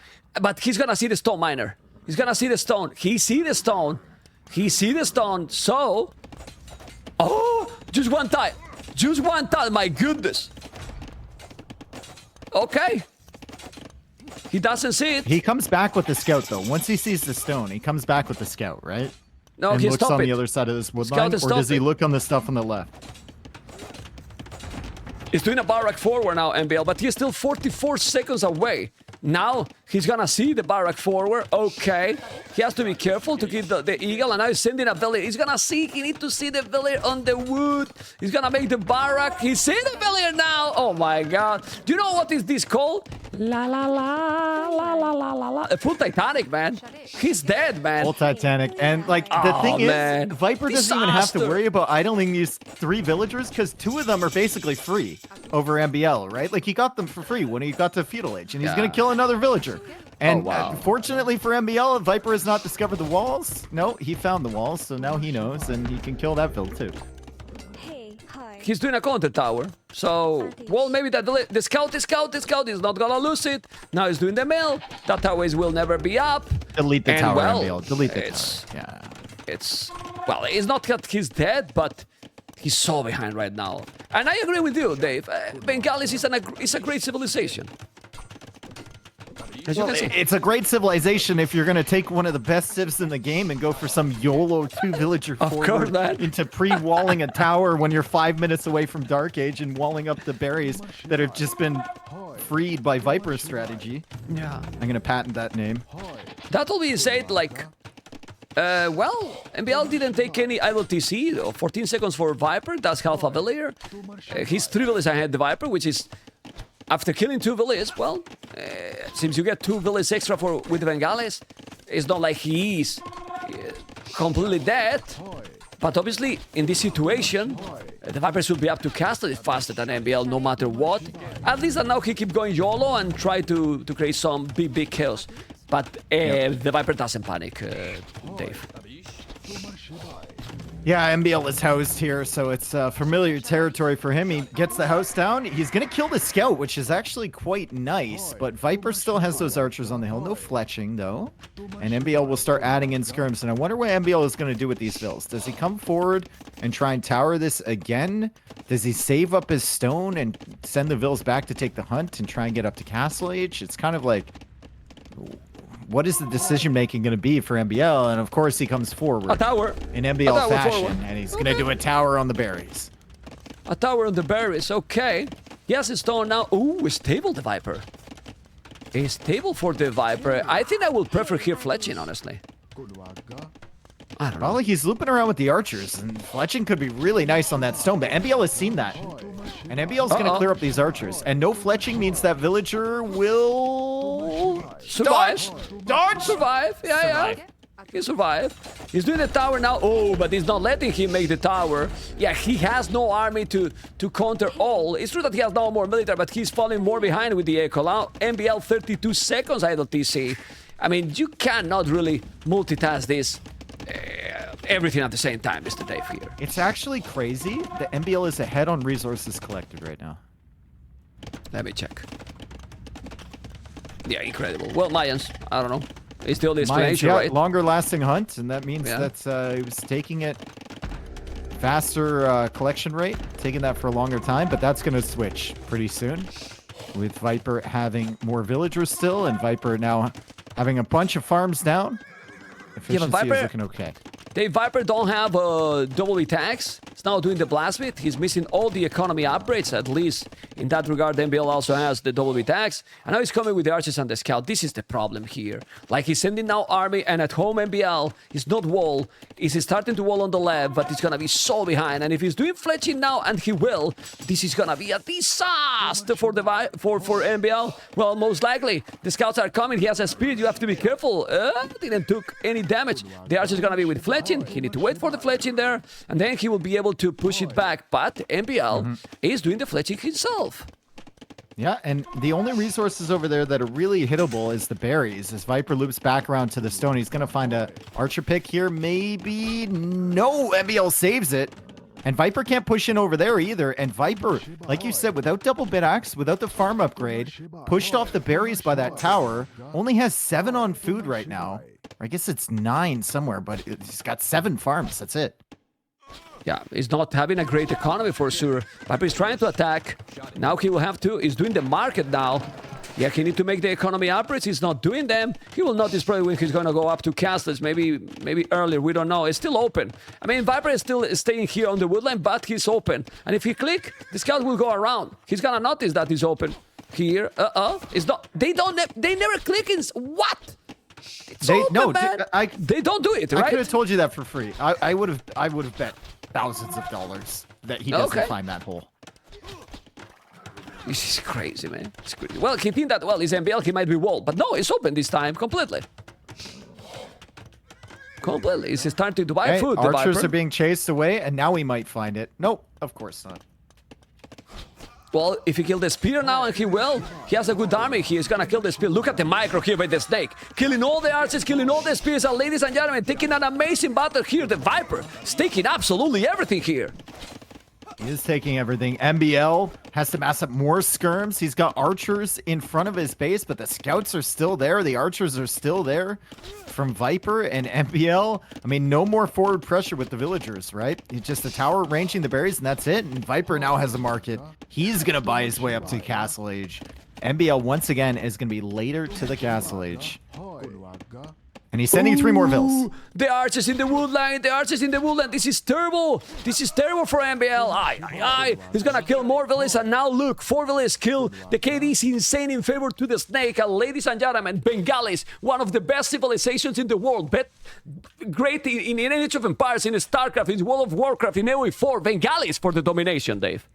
but he's gonna see the stone miner. He's gonna see the stone. He see the stone. He see the stone. So, oh, just one time. Just one time. My goodness. Okay. He doesn't see it. He comes back with the scout, though. Once he sees the stone, he comes back with the scout, right? No, and he looks stopped on it. the other side of this wood Scout line, is or does he stopped it. look on the stuff on the left? He's doing a barrack forward now, MbL, but he's still 44 seconds away. Now he's gonna see the barrack forward. Okay, he has to be careful to keep the eagle, and now he's sending a villager. He's gonna see. He needs to see the villager on the wood. He's gonna make the barrack. He's seeing the villager now. Oh my god! Do you know what is this called? La la la la la la la la. A full Titanic, man. He's dead, man. Full Titanic. And, like, the thing man. is, Viper doesn't even have to Disaster. worry about idling these 3 villagers, because 2 of them are basically free over MbL, right? Like, he got them for free when he got to Feudal Age, and he's going to kill another villager. And wow. Fortunately for MbL, Viper has not discovered the walls. No, he found the walls, so now he knows, and he can kill that vill too. He's doing a counter tower. So, well, maybe that the scout is not gonna lose it. Now he's doing the mill. That tower will never be up. Delete the And tower, well, MbL. Delete the it's- tower. Yeah. It's, well, it's not that he's dead, but he's so behind right now. And I agree with you, Dave. Bengalis is a great civilization. As you Well, can see. it's a great civilization if you're going to take one of the best civs in the game and go for some YOLO 2 villager Of forward course, man. into pre-walling a tower when you're 5 minutes away from Dark Age and walling up the berries that have just been freed by Viper's strategy. Yeah. I'm going to patent that name. That will be said, like, well, MbL didn't take any idle TC. 14 seconds for Viper. That's half a villager. He's 3 villagers ahead the Viper, which is, after killing 2 villagers, well, since you get 2 villagers extra with the Bengales, it's not like he's completely dead. But obviously, in this situation, the Viper should be up to castle it faster than MbL, no matter what. At least now he keep going YOLO and try to create some big kills. But the Viper doesn't panic, Dave. Yeah, MbL is housed here, so it's familiar territory for him. He gets the house down. He's going to kill the scout, which is actually quite nice. But Viper still has those archers on the hill. No fletching, though. And MbL will start adding in skirms. And I wonder what MbL is going to do with these vills. Does he come forward and try and tower this again? Does he save up his stone and send the vills back to take the hunt and try and get up to Castle Age? It's kind of like, what is the decision making going to be for MbL? And of course, he comes forward A tower. in MbL tower fashion, forward. and he's going to do a tower on the berries. A tower on the berries, okay. He has his stone now. Ooh, a stable the Viper. A stable for the Viper. I think I would prefer here fletching, honestly. I don't know. Well, he's looping around with the archers, and fletching could be really nice on that stone, but MbL has seen that. And MbL's going to clear up these archers. And no fletching means that villager will... Survive. Dodge! Survive. Yeah. He survived. He's doing the tower now. Oh, but he's not letting him make the tower. Yeah, he has no army to counter all. It's true that he has no more military, but he's falling more behind with the echo. Now, MbL 32 seconds idle TC. I mean, you cannot really multitask this. Everything at the same time, Mr. Dave here. It's actually crazy that MbL is ahead on resources collected right now. Let me check. Yeah, incredible. Well, Mayans, I don't know. It's still the explanation, right? Longer lasting hunt, and that means that he was taking it faster collection rate, taking that for a longer time, but that's going to switch pretty soon with Viper having more villagers still, and Viper now having a bunch of farms down. Efficiency is looking okay. TheViper don't have double attacks. He's now doing the blast beat. He's missing all the economy upgrades, at least in that regard. MbL also has the double attacks. And now he's coming with the archers and the scout. This is the problem here. Like, he's sending now army, and at home MbL is not wall. He's starting to wall on the left, but he's gonna be so behind. And if he's doing fletching now, and he will, this is gonna be a disaster for MbL. Well, most likely the scouts are coming. He has a speed. You have to be careful. Didn't took any damage. The archer is gonna be with fletching. He need to wait for the fletching there, and then he will be able to push it back. But MbL is doing the fletching himself. Yeah, and the only resources over there that are really hittable is the berries. As Viper loops back around to the stone, he's going to find a archer pick here. Maybe. No, MbL saves it. And Viper can't push in over there either. And Viper, like you said, without double bit axe, without the farm upgrade, pushed off the berries by that tower, only has 7 on food right now. Or I guess it's 9 somewhere, but he's got 7 farms. That's it. Yeah, he's not having a great economy for sure. Viper is trying to attack. Now he will have to. He's doing the market now. Yeah, he need to make the economy upgrades. He's not doing them. He will notice probably when he's going to go up to castles. Maybe earlier. We don't know. It's still open. I mean, Viper is still staying here on the woodline, but he's open. And if he click, the scout will go around. He's going to notice that he's open. Here. It's not. They never click in. What? They don't do it, right? I could have told you that for free. I would have bet thousands of dollars that he doesn't find that hole. This is crazy, man. It's crazy. Well, he think that, well, he's MbL, he might be walled. But no, it's open this time, completely. Completely. He's starting to buy food, the archers Viper. are being chased away, and now we might find it. Nope, of course not. Well, if he kills the spear now, and he will, he has a good army. He is gonna kill the spear. Look at the micro here by the snake. Killing all the archers, killing all the spears. And ladies and gentlemen, taking an amazing battle here. The Viper is taking absolutely everything here. He is taking everything. MbL has to mass up more skirms. He's got archers in front of his base, but the scouts are still there. The archers are still there from Viper and MbL. I mean, no more forward pressure with the villagers, right? It's just the tower ranging the berries, and that's it. And Viper now has a market. He's going to buy his way up to Castle Age. MbL, once again, is going to be later to the Castle Age. And he's sending 3 more vills. The archers in the woodline. The archers in the woodline. This is terrible. This is terrible for MbL. He's gonna kill more villains. And now look, 4 villains killed. The KD is insane in favor to the snake. And ladies and gentlemen, Bengalis, one of the best civilizations in the world. Great in Age of Empires, in StarCraft, in World of Warcraft, in AoE4. Bengalis for the domination, Dave.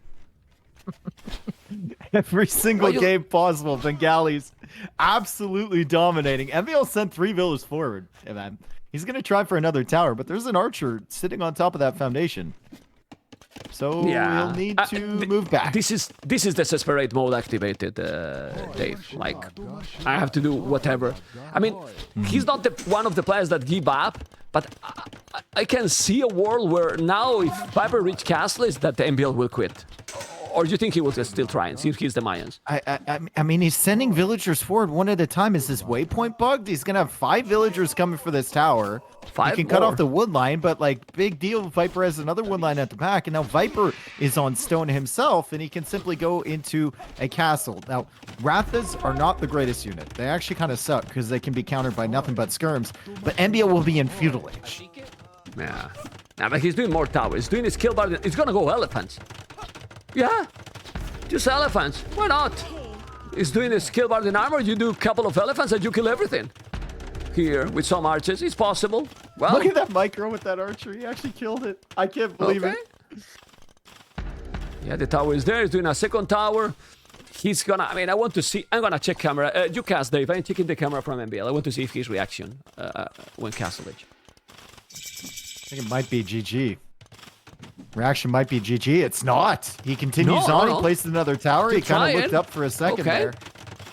Every single game possible, Bengalis absolutely dominating. MbL sent 3 villas forward. Yeah, man. He's going to try for another tower, but there's an archer sitting on top of that foundation. So he'll need to move back. This is desperate mode activated, Dave. Like, I have to do whatever. I mean, he's not one of the players that give up, but I can see a world where now if Viper reach Castle, is that the MbL will quit. Or do you think he will still try and see if he's the Mayans? I mean, he's sending villagers forward one at a time. Is this waypoint bugged? He's going to have 5 villagers coming for this tower. 5 He can cut off the wood line, but, like, big deal. Viper has another wood line at the back, and now Viper is on stone himself, and he can simply go into a castle. Now, Rathas are not the greatest unit. They actually kind of suck because they can be countered by nothing but skirms, but MbL will be in feudal age. Yeah. Nah, but he's doing more towers. He's doing his kill bar. He's going to go elephants. Yeah, just elephants. Why not? He's doing a skill bar in armor. You do a couple of elephants and you kill everything. Here with some archers, it's possible. Well, look at that micro with that archer. He actually killed it. I can't believe it. Yeah, the tower is there. He's doing a second tower. He's gonna. I mean, I want to see. I'm gonna check camera. You cast, Dave. I'm checking the camera from MbL. I want to see if his reaction when Castle Age. I think it might be GG. Reaction might be GG. It's not. He continues on. He placed another tower. He kind of looked up for a second there.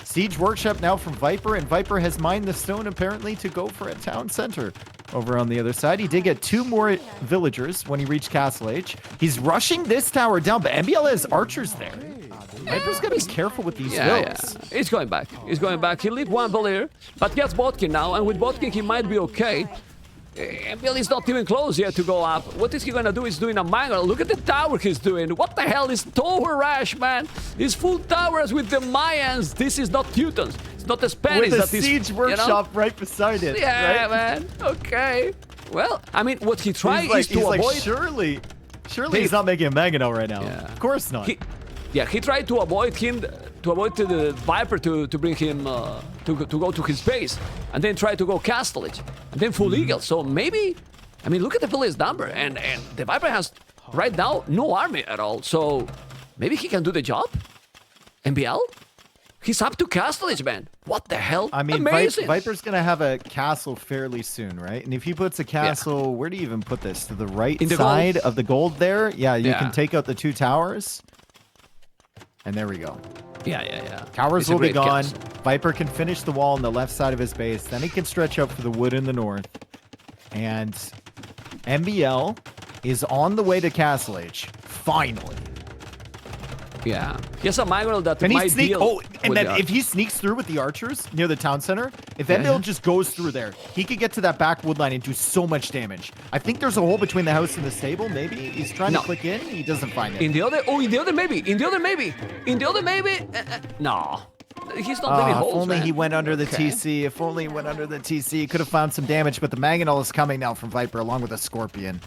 Siege Workshop now from Viper, and Viper has mined the stone apparently to go for a town center over on the other side. He did get 2 more villagers when he reached Castle Age. He's rushing this tower down, but MbL has archers there. Viper's got to be careful with these vills. Yeah. He's going back. He's going back. He leave 1 vill here, but he has Botkin now, and with Botkin he might be okay. MbL is not even close yet to go up. What is he gonna do? He's doing a mangle. Look at the tower he's doing. What the hell is tower rash, man? He's full towers with the Mayans. This is not Teutons. It's not the Spanish. With a siege workshop right beside it. Yeah, right? man. Okay. Well, I mean, what he tried He's like, is to avoid. surely Dave- he's not making a Mangonel right now. Yeah. Of course not. He tried to avoid him, the Viper to bring him to go to his base, and then try to go Castlage, and then full Eagle. So maybe, I mean, look at the village number, and the Viper has right now no army at all. So maybe he can do the job. MbL, he's up to Castlage, man. What the hell? I mean, amazing. Viper's gonna have a castle fairly soon, right? And if he puts a castle, where do you even put this? To the right In the side gold. of the gold there? Yeah, you Yeah. can take out the 2 towers. And there we go. Yeah. Towers It's a will be great gone. castle. Viper can finish the wall on the left side of his base. Then he can stretch out for the wood in the north. And MbL is on the way to Castle Age. Finally. Yeah. He has a Mangonel that Can he might sneak? deal. Oh, and with then the- if he sneaks through with the archers near the town center, if Yeah, MbL yeah. just goes through there, he could get to that back wood line and do so much damage. I think there's a hole between the house and the stable. Maybe he's trying No. to click in. He doesn't find it. In the other, maybe. No. He's not leaving If holes, only man. he went under the Okay. TC. If only he went under the TC, he could have found some damage. But the Mangonel is coming now from Viper along with a Scorpion.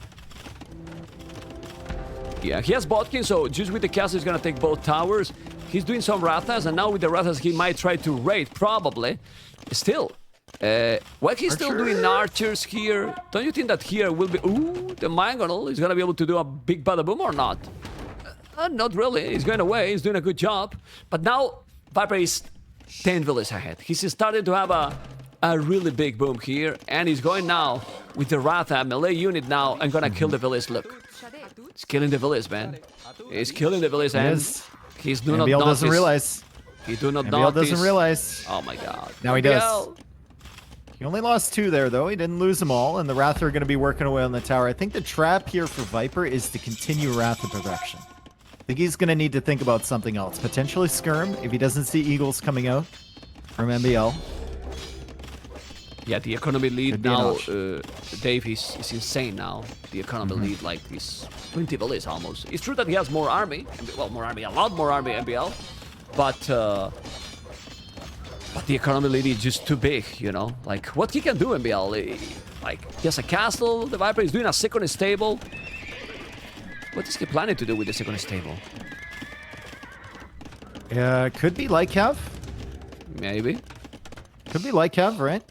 Yeah, he has Botkin, so just with the castle, he's gonna take both towers. He's doing some Rathas, and now with the Rathas, he might try to raid, probably. Still, while he's still doing archers here, don't you think that here will be... Ooh, the Mangonel is gonna be able to do a big bada boom or not? Not really. He's going away. He's doing a good job. But now, Viper is 10 villages ahead. He's starting to have a really big boom here, and he's going now with the Ratha melee unit now and gonna kill the village. Look. He's killing the village, man. He's killing the village, and is. he's do not MbL notice. doesn't realize. He do not MbL notice. doesn't realize. Oh my god. Now he does. MbL. He only lost 2 there, though. He didn't lose them all, and the Ratha are going to be working away on the tower. I think the trap here for Viper is to continue Ratha progression. I think he's going to need to think about something else. Potentially Skirm, if he doesn't see Eagles coming out from MbL. Yeah, the economy lead Could be an now, option. Dave is insane now. The economy lead, like, is 20 villages almost. It's true that he has more army. Well, more army, a lot more army, MbL. But the economy lead is just too big, you know? Like, what he can do, MbL? Like, he has a castle, the Viper is doing a second stable. What is he planning to do with the second stable? Could be Lycav. Maybe. Could be Lycav, right?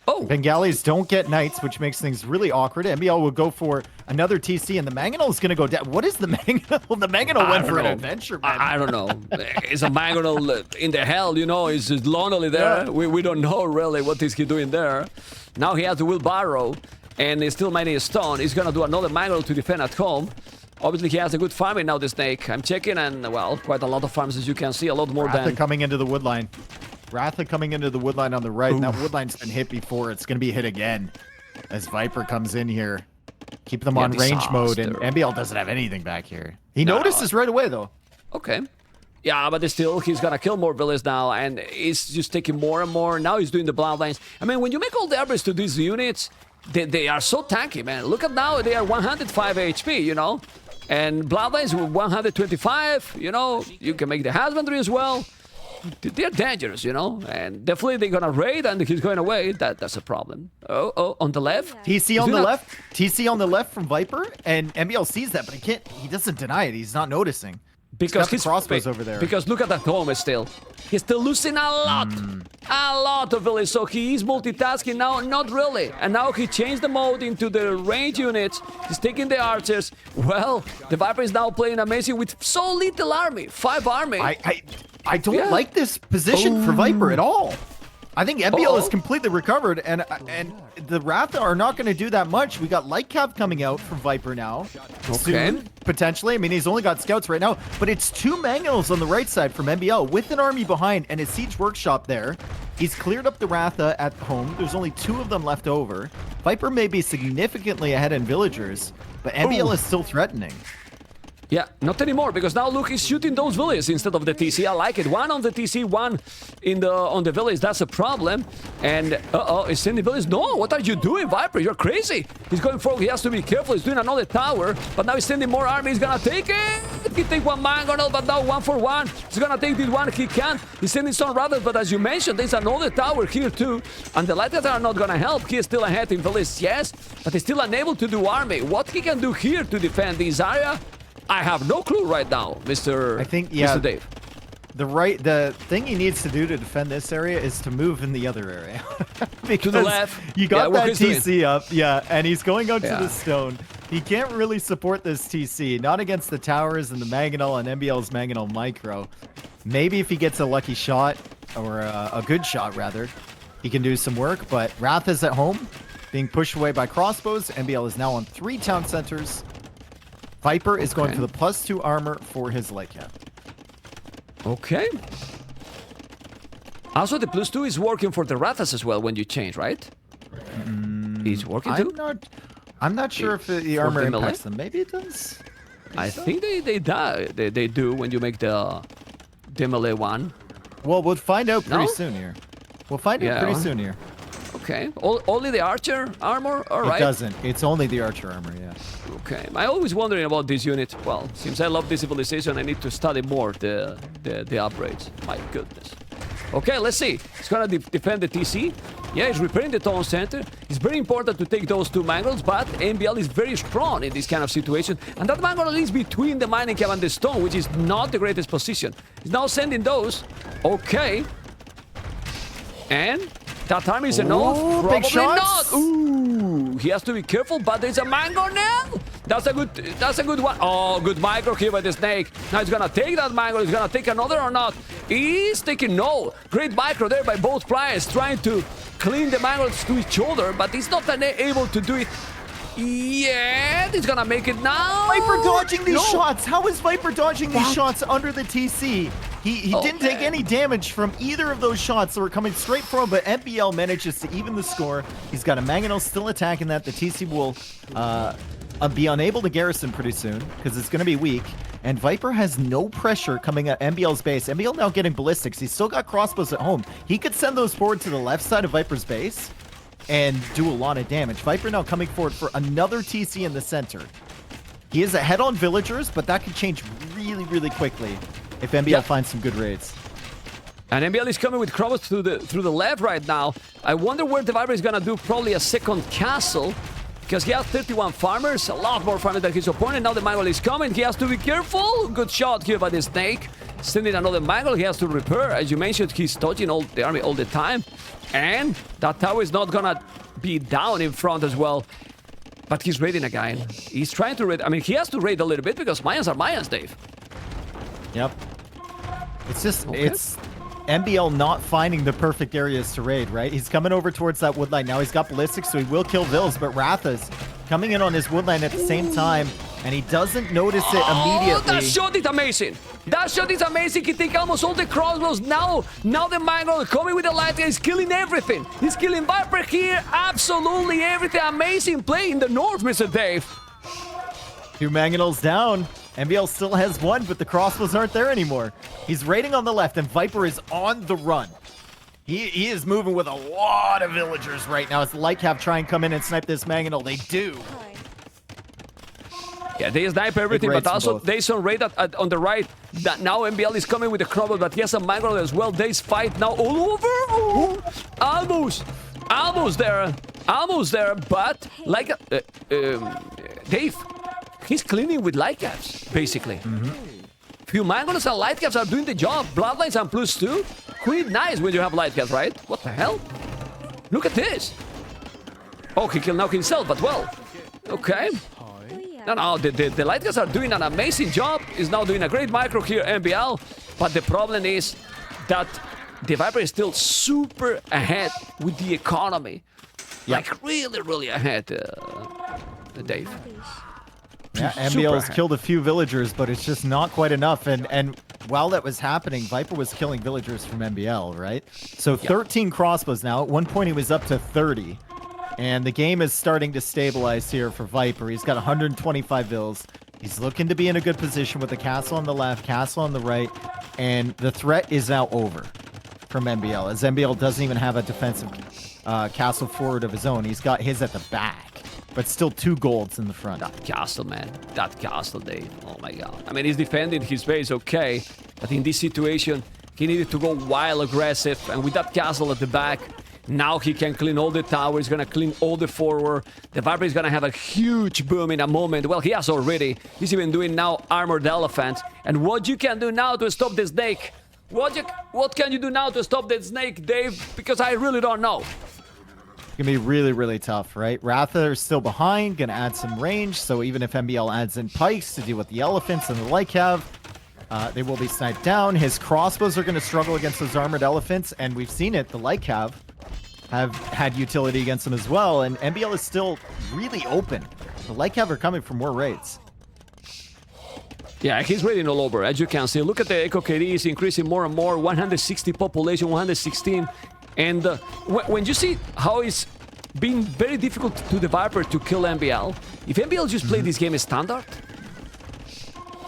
Oh! Bengalis don't get knights, which makes things really awkward. MbL will go for another TC, and the Mangonel is going to go down. What is the Mangonel? The Mangonel I went don't for an know. adventure, man. I don't know. It's a Mangonel in the hell, you know. He's just lonely there. Yeah. We don't know really what is he doing there. Now he has the wheelbarrow, and he's still mining a stone. He's gonna do another Mangonel to defend at home. Obviously, he has a good farming now, the Snake. I'm checking, and well, quite a lot of farms as you can see, a lot more Ratha than. coming into the wood line. Ratha coming into the wood line on the right. And that wood line's been hit before. It's going to be hit again as Viper comes in here. Keep them Yeah, on range mode, and disaster. MbL doesn't have anything back here. He No. notices right away, though. Okay. Yeah, but still, he's gonna kill more villages now, and he's just taking more and more. Now he's doing the bloodlines. I mean, when you make all the upgrades to these units, they are so tanky, man. Look at now, they are 105 HP, you know? And bloodlines with 125, you know? You can make the husbandry as well. They're dangerous, you know? And definitely they're gonna raid, and he's going away. That's a problem. Oh, on the left? TC He's on the doing a- left. TC on the left from Viper, and MbL sees that, but he doesn't deny it. He's not noticing. Because got the crossbows over there. Because look at that home still. He's still losing a lot. A lot of villages. So he is multitasking now, not really. And now he changed the mode into the range units. He's taking the archers. Well, the Viper is now playing amazing with so little army. 5 army. I don't Yeah. like this position for Viper at all. I think MbL is Uh-oh. completely recovered, and the Ratha are not going to do that much. We got Lightcap coming out from Viper now. Soon, potentially. I mean, he's only got scouts right now, but it's 2 Mangonels on the right side from MbL with an army behind and a siege workshop there. He's cleared up the Ratha at home. There's only 2 of them left over. Viper may be significantly ahead in villagers, but MbL is still threatening. Yeah, not anymore, because now look, he's shooting those villages instead of the TC. I like it. One on the TC, one on the village. That's a problem. And he's sending villages. No, what are you doing, Viper? You're crazy. He's going forward. He has to be careful. He's doing another tower, but now he's sending more army. He's gonna take it. He take one mangonel, but now 1 for 1. He's gonna take this one. He can't. He's sending some rabbits, but as you mentioned, there's another tower here too. And the lighters are not gonna help. He is still ahead in village, yes, but he's still unable to do army. What he can do here to defend this area, I have no clue right now, Mr. I think, yeah, Mr. Dave. The thing he needs to do to defend this area is to move in the other area. Because to the left. You got that TC doing. up, yeah, and he's going up to the stone. He can't really support this TC, not against the towers and the Mangonel and MbL's Mangonel Micro. Maybe if he gets a lucky shot, or a good shot rather, he can do some work, but Wrath is at home, being pushed away by crossbows. MbL is now on 3 town centers. Viper is going for the +2 armor for his light cap. Okay. Also, the +2 is working for the Rathas as well when you change, right? He's working too? I'm not sure if the armor impacts them. Maybe it does. I think they do when you make the melee one. Well, we'll find out pretty soon here. We'll find out pretty soon here. Okay. Only the archer armor? All right. It doesn't. It's only the archer armor, yeah. Okay. I always wondering about this unit. Well, since I love this civilization, I need to study more the upgrades. My goodness. Okay, let's see. He's gonna defend the TC. Yeah, he's repairing the town center. It's very important to take those 2 mangols, but MbL is very strong in this kind of situation. And that mangonel is between the mining camp and the stone, which is not the greatest position. He's now sending those. Okay. And that time is enough. Ooh, Probably big shots. not. Ooh, he has to be careful, but there's a mangonel. That's a good one. Oh, good micro here by the snake. Now he's gonna take that mango. He's gonna take another or not. He's taking no. Great micro there by both players, trying to clean the mangoes to each other, but he's not able to do it. Yeah, he's gonna make it now. Viper dodging these shots. How is Viper dodging these shots under the TC? He didn't take any damage from either of those shots that were coming straight from him, but MbL manages to even the score. He's got a Mangonel still attacking that. The TC will be unable to garrison pretty soon because it's going to be weak. And Viper has no pressure coming at MbL's base. MbL now getting ballistics. He's still got crossbows at home. He could send those forward to the left side of Viper's base and do a lot of damage. Viper now coming forward for another TC in the center. He is ahead on villagers, but that could change really, really quickly if MbL finds some good raids. And MbL is coming with crossbows through the left right now. I wonder where TheViper is gonna do probably a second castle, because he has 31 farmers, a lot more farmers than his opponent. Now the mangle is coming. He has to be careful. Good shot here by the snake. Sending another mangle. He has to repair. As you mentioned, he's dodging all the army all the time. And that tower is not gonna be down in front as well. But he's raiding again. He's trying to raid. I mean, he has to raid a little bit because Mayans are Mayans, Dave. Yep. It's just, it's MbL not finding the perfect areas to raid, right? He's coming over towards that woodline. Now he's got ballistics, so he will kill Vils, but Ratha's coming in on his woodline at the same time, and he doesn't notice it immediately. That shot is amazing. That shot is amazing. He takes almost all the crossbows. Now the mangle coming with the light. He's killing everything. He's killing Viper here. Absolutely everything. Amazing play in the north, Mr. Dave. 2 mangonels down. MbL still has 1, but the crossbows aren't there anymore. He's raiding on the left, and Viper is on the run. He is moving with a lot of villagers right now as the Lightcap try and come in and snipe this mangonel. They do. Yeah, they snipe everything, but also they some raid on the right. Now MbL is coming with the crumble, but he has a mangonel as well. There's fight now all over. Ooh, almost there, but like Dave, he's cleaning with light caps, basically. Few mangonels and light caps are doing the job. Bloodlines and +2. Quite nice when you have light caps, right? What the hell? Look at this. Oh, he killed now himself, but well. Okay. No, the light caps are doing an amazing job. He's now doing a great micro here, MbL. But the problem is that TheViper is still super ahead with the economy. Like really, really ahead, Dave. Yeah, MbL has killed a few villagers, but it's just not quite enough. And while that was happening, Viper was killing villagers from MbL, right? So 13 crossbows now. At one point, he was up to 30. And the game is starting to stabilize here for Viper. He's got 125 vills. He's looking to be in a good position with the castle on the left, castle on the right, and the threat is now over from MbL, as MbL doesn't even have a defensive castle forward of his own. He's got his at the back, but still 2 golds in the front. That castle, man. That castle, Dave. Oh my god. I mean, he's defending his base, okay. But in this situation, he needed to go wild aggressive. And with that castle at the back, now he can clean all the towers. He's gonna clean all the forward. The Viper is gonna have a huge boom in a moment. Well, he has already. He's even doing now Armored Elephant. And what you can do now to stop the snake? What can you do now to stop that snake, Dave? Because I really don't know. It's gonna be really, really tough, right? Ratha is still behind, gonna add some range, so even if MbL adds in pikes to deal with the elephants and the Lycav, they will be sniped down. His crossbows are gonna struggle against those armored elephants, and we've seen it, the Lycav have had utility against them as well, and MbL is still really open. The Lycav are coming for more raids. Yeah, he's raiding all over, as you can see. Look at the Echo KD is increasing more and more. 160 population, 116. And when you see how it's been very difficult to the Viper to kill MbL, if MbL just played this game as standard,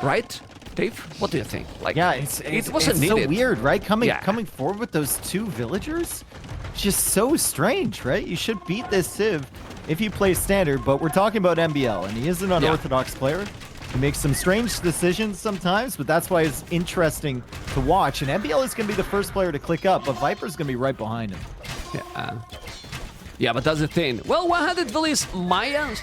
right, Dave? What do you think? Like, Yeah, it wasn't so needed. weird, right? Coming Yeah. forward with those 2 villagers, just so strange, right? You should beat this Civ if you play standard, but we're talking about MbL, and he is an unorthodox player. He makes some strange decisions sometimes, but that's why it's interesting to watch. And MbL is going to be the first player to click up, but Viper's going to be right behind him. Yeah, but that's the thing. Well, 100 villas Mayans,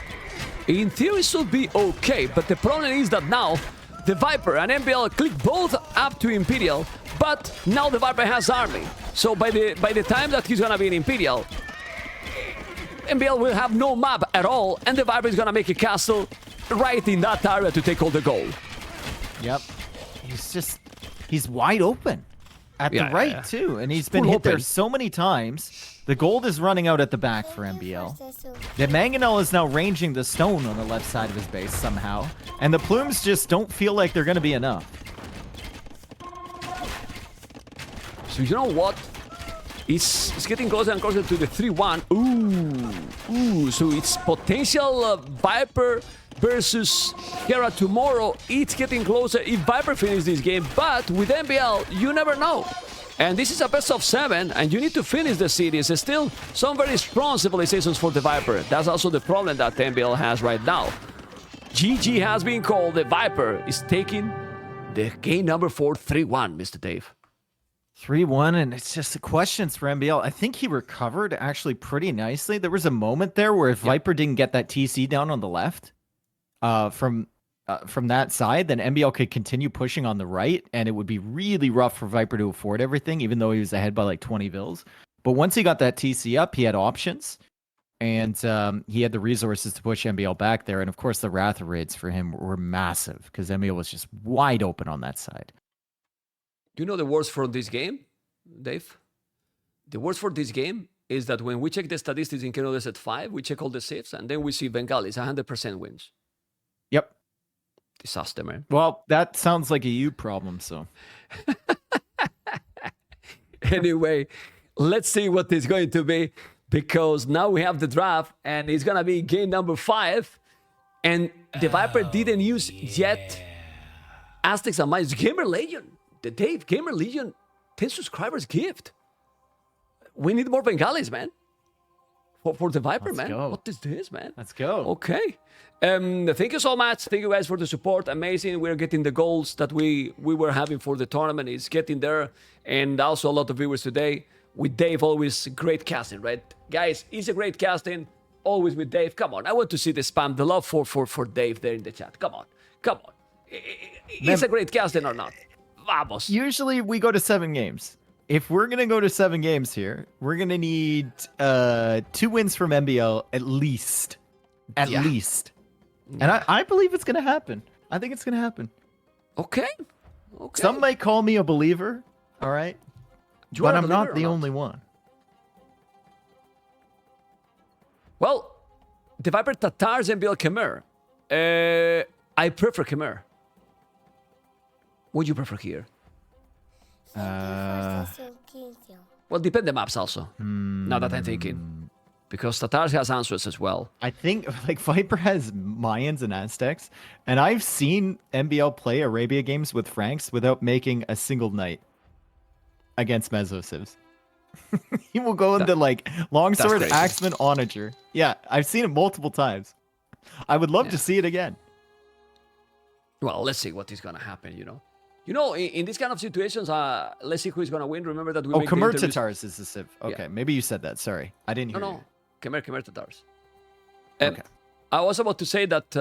in theory, should be okay. But the problem is that now the Viper and MbL click both up to Imperial, but now the Viper has army. So by the time that he's gonna be in Imperial, MbL will have no map at all, and the Viper is gonna make a castle right in that area to take all the gold. Yep. He's wide open at the right, too. And he's been Full hit there open. so many times. The gold is running out at the back for MbL. The Mangonel is now ranging the stone on the left side of his base somehow. And the plumes just don't feel like they're going to be enough. So you know what? It's getting closer and closer to the 3-1. Ooh. So it's potential Viper versus Hera tomorrow. It's getting closer if Viper finishes this game. But with MbL, you never know. And this is a best of 7, and you need to finish the series. There's still some very strong civilizations for the Viper. That's also the problem that MbL has right now. GG has been called. The Viper is taking the game number 4, 3-1, Mr. Dave. 3-1, and it's just the questions for MbL. I think he recovered actually pretty nicely. There was a moment there where if Viper didn't get that TC down on the left from that side, then MbL could continue pushing on the right, and it would be really rough for Viper to afford everything, even though he was ahead by like 20 vills. But once he got that TC up, he had options, and he had the resources to push MbL back there. And of course, the Wrath raids for him were massive because MbL was just wide open on that side. You know the worst for this game, Dave? The worst for this game is that when we check the statistics in Kenodes at 5, we check all the saves, and then we see Bengalis 100% wins. Yep. Disaster, man. Well, that sounds like a you problem, so. Anyway, let's see what it's going to be, because now we have the draft, and it's going to be game number 5, and the Viper didn't use yet Aztecs and Mayans. Gamer Legion. The Dave, Gamer Legion, 10 subscribers gift. We need more Bengalis, man. For the Viper, man. Go. What is this, man? Let's go. Okay. Thank you so much. Thank you guys for the support. Amazing. We're getting the goals that we were having for the tournament. It's getting there. And also a lot of viewers today. With Dave, always great casting, right? Guys, it's a great casting. Always with Dave. Come on. I want to see the spam, the love for Dave there in the chat. Come on. Come on. Is a great casting or not? Vamos. Usually we go to 7 games. If we're going to go to 7 games here, we're going to need 2 wins from MbL at least. At least. And I believe it's going to happen. I think it's going to happen. Okay. Some might call me a believer, all right? You But are a I'm believer not or the not? only one. Well, the Viper Tatars and MbL Khmer. I prefer Khmer. What do you prefer here? Uh, Well, depend the maps also. Now that I'm thinking. because Tatars has answers as well. I think like Viper has Mayans and Aztecs, and I've seen MbL play Arabia games with Franks without making a single knight against Mesosivs. He will go into like longsword, crazy. axeman, onager. Yeah, I've seen it multiple times. I would love to see it again. Well, let's see what is gonna happen. In these kind of situations, let's see who is gonna win. Remember that we Oh, make the Khmer interviews- Tatars is the civ. Okay, maybe you said that. Sorry, I didn't hear you. Khmer Tatars. And Okay. I was about to say that,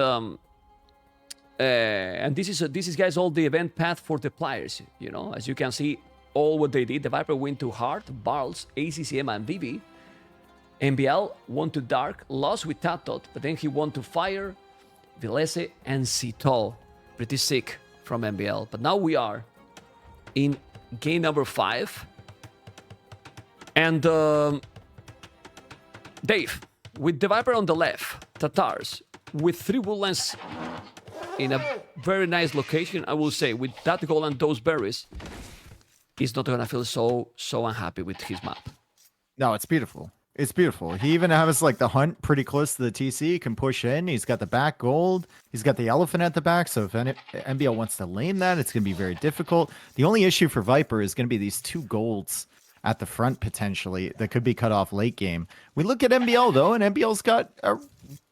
and this is guys all the event path for the players. As you can see, all what they did. The Viper went to Hard, Barls, ACCM, and VV. MbL won to Dark, lost with Tatot, but then he won to Fire, Vilese, and Cito. Pretty sick from MbL. But now we are in game number 5. And Dave, with the Viper on the left, Tatars, with 3 woodlands in a very nice location, I will say, with that goal and those berries, he's not gonna feel so unhappy with his map. No, it's beautiful. It's beautiful. He even has like the hunt pretty close to the TC. He can push in. He's got the back gold. He's got the elephant at the back. So if MbL wants to lane that, it's going to be very difficult. The only issue for Viper is going to be these 2 golds at the front potentially that could be cut off late game. We look at MbL though, and MbL's got a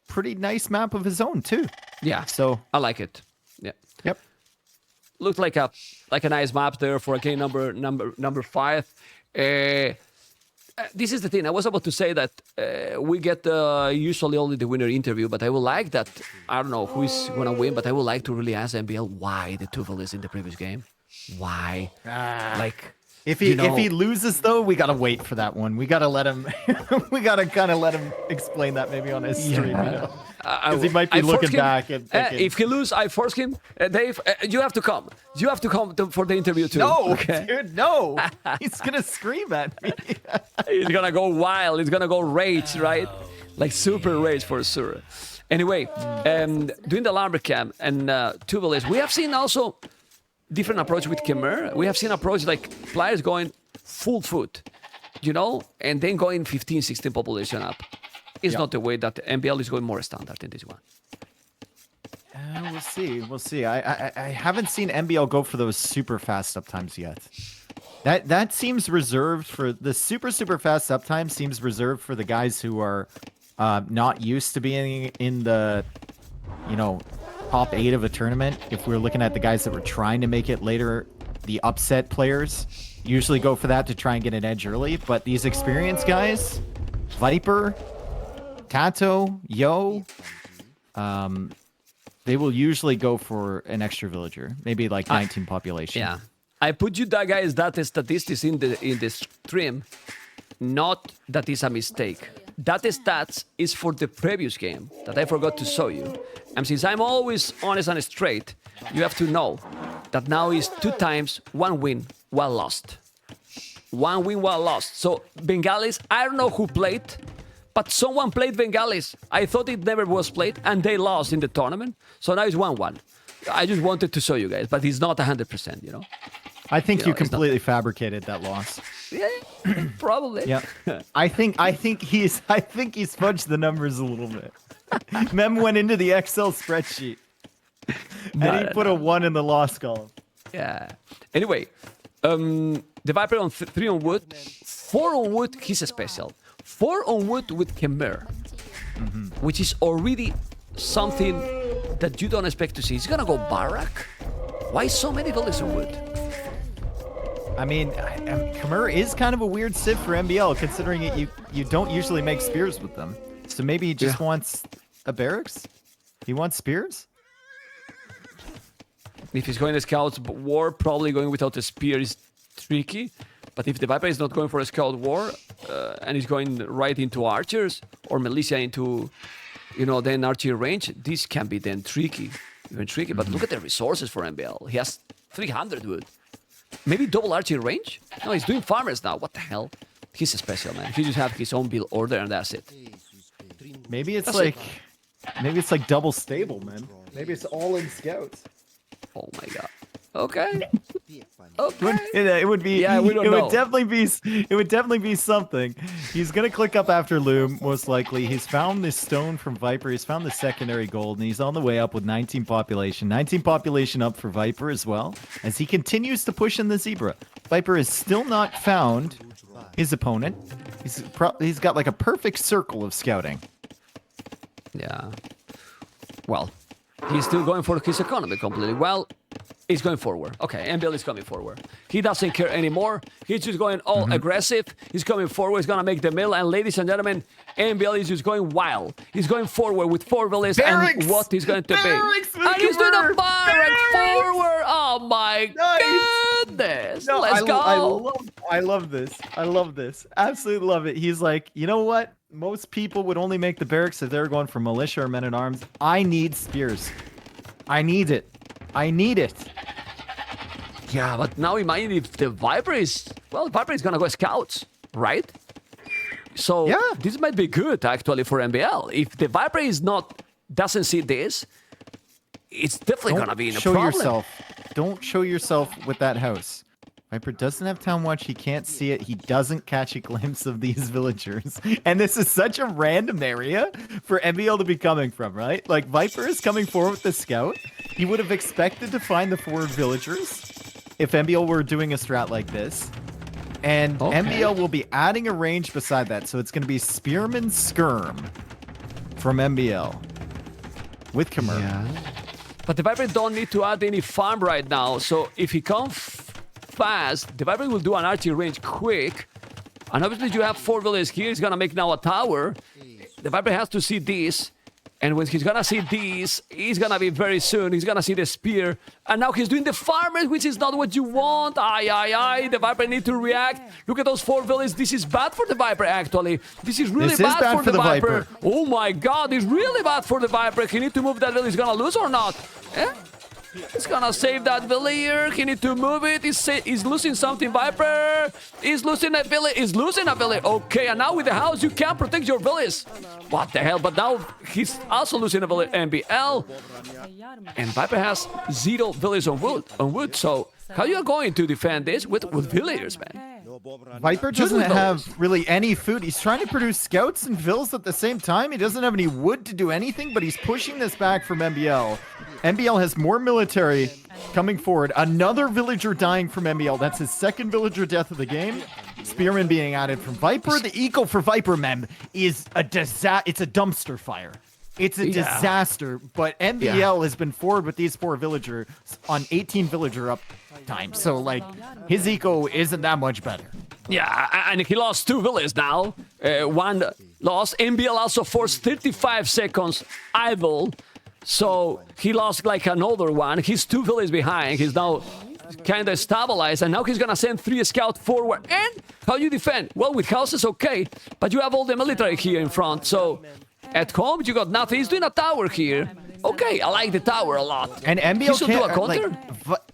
pretty nice map of his own too. Yeah, So I like it. Yeah, yep. looked like a nice map there for a game number 5. This is the thing. I was about to say that we get usually only the winner interview, but I would like that. I don't know who is gonna win, but I would like to really ask MbL why the Tuval is in the previous game. Why? Like. If he loses though, we gotta wait for that one. We gotta let him. We gotta kind of let him explain that maybe on his stream, because he might be looking back and thinking, if he lose, I force him. Dave, you have to come. You have to come for the interview too. no, okay? dude, no. He's gonna scream at me. He's gonna go wild. He's gonna go rage, right? Like super rage for sure. Anyway, doing the Lumber Camp and Tuvalis, we have seen also different approach with Khmer. We have seen approach like players going full foot, and then going 15, 16 population up. It's not the way that MbL is going more standard in this one. We'll see. We'll see. I haven't seen MbL go for those super fast uptimes yet. That seems reserved for the super fast uptime. Seems reserved for the guys who are not used to being in the top 8 of a tournament. If we're looking at the guys that were trying to make it later, the upset players usually go for that to try and get an edge early. But these experienced guys, Viper, Tato, Yo, they will usually go for an extra villager, maybe like 19 population. Yeah, I put you that guys that statistics in the stream. Not that is a mistake. That stats is for the previous game that I forgot to show you. And since I'm always honest and straight, you have to know that now is 2 times 1 win, 1 lost. 1 win, 1 lost. So Bengalis, I don't know who played, but someone played Bengalis. I thought it never was played, and they lost in the tournament. So now it's 1-1. I just wanted to show you guys, but it's not 100%, I think you completely fabricated that loss. Yeah, probably. Yeah. I think he's fudged the numbers a little bit. Mem went into the Excel spreadsheet. And he put a 1 in the loss column. Yeah. Anyway, the Viper on 3 on wood, 4 on wood, he's a special. 4 on wood with Khmer, which is already something that you don't expect to see. He's gonna go Barak? Why so many dollars on wood? I mean, Khmer is kind of a weird civ for MbL, considering you don't usually make spears with them. So maybe he just wants a barracks? He wants spears? If he's going to Scout War, probably going without a spear is tricky. But if the Viper is not going for a Scout War, and he's going right into Archers, or Militia into, then Archer range, this can be then tricky. Even tricky. But look at the resources for MbL. He has 300 wood. Maybe double Archer range? No, he's doing farmers now. What the hell? He's a special, man. He just have his own build order and that's it. Maybe it's like double stable, man. Maybe it's all in scouts. Oh my god. Okay. Okay. It would be. Yeah, we don't it know. would definitely be. It would definitely be something. He's gonna click up after Loom, most likely. He's found this stone from Viper. He's found the secondary gold, and he's on the way up with 19 population. 19 population up for Viper as well, as he continues to push in the Zebra. Viper has still not found his opponent. He's got like a perfect circle of scouting. Yeah. Well, he's still going for his economy completely. Well, he's going forward. Okay, MbL is coming forward. He doesn't care anymore. He's just going all aggressive. He's coming forward. He's going to make the mill. And ladies and gentlemen, MbL is just going wild. He's going forward with 4 villages and what he's going to be. And he's doing a barrack forward. Oh my goodness. No, Let's go. I love this. I love this. Absolutely love it. He's like, you know what? Most people would only make the barracks if they were going for militia or men-at-arms. I need spears. I need it. I need it. Yeah, but now imagine if the Viper is... Well, the Viper is going to go scouts, right? So yeah. This might be good, actually, for MbL. If the Viper doesn't see this, it's definitely going to be in a problem. Don't show yourself with that house. Viper doesn't have town watch. He can't see it. He doesn't catch a glimpse of these villagers. And this is such a random area for MbL to be coming from, right? Like, Viper is coming forward with the scout. He would have expected to find the 4 villagers if MbL were doing a strat like this. And MbL will be adding a range beside that. So it's going to be Spearman Skirm from MbL with Khmer. Yeah. But the Viper don't need to add any farm right now. So if he comes fast, the Viper will do an archery range quick. And obviously you have 4 villages here. He's going to make now a tower. The Viper has to see this. And when he's gonna see these, he's gonna be very soon. He's gonna see the spear. And now he's doing the farmers, which is not what you want. The Viper need to react. Look at those 4 villages. This is bad for the Viper, actually. This is really bad for the Viper. Oh my god, it's really bad for the Viper. He need to move that village. He's gonna lose or not? Eh? He's gonna save that villager. He need to move it. He's losing something, Viper. He's losing a village. He's losing a village. Okay, and now with the house, you can't protect your village. What the hell? But now he's also losing a village. MbL. And Viper has 0 villages on wood. So how you are going to defend this with villagers, man? Viper doesn't have really any food. He's trying to produce scouts and vills at the same time. He doesn't have any wood to do anything, but he's pushing this back from MbL. MbL has more military coming forward. Another villager dying from MbL. That's his 2nd villager death of the game. Spearman being added from Viper. The eco for Viper, Mem, is a disaster. It's a dumpster fire. It's a disaster, but MbL has been forward with these 4 villagers on 18 villager up time. So, like, his eco isn't that much better. Yeah, and he lost 2 villages now. 1 lost. MbL also forced 35 seconds idle. So he lost like another one. He's 2 villages behind. He's now kind of stabilized, and now he's gonna send 3 scouts forward. And how you defend? Well, with houses, okay, but you have all the military here in front. So at home, you got nothing. He's doing a tower here. Okay, I like the tower a lot. And MbL should do a counter.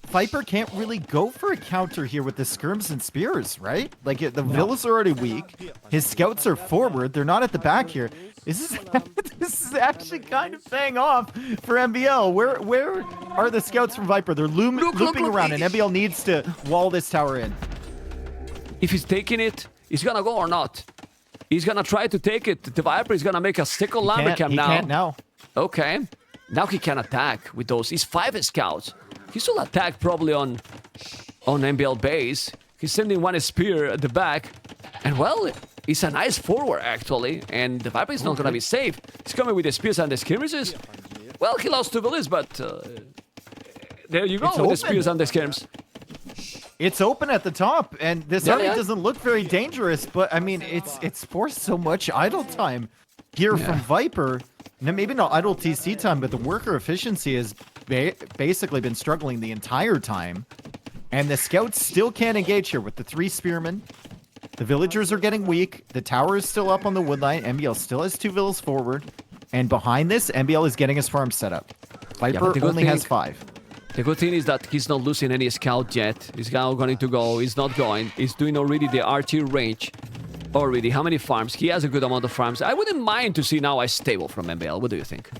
Viper can't really go for a counter here with the skirms and spears, right? Like, the villas are already weak. His scouts are forward. They're not at the back here. This is actually kind of paying off for MbL. Where are the scouts from Viper? They're looping around, and MbL needs to wall this tower in. If he's taking it, he's gonna go or not? He's gonna try to take it. The Viper is gonna make a sickle lumber camp now. He can't now. Okay. Now he can attack with those. He's 5 scouts. He still attack probably on MbL base. He's sending 1 spear at the back. And well, it's a nice forward actually. And the Viper is not gonna be safe. He's coming with the spears and the skirmishes. Well, he lost 2 villages, but there you go with the spears and the skirms. It's open at the top, and this army doesn't look very dangerous, but I mean, it's forced so much idle time here from Viper. Now, maybe not idle TC time, but the worker efficiency has basically been struggling the entire time. And the scouts still can't engage here with the 3 spearmen. The villagers are getting weak. The tower is still up on the wood line. MbL still has 2 villas forward. And behind this, MbL is getting his farm set up. Viper only has 5. The good thing is that he's not losing any scout yet. He's now going to go. He's not going. He's doing already the archery range. Already. How many farms? He has a good amount of farms. I wouldn't mind to see now a stable from MbL. What do you think?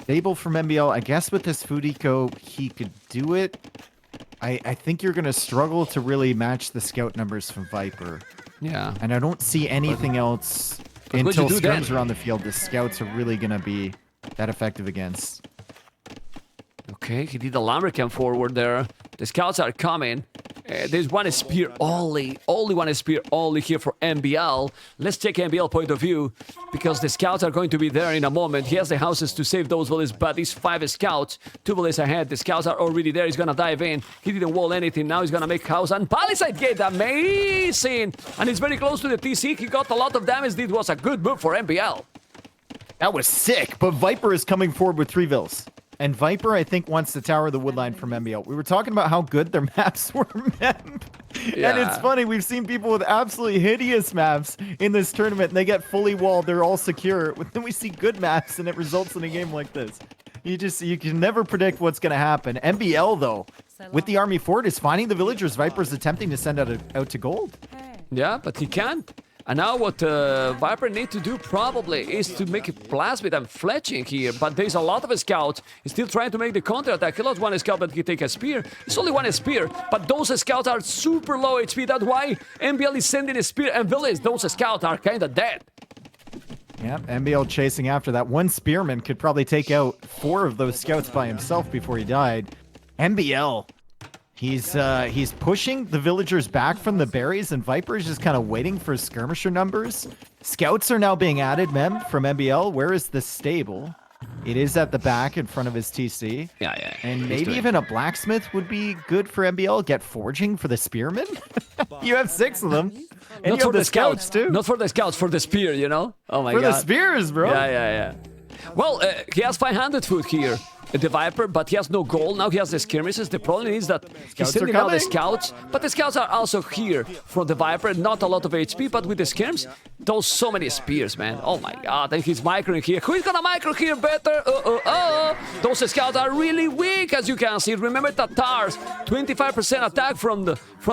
stable from MbL. I guess with this food eco, he could do it. I think you're going to struggle to really match the scout numbers from Viper. Yeah. And I don't see anything else until scrims are on the field. The scouts are really going to be that effective against. Okay, he did a lumbercamp forward there. The scouts are coming. There's one spear only one spear only here for MbL. Let's take MbL point of view, because the scouts are going to be there in a moment. He has the houses to save those villages, but these 5 scouts, 2 villages ahead. The scouts are already there. He's gonna dive in. He didn't wall anything. Now he's gonna make house and palisade gate. Amazing! And he's very close to the TC. He got a lot of damage. This was a good move for MbL. That was sick, but Viper is coming forward with 3 vills. And Viper, I think, wants to tower the woodline from MbL. We were talking about how good their maps were, Mem. Yeah. And it's funny, we've seen people with absolutely hideous maps in this tournament, and they get fully walled, they're all secure. But then we see good maps, and it results in a game like this. You can never predict what's going to happen. MbL, though, with the army fort, is finding the villagers. Viper's attempting to send out to gold. Yeah, but he can't. And now what Viper need to do probably is to make a plasmid and fletching here. But there's a lot of scouts. He's still trying to make the counter attack. He lost 1 scout, but he take a spear. It's only 1 spear, but those scouts are super low HP. That's why MbL is sending a spear and village. Those scouts are kind of dead. Yep, MbL chasing after that. 1 spearman could probably take out 4 of those scouts by himself before he died. MbL. He's pushing the villagers back from the berries, and Viper is just kind of waiting for skirmisher numbers. Scouts are now being added, Mem, from MbL. Where is the stable? It is at the back in front of his TC. Yeah. And maybe even a blacksmith would be good for MbL. Get forging for the spearmen. You have 6 of them. And Not you for have the scouts too. Not for the scouts, for the spear, you know? Oh my god. For the spears, bro. Yeah. Well, he has 500 food here. The Viper, but he has no gold. Now he has the skirmishes. The problem is that he's sending out the scouts, but the scouts are also here from the Viper. Not a lot of HP, but with the skirms, those so many spears, man. Oh my god, and he's microing here. Who is gonna micro here better? Those scouts are really weak, as you can see. Remember Tatars, 25% attack from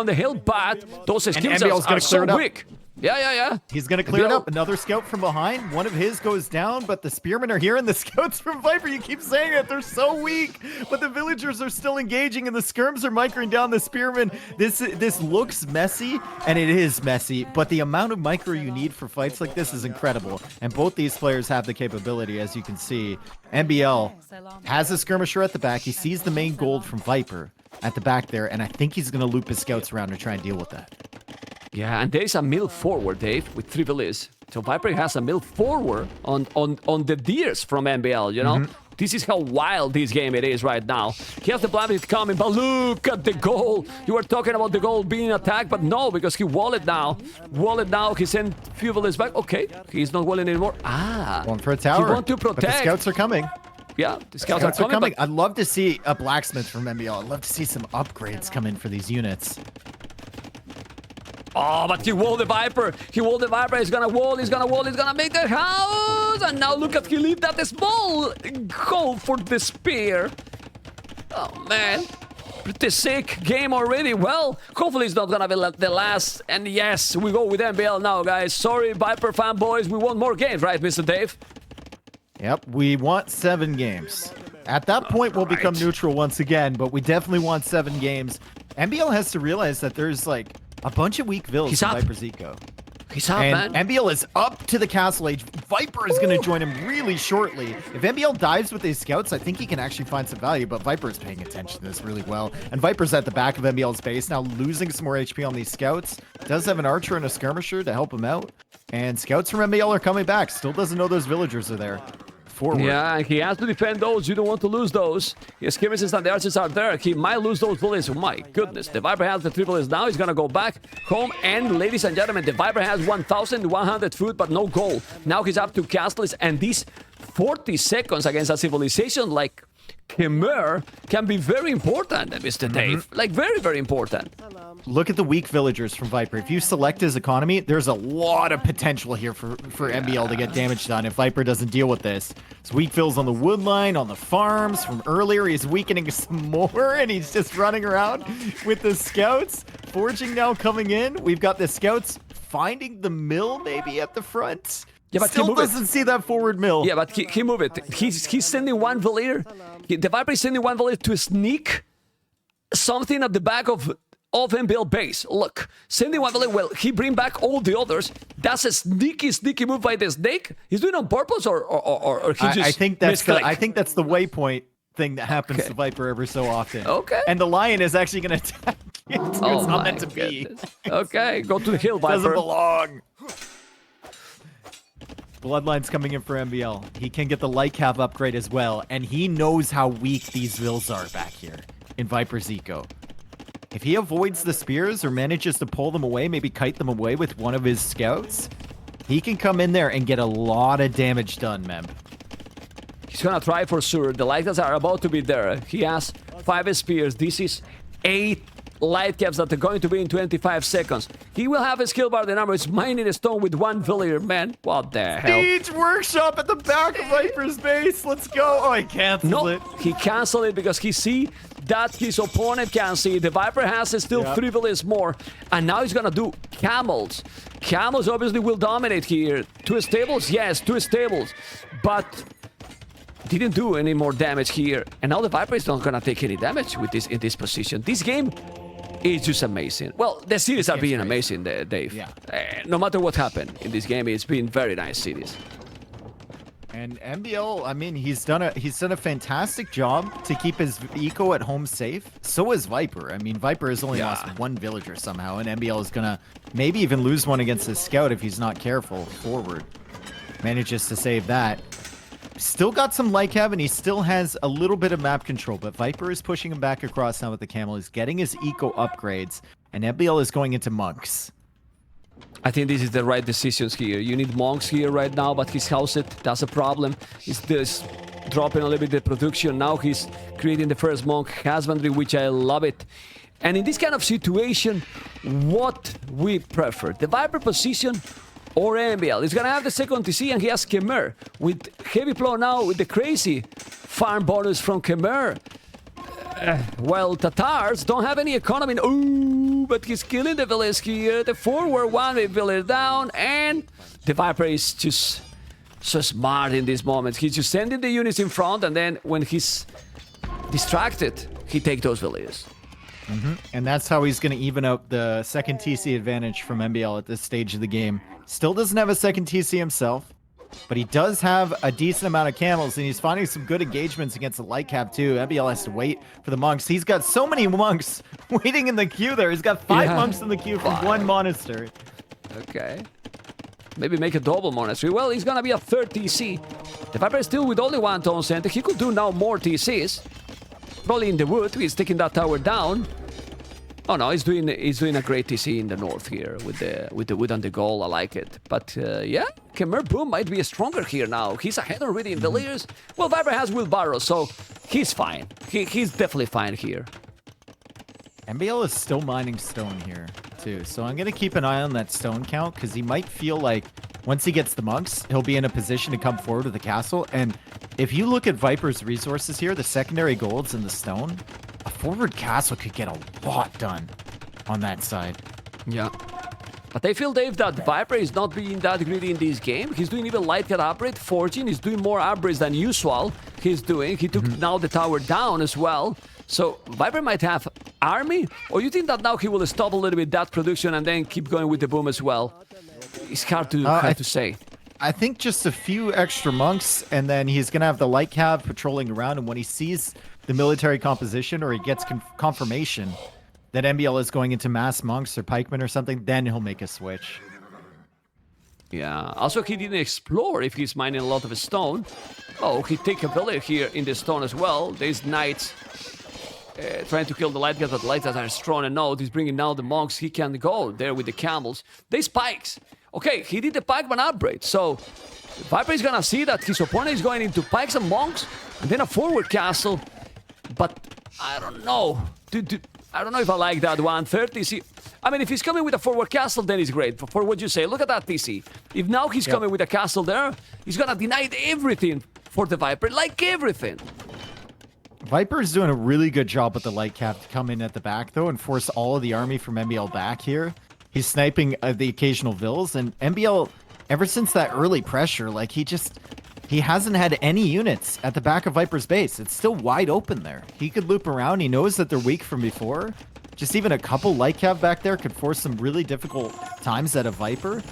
the hill, but those skirmishes are so weak. Yeah. He's going to clear it up. Another scout from behind. One of his goes down, but the spearmen are here, and the scouts from Viper, you keep saying it, they're so weak. But the villagers are still engaging, and the skirms are microing down the spearmen. This looks messy, and it is messy, but the amount of micro you need for fights like this is incredible. And both these players have the capability, as you can see. MbL has a skirmisher at the back. He sees the main gold from Viper at the back there, and I think he's going to loop his scouts around to try and deal with that. Yeah, and there's a mill forward, Dave, with 3 villages. So Viper has a mill forward on the deers from MbL, you know? This is how wild this game it is right now. He has the Blabbit coming, but look at the goal. You were talking about the goal being attacked, but no, because he walled it now. He sent few villages back. Okay, he's not walling anymore. One for a tower. He want to protect. But the scouts are coming. Yeah, the scouts are coming. I'd love to see a blacksmith from MbL. I'd love to see some upgrades come in for these units. Oh, but he walled the Viper. He's gonna wall. He's gonna make the house. And now look at he leave that small hole for the spear. Oh, man. Pretty sick game already. Well, hopefully it's not gonna be the last. And yes, we go with MbL now, guys. Sorry, Viper fanboys. We want more games, right, Mr. Dave? Yep, we want 7 games. At that point, we'll become neutral once again, but we definitely want 7 games. MbL has to realize that there's, like, a bunch of weak vills in Viper's eco. He's up, and man. MbL is up to the castle age. Viper is going to join him really shortly. If MbL dives with his scouts, I think he can actually find some value, but Viper is paying attention to this really well. And Viper's at the back of MbL's base, now losing some more HP on these scouts. Does have an archer and a skirmisher to help him out. And scouts from MbL are coming back. Still doesn't know those villagers are there. Forward. Yeah, he has to defend those. You don't want to lose those. His skirmishes and the archers are there. He might lose those bullets. Oh my goodness. The Viper has the 3 bullets now. He's gonna go back home. And ladies and gentlemen, the Viper has 1,100 food, but no gold. Now he's up to castles. And these 40 seconds against a civilization like Khmer can be very important, Mr. Dave. Like, very, very important. Look at the weak villagers from Viper. If you select his economy, there's a lot of potential here for MbL to get damage done if Viper doesn't deal with this. His weak vills on the woodline, on the farms from earlier. He's weakening some more, and he's just running around with the scouts. Forging now coming in. We've got the scouts finding the mill maybe at the front. Yeah, but he Still moved it. doesn't see that forward mill. Yeah, but he moved it. He's sending one Valier. The Viper is sending one Valier to sneak something at the back of MbL base. Look, sending one Valier. Well, he bring back all the others. That's a sneaky move by the snake. He's doing it on purpose, or he just I think that's misclicked? I think that's the waypoint thing that happens to Viper every so often. Okay. And the lion is actually going to attack it. It's not my meant to be. goodness. Okay, go to the hill, Doesn't Viper. belong. Bloodline's coming in for MbL. He can get the light cap upgrade as well, and he knows how weak these vills are back here in Viper's eco. If he avoids the spears or manages to pull them away, maybe kite them away with one of his scouts, he can come in there and get a lot of damage done, Mem. He's gonna try for sure. The light caps are about to be there. He has 5 spears. This is 8 light caps that are going to be in 25 seconds. He will have a skill bar. The number is mining a stone with 1 villager. Man, what the hell? Siege workshop at the back of Viper's base. Let's go. Oh, he canceled it. He canceled it because he see that his opponent can see. The Viper has still 3 villagers more. And now he's gonna do camels. Camels obviously will dominate here. 2 stables? Yes, 2 stables. But didn't do any more damage here. And now the Viper is not gonna take any damage with this in this position. This game is just amazing. Well, the series are being amazing, Dave. Yeah. No matter what happened in this game, it's been very nice series. And MbL, I mean, he's done a fantastic job to keep his eco at home safe. So is Viper. I mean, Viper has only lost 1 villager somehow, and MbL is gonna maybe even lose one against his scout if he's not careful forward. Manages to save that. Still got some light cap, and he still has a little bit of map control, but Viper is pushing him back across now with the camel. He's getting his eco upgrades, and MbL is going into monks. I think this is the right decisions here. You need monks here right now, but he's housed. That's a problem. He's just dropping a little bit the production. Now he's creating the first monk husbandry, which I love it. And in this kind of situation, what we prefer, the Viper position or MbL? He's gonna have the second TC, and he has Khmer with heavy plow now with the crazy farm bonus from Khmer. Well, Tatars don't have any economy. Ooh, but he's killing the village here. The forward one, the village down, and the Viper is just so smart in this moment. He's just sending the units in front, and then when he's distracted, he takes those villages. And that's how he's going to even out the second TC advantage from MbL at this stage of the game. Still doesn't have a second TC himself, but he does have a decent amount of camels, and he's finding some good engagements against the light cap too. MbL has to wait for the monks. He's got so many monks waiting in the queue there. He's got 5 monks in the queue from 1 monastery. Okay. Maybe make a double monastery. Well, he's gonna be a 3rd TC. The Viper is still with only 1 town center. He could do now more TCs. Probably in the wood. He's taking that tower down. Oh no, he's doing a great TC in the north here with the wood and the gold. I like it. But yeah, Khmer Boom might be stronger here now. He's ahead already in the layers. Well, Viper has wheelbarrow, so he's fine. He's definitely fine here. MbL is still mining stone here too, so I'm gonna keep an eye on that stone count, because he might feel like once he gets the monks, he'll be in a position to come forward to the castle. And if you look at Viper's resources here, the secondary golds and the stone, a forward castle could get a lot done on that side. Yeah. But I feel, Dave, that Viper is not being that greedy in this game. He's doing even light cat upgrade. Fortune is doing more upgrades than usual. He took now the tower down as well. So Viper might have army, or you think that now he will stop a little bit that production and then keep going with the boom as well? It's hard to say. I think just a few extra monks, and then he's going to have the light cab patrolling around, and when he sees the military composition, or he gets confirmation that MbL is going into mass monks or pikemen or something, then he'll make a switch. Yeah. Also, he didn't explore if he's mining a lot of stone. Oh, he take a village here in the stone as well. There's knights trying to kill the light guys, but the light guys are strong enough. He's bringing now the monks. He can go there with the camels. There's pikes. Okay, he did the pikeman upgrade. So Viper is gonna see that his opponent is going into pikes and monks, and then a forward castle. But I don't know. I don't know if I like that one. 3rd TC. I mean, if he's coming with a forward castle, then it's great. For what you say, look at that TC. If now he's coming with a castle there, he's gonna deny everything for the Viper, like everything. Viper is doing a really good job with the light cap to come in at the back, though, and force all of the army from MbL back here. He's sniping the occasional vills, and MbL ever since that early pressure, like he hasn't had any units at the back of Viper's base. It's still wide open there. He could loop around. He knows that they're weak from before. Just even a couple light cav back there could force some really difficult times at a Viper.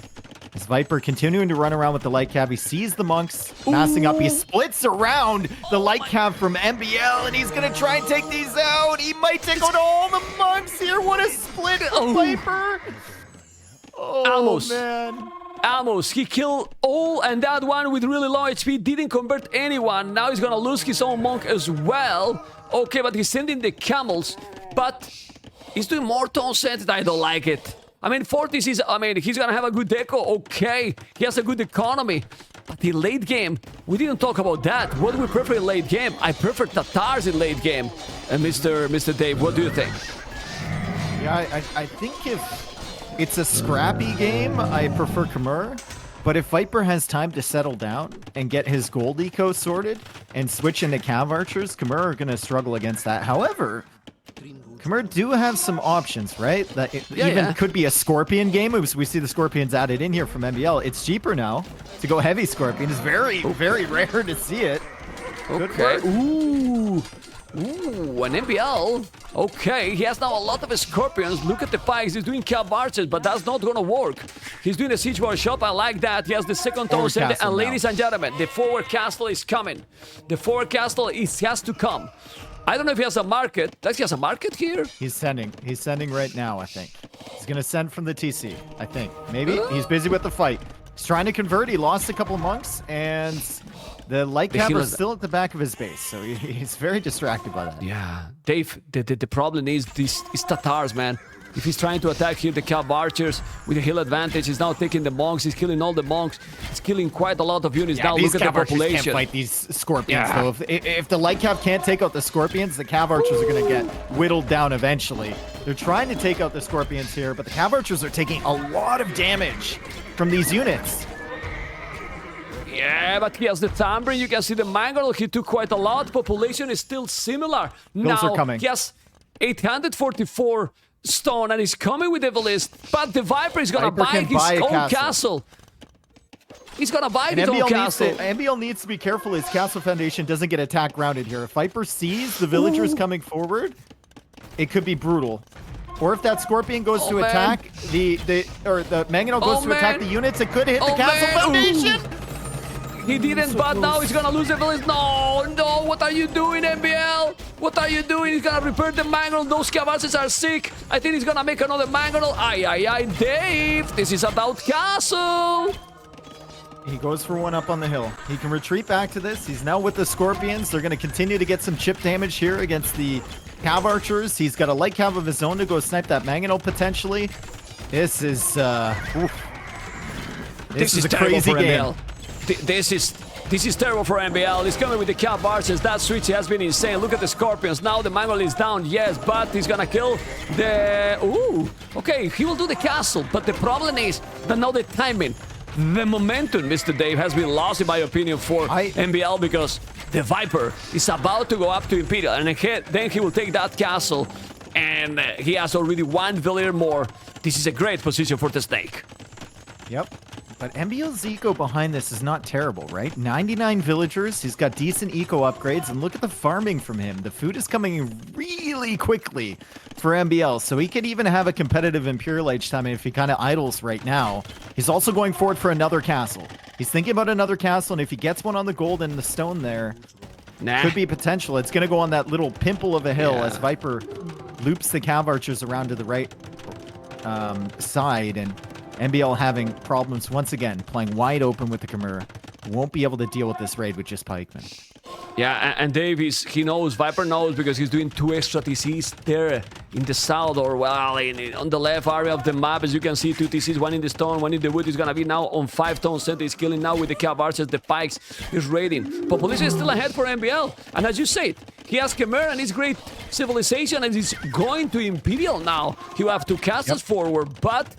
As Viper continuing to run around with the light cav, he sees the monks massing up. He splits around the light cav from MbL, and he's gonna try and take these out. He might take out all the monks here. What a split from Viper! Oh, Almost. Man. Almost. He killed all, and that one with really low HP didn't convert anyone. Now he's gonna lose his own monk as well. Okay, but he's sending the camels, but he's doing more tone sets. I don't like it. I mean, Fortis is, he's gonna have a good deco, okay. He has a good economy. But in late game, we didn't talk about that. What do we prefer in late game? I prefer Tatars in late game. And Mr. Dave, what do you think? Yeah, I think if it's a scrappy game, I prefer Khmer. But if Viper has time to settle down and get his gold eco sorted and switch into Cav Archers, Khmer are going to struggle against that. However, Khmer do have some options, right? That could be a Scorpion game. We see the Scorpions added in here from MbL. It's cheaper now to go heavy Scorpion. It's very, very rare to see it. Good work. Ooh, an MbL. Okay, he has now a lot of Scorpions. Look at the pikes. He's doing Cav Archers, but that's not gonna work. He's doing a siege war shop. I like that. He has the second tone set. And ladies and gentlemen, the forward castle is coming. The forward castle has to come. I don't know if he has a market. Does he has a market here? He's sending right now, I think. He's going to send from the TC, I think. Maybe. He's busy with the fight. He's trying to convert. He lost a couple monks, and the light cav are still at the back of his base, so he's very distracted by that. Yeah. Dave, the problem is this is Tatars, man. If he's trying to attack here the Cav Archers with a hill advantage, he's now taking the monks, he's killing all the monks, he's killing quite a lot of units. Now look at the population. Can't fight these Scorpions, though. If the light cav can't take out the Scorpions, the Cav Archers are going to get whittled down eventually. They're trying to take out the Scorpions here, but the Cav Archers are taking a lot of damage from these units. Yeah, but he has the Tambrin. You can see the Mangle. He took quite a lot. Population is still similar. Those are coming. He has 844 stone, and he's coming with Evilist, but the Viper is gonna buy his own castle. He's gonna buy his own castle. MbL needs to be careful his castle foundation doesn't get attack grounded here. If Viper sees the villagers coming forward, it could be brutal. Or if that Scorpion goes to attack the Mangonel goes to attack the units, it could hit the castle foundation. He didn't, so but close. Now he's gonna lose the village. No, what are you doing, MbL? What are you doing? He's gonna repair the Mangonel. Those Cavasses are sick. I think he's gonna make another Mangonel. Ay, Dave. This is about castle. He goes for one up on the hill. He can retreat back to this. He's now with the Scorpions. They're gonna continue to get some chip damage here against the Cav Archers. He's got a light cav of his own to go snipe that Mangonel potentially. This is this is a crazy game. This is terrible for MbL. He's coming with the Cav Archers. That switch has been insane. Look at the Scorpions. Now the Mangonel is down, yes, but he's gonna kill the... Ooh, okay, he will do the castle, but the problem is that now the timing, the momentum, Mr. Dave, has been lost, in my opinion, for MbL, because the Viper is about to go up to Imperial, and then he will take that castle, and he has already one villager more. This is a great position for the Snake. Yep. But MbL's eco behind this is not terrible, right? 99 villagers, he's got decent eco upgrades, and look at the farming from him. The food is coming in really quickly for MbL, so he could even have a competitive Imperial Age time if he kind of idles right now. He's also going forward for another castle. He's thinking about another castle, and if he gets one on the gold and the stone there, could be potential. It's going to go on that little pimple of a hill as Viper loops the Cav Archers around to the right side, and MbL having problems once again, playing wide open with the Khmer. Won't be able to deal with this raid with just pikemen. Yeah, and Dave, he knows, Viper knows, because he's doing 2 extra TCs there in the south, or well, on the left area of the map. As you can see, 2 TCs, one in the stone, one in the wood. He's gonna be now on 5-tone center. He's killing now with the Cav Archers, the pikes. He's raiding. Population is still ahead for MbL. And as you said, he has Khmer and his great civilization, and he's going to Imperial now. He will have 2 castles forward, but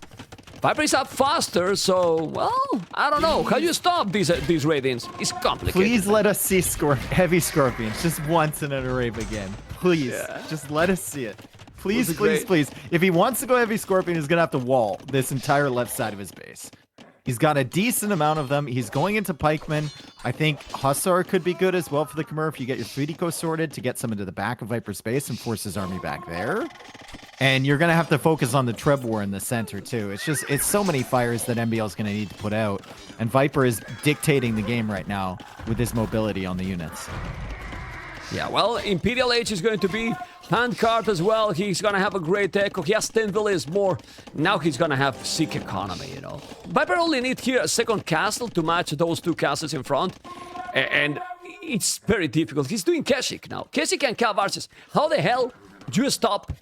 Viper is up faster, so, well, I don't know. How do you stop these raidings? It's complicated. Please let us see heavy Scorpions just once in an array again. Please, just let us see it. Please, please, please. If he wants to go heavy Scorpion, he's going to have to wall this entire left side of his base. He's got a decent amount of them. He's going into pikemen. I think Hussar could be good as well for the Khmer if you get your 3D sorted to get some into the back of Viper's base and force his army back there. And you're going to have to focus on the Treb War in the center, too. It's so many fires that MbL is going to need to put out. And Viper is dictating the game right now with his mobility on the units. Yeah, well, Imperial Age is going to be handcart as well. He's going to have a great echo. He has 10 villages more. Now he's going to have sick economy, you know. Viper only need here a second castle to match those two castles in front. And it's very difficult. He's doing Keswick now. Keswick and Cav Archers. How the hell do you stop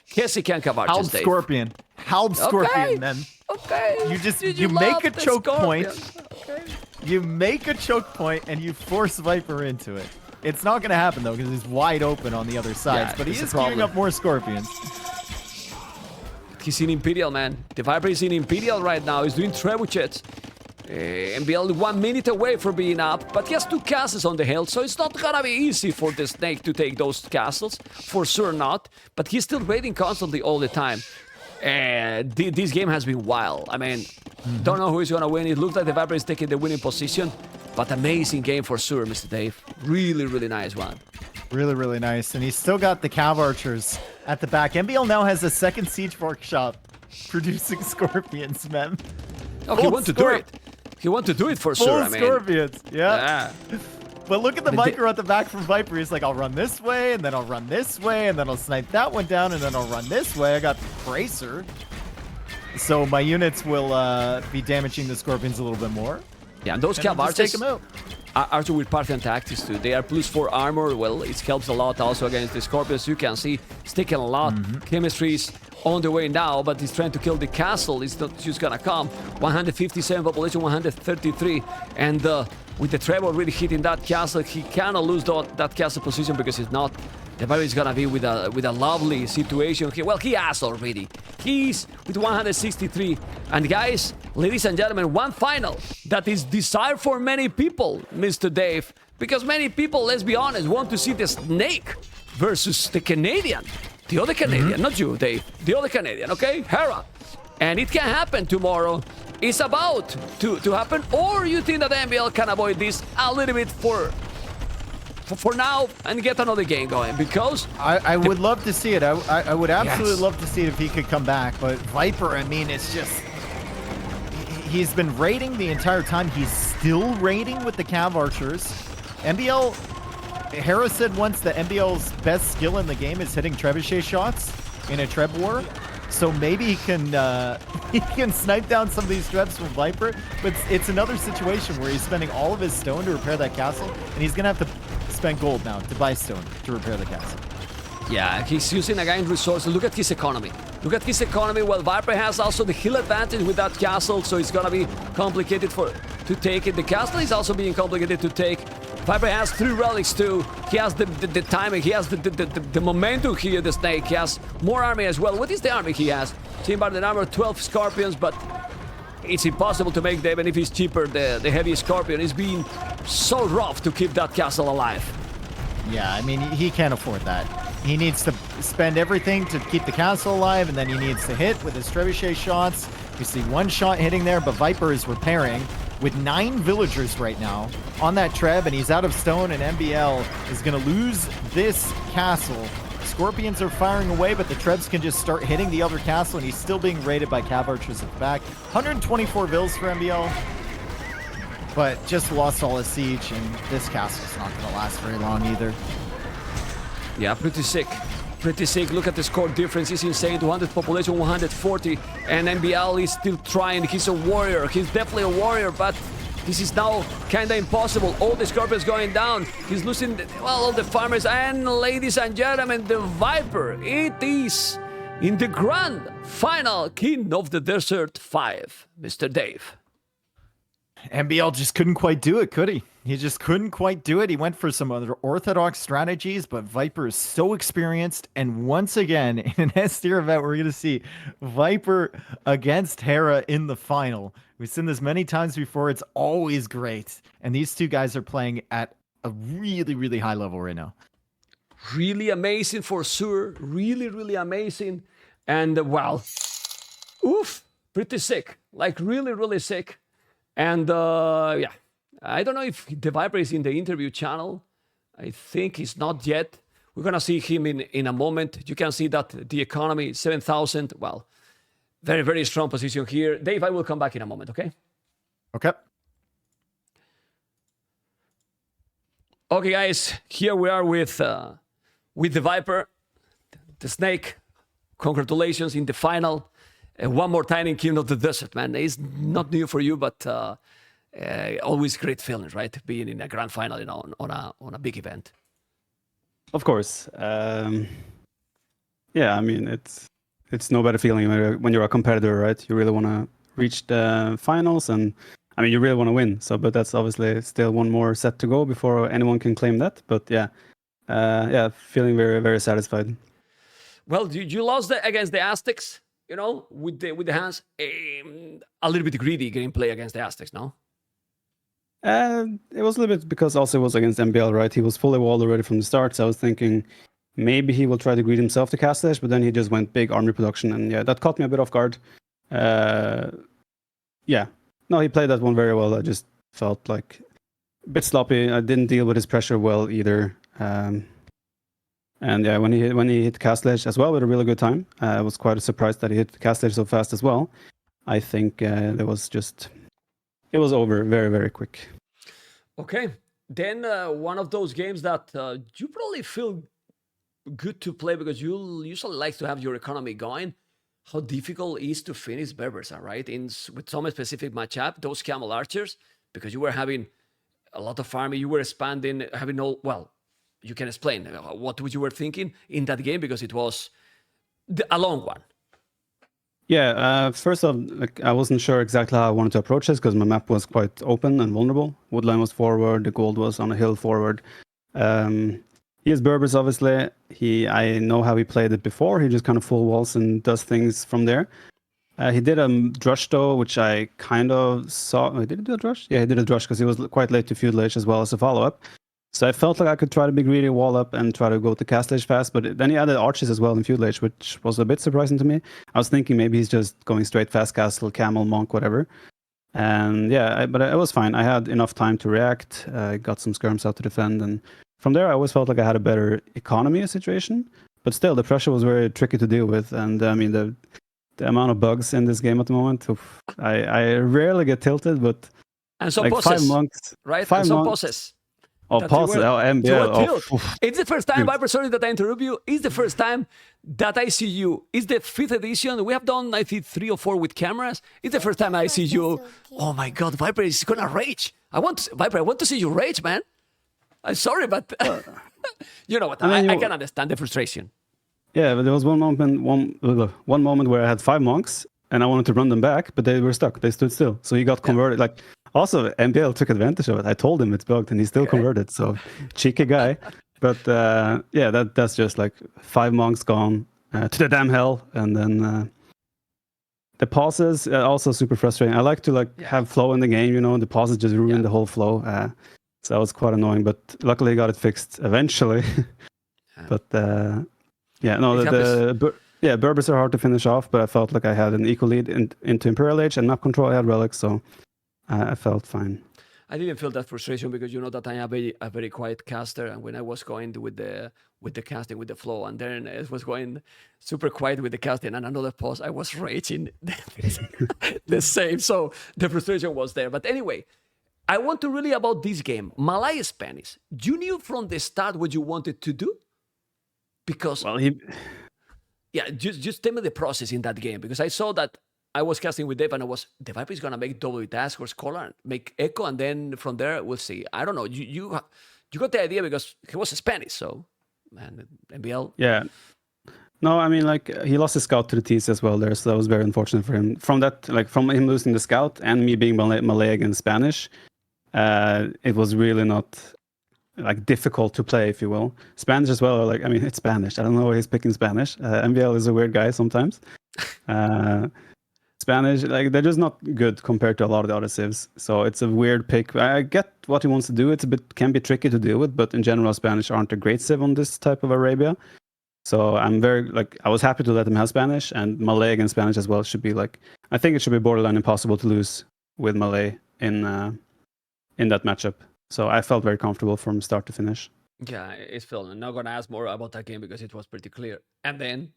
Keswick and Cav Archers, Dave? Scorpion. Halb Scorpion, man. Okay. You make a choke point. Okay. You make a choke point and you force Viper into it. It's not going to happen, though, because he's wide open on the other sides. Yeah, but he is queuing up more Scorpions. He's in Imperial, man. The Viper is in Imperial right now. He's doing trebuchets. MbL 1 minute away from being up, but he has 2 castles on the hill, so it's not gonna be easy for the Snake to take those castles. For sure not. But he's still raiding constantly all the time. This game has been wild. I mean, don't know who is gonna win. It looks like the Viper is taking the winning position. But amazing game for sure, Mr. Dave. Really, really nice one. Really, really nice. And he's still got the Cav Archers at the back. MbL now has a second siege workshop producing Scorpions, man. Oh, he wants to do it. He wants to do it for sure, I mean. Scorpions, yeah. But look at the micro at the back from Viper. He's like, I'll run this way, and then I'll run this way, and then I'll snipe that one down, and then I'll run this way. I got Bracer. So my units will be damaging the Scorpions a little bit more. Yeah, and those Cav Archers take them out. Archer with Parthian tactics too. They are +4 armor. Well, it helps a lot also against the Scorpions. You can see it's taking a lot. Chemistry is on the way now, but he's trying to kill the castle. It's not just gonna come. 157 population, 133, and with the Trevor really hitting that castle, he cannot lose that castle position because it's not. The Viper is gonna be with a lovely situation. He has already. He's with 163. And guys, ladies and gentlemen, one final that is desired for many people, Mr. Dave. Because many people, let's be honest, want to see the Snake versus the Canadian. The other Canadian, not you, Dave. The other Canadian, okay? Hera. And it can happen tomorrow. It's about to happen. Or you think that MbL can avoid this a little bit for now and get another game going, because I would love to see it. I would absolutely love to see it if he could come back. But Viper, I mean, it's just he's been raiding the entire time. He's still raiding with the Cav Archers. MbL, Hera said once that MbL's best skill in the game is hitting trebuchet shots in a Treb war. So maybe he can snipe down some of these Trebs from Viper. But it's another situation where he's spending all of his stone to repair that castle, and he's gonna have to spend gold now to buy stone to repair the castle. Yeah, he's using again resources. Look at his economy. Look at his economy. Well, Viper has also the hill advantage with that castle, so it's gonna be complicated to take it. The castle is also being complicated to take. Viper has 3 relics too. He has the timing. He has the momentum here, the Snake. He has more army as well. What is the army he has? Team by the number 12 Scorpions, but it's impossible to make them, even if he's cheaper. The heavy Scorpion is being so rough to keep that castle alive. Yeah, I mean, he can't afford that. He needs to spend everything to keep the castle alive, and then he needs to hit with his trebuchet shots. You see one shot hitting there, but Viper is repairing with 9 villagers right now on that Treb, and he's out of stone, and MbL is going to lose this castle. Scorpions are firing away, but the Trebs can just start hitting the other castle, and he's still being raided by Cav Archers at the back. 124 vills for MbL, but just lost all his siege, and this castle's not going to last very long either. Yeah, pretty sick. Pretty sick. Look at the score difference. It's insane. 200 population, 140. And MbL is still trying. He's a warrior. He's definitely a warrior, but this is now kind of impossible. All the Scorpions going down. He's losing, all the farmers. And ladies and gentlemen, the Viper. It is in the grand final King of the Desert 5, Mr. Dave. MbL just couldn't quite do it, could he? He just couldn't quite do it. He went for some other orthodox strategies, but Viper is so experienced. And once again, in an S-tier event, we're going to see Viper against Hera in the final. We've seen this many times before. It's always great. And these two guys are playing at a really, really high level right now. Really amazing for sure. Really, really amazing. And, well, oof, pretty sick. Like, really, really sick. And yeah, I don't know if TheViper is in the interview channel. I think he's not yet. We're going to see him in a moment. You can see that the economy, 7,000. Well, very, very strong position here. Dave, I will come back in a moment, okay? Okay. Okay, guys, here we are with TheViper, the snake. Congratulations in the final. One more time in King of the Desert, man. It's not new for you, but always great feeling, right? Being in a grand final, you know, on a big event. Of course. Yeah, I mean, it's no better feeling when you're a competitor, right? You really want to reach the finals, and I mean, you really want to win. So, but that's obviously still one more set to go before anyone can claim that. But yeah, yeah, feeling very, very satisfied. Well, you lost against the Aztecs, you know, with the hands. A little bit greedy gameplay against the Aztecs, no? It was a little bit because also it was against MbL, right? He was fully walled already from the start, so I was thinking maybe he will try to greet himself to cast dash, but then he just went big army production, and yeah, that caught me a bit off guard. Yeah, no, he played that one very well. I just felt like a bit sloppy. I didn't deal with his pressure well either. And yeah, when he hit cast dash as well with a really good time, I was quite surprised that he hit cast dash so fast as well. I think there was just. It was over very, very quick. Okay. Then one of those games that you probably feel good to play because you usually like to have your economy going. How difficult it is to finish Berbersa, right? With some specific matchup, those Camel Archers, because you were having a lot of farming, you were expanding, having no, well, you can explain what you were thinking in that game because it was a long one. Yeah, first off, like, I wasn't sure exactly how I wanted to approach this because my map was quite open and vulnerable. Woodline was forward, the gold was on a hill forward. He has Berbers, obviously. I know how he played it before. He just kind of full walls and does things from there. He did a drush though, which I kind of saw. Did he do a drush? Yeah, he did a drush because he was quite late to feudal age as well as a follow-up. So I felt like I could try to be greedy, wall up, and try to go to cast age fast. But then he added arches as well in feudal age, which was a bit surprising to me. I was thinking maybe he's just going straight fast castle, camel, monk, whatever. And yeah, but it was fine. I had enough time to react. I got some skirms out to defend, and from there I always felt like I had a better economy situation. But still, the pressure was very tricky to deal with. And I mean, the amount of bugs in this game at the moment, I rarely get tilted, but and some like bosses, 5 monks, right? 5 and some monks. bosses. Oh, pause. MbL. It's the first time, Viper, sorry that I interrupt you. It's the first time that I see you. It's the 5th edition. We have done, I think, 3 or 4 with cameras. It's the first time I see you. Oh my God, Viper is gonna rage. Viper, I want to see you rage, man. I'm sorry, but you know what? I can understand the frustration. Yeah, but there was one moment where I had 5 monks and I wanted to run them back, but they were stuck. They stood still. So he got converted. Like, also, MbL took advantage of it. I told him it's bugged, and he still converted. So, cheeky guy. But yeah, that's just like 5 monks gone to the damn hell, and then the pauses also super frustrating. I like to have flow in the game. You know, the pauses just ruin the whole flow. So that was quite annoying. But luckily, I got it fixed eventually. But yeah, no, Berbers are hard to finish off. But I felt like I had an equal lead into Imperial Age and map control. I had relics, so. I felt fine. I didn't feel that frustration because you know that I am a very quiet caster, and when I was going with the casting with the flow, and then it was going super quiet with the casting, and another pause, I was raging the same. So the frustration was there. But anyway, I want to really about this game, Malay Spanish. You knew from the start what you wanted to do, because yeah, just tell me the process in that game because I saw that. I was casting with Dave, and the Viper is gonna make double task or scholar, and make echo, and then from there we'll see. I don't know. You got the idea because he was Spanish, so man, MbL. Yeah. No, I mean, like, he lost his scout to the T's as well there, so that was very unfortunate for him. From that, like, from him losing the scout and me being Malay against Spanish, it was really not like difficult to play, if you will. Spanish as well, like, I mean, it's Spanish. I don't know why he's picking Spanish. MbL is a weird guy sometimes. Spanish, like, they're just not good compared to a lot of the other civs. So it's a weird pick. I get what he wants to do. It's can be tricky to deal with, but in general, Spanish aren't a great civ on this type of Arabia. So I was happy to let him have Spanish, and Malay against Spanish as well should be I think it should be borderline impossible to lose with Malay in that matchup. So I felt very comfortable from start to finish. Yeah, it's Phil. I'm not going to ask more about that game because it was pretty clear. And then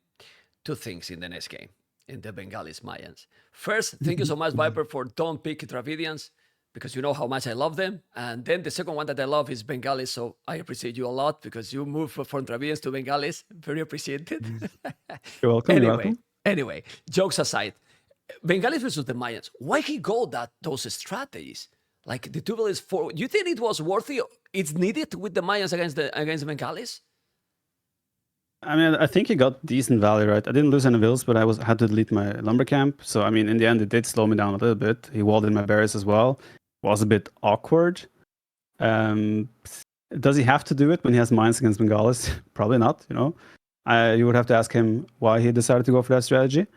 two things in the next game, in the Bengalis Mayans. First, thank you so much, Viper, for don't pick Dravidians because you know how much I love them. And then the second one that I love is Bengalis. So I appreciate you a lot because you moved from Dravidians to Bengalis. Very appreciated. You're welcome. anyway, You're welcome. anyway, jokes aside, Bengalis versus the Mayans. Why he go those strategies? Like the duel is for. Do you think it was worthy? It's needed with the Mayans against the Bengalis. I mean, I think he got decent value, right? I didn't lose any vills, but I had to delete my lumber camp. So I mean, in the end, it did slow me down a little bit. He walled in my berries as well. Was a bit awkward. Does he have to do it when he has mines against Bengalis? Probably not. You know, you would have to ask him why he decided to go for that strategy.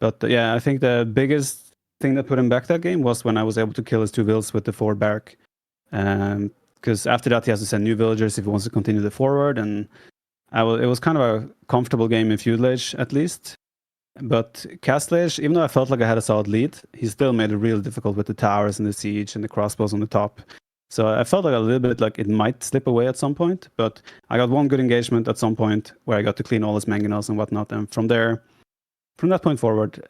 But yeah, I think the biggest thing that put him back that game was when I was able to kill his 2 vills with the forward barrack. Because after that, he has to send new villagers if he wants to continue the forward. And it was kind of a comfortable game in Feudal Age, at least. But Castle Age, even though I felt like I had a solid lead, he still made it really difficult with the towers and the siege and the crossbows on the top. So I felt like a little bit like it might slip away at some point. But I got one good engagement at some point where I got to clean all his mangonels and whatnot. And from that point forward,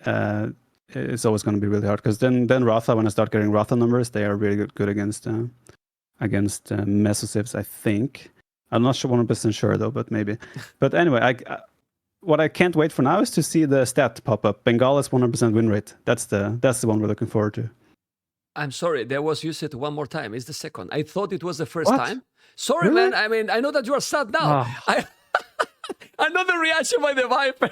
it's always going to be really hard because then Ratha, when I start getting Ratha numbers, they are really good against Mesosivs, I think. I'm not sure 100% sure though, but maybe. But anyway, what I can't wait for now is to see the stat pop up. Bengalis 100% win rate. That's the one we're looking forward to. I'm sorry, there was used one more time. It's the second. I thought it was the first What? time. Sorry, Really? man. I mean, I know that you are sad now. I know the reaction by the Viper.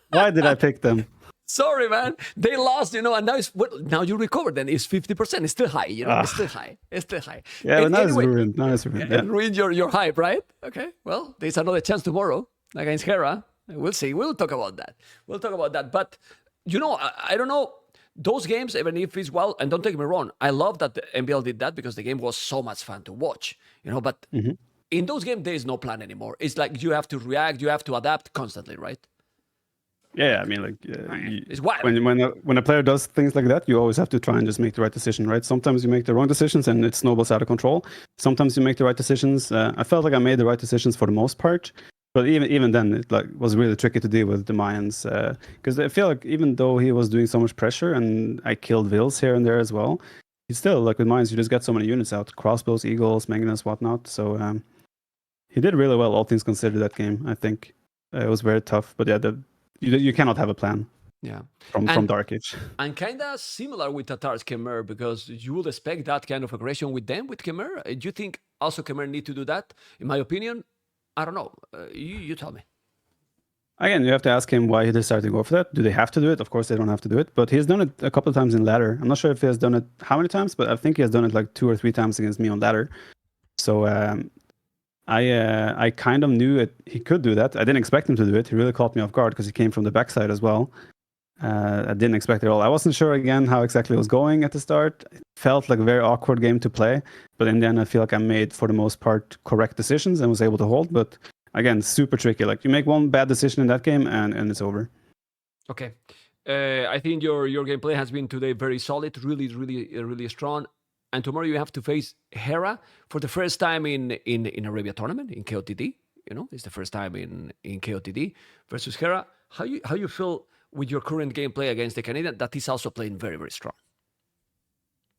Why did I pick them? Sorry, man. They lost, you know, and now you recovered. Then it's 50%. It's still high, you know. It's still high. It's still high. Yeah, but now anyway, it's ruined. Now it's ruined. Yeah. It ruined your hype, right? Okay. Well, there's another chance tomorrow against Hera. We'll see. We'll talk about that. But you know, I don't know. Those games, even if it's well, and don't take me wrong, I love that the MbL did that because the game was so much fun to watch, you know. But in those games, there is no plan anymore. It's like you have to react, you have to adapt constantly, right? Yeah, I mean, like It's wild. when a player does things like that, you always have to try and just make the right decision, right? Sometimes you make the wrong decisions and it snowballs out of control. Sometimes you make the right decisions. I felt like I made the right decisions for the most part, but even then, it was really tricky to deal with the Mayans because I feel like even though he was doing so much pressure and I killed vills here and there as well, he still like with Mayans you just get so many units out, crossbows, eagles, mangonels, whatnot. So he did really well, all things considered. That game, I think it was very tough, but yeah, you cannot have a plan. Yeah. From Dark Age. And kind of similar with Tatar's Khmer because you would expect that kind of aggression with them, with Khmer. Do you think also Khmer need to do that? In my opinion, I don't know. You tell me. Again, you have to ask him why he decided to go for that. Do they have to do it? Of course, they don't have to do it. But he's done it a couple of times in ladder. I'm not sure if he has done it how many times, but I think he has done it like 2 or 3 times against me on ladder. So I kind of knew he could do that. I didn't expect him to do it. He really caught me off guard because he came from the backside as well. I didn't expect it at all. I wasn't sure again how exactly it was going at the start. It felt like a very awkward game to play. But in the end, I feel like I made, for the most part, correct decisions and was able to hold. But again, super tricky. Like you make one bad decision in that game and it's over. Okay. I think your gameplay has been today very solid, really strong. And tomorrow you have to face Hera for the first time in Arabia tournament in KOTD. You know, it's the first time in KOTD versus Hera. How you feel with your current gameplay against the Canadian that is also playing very strong?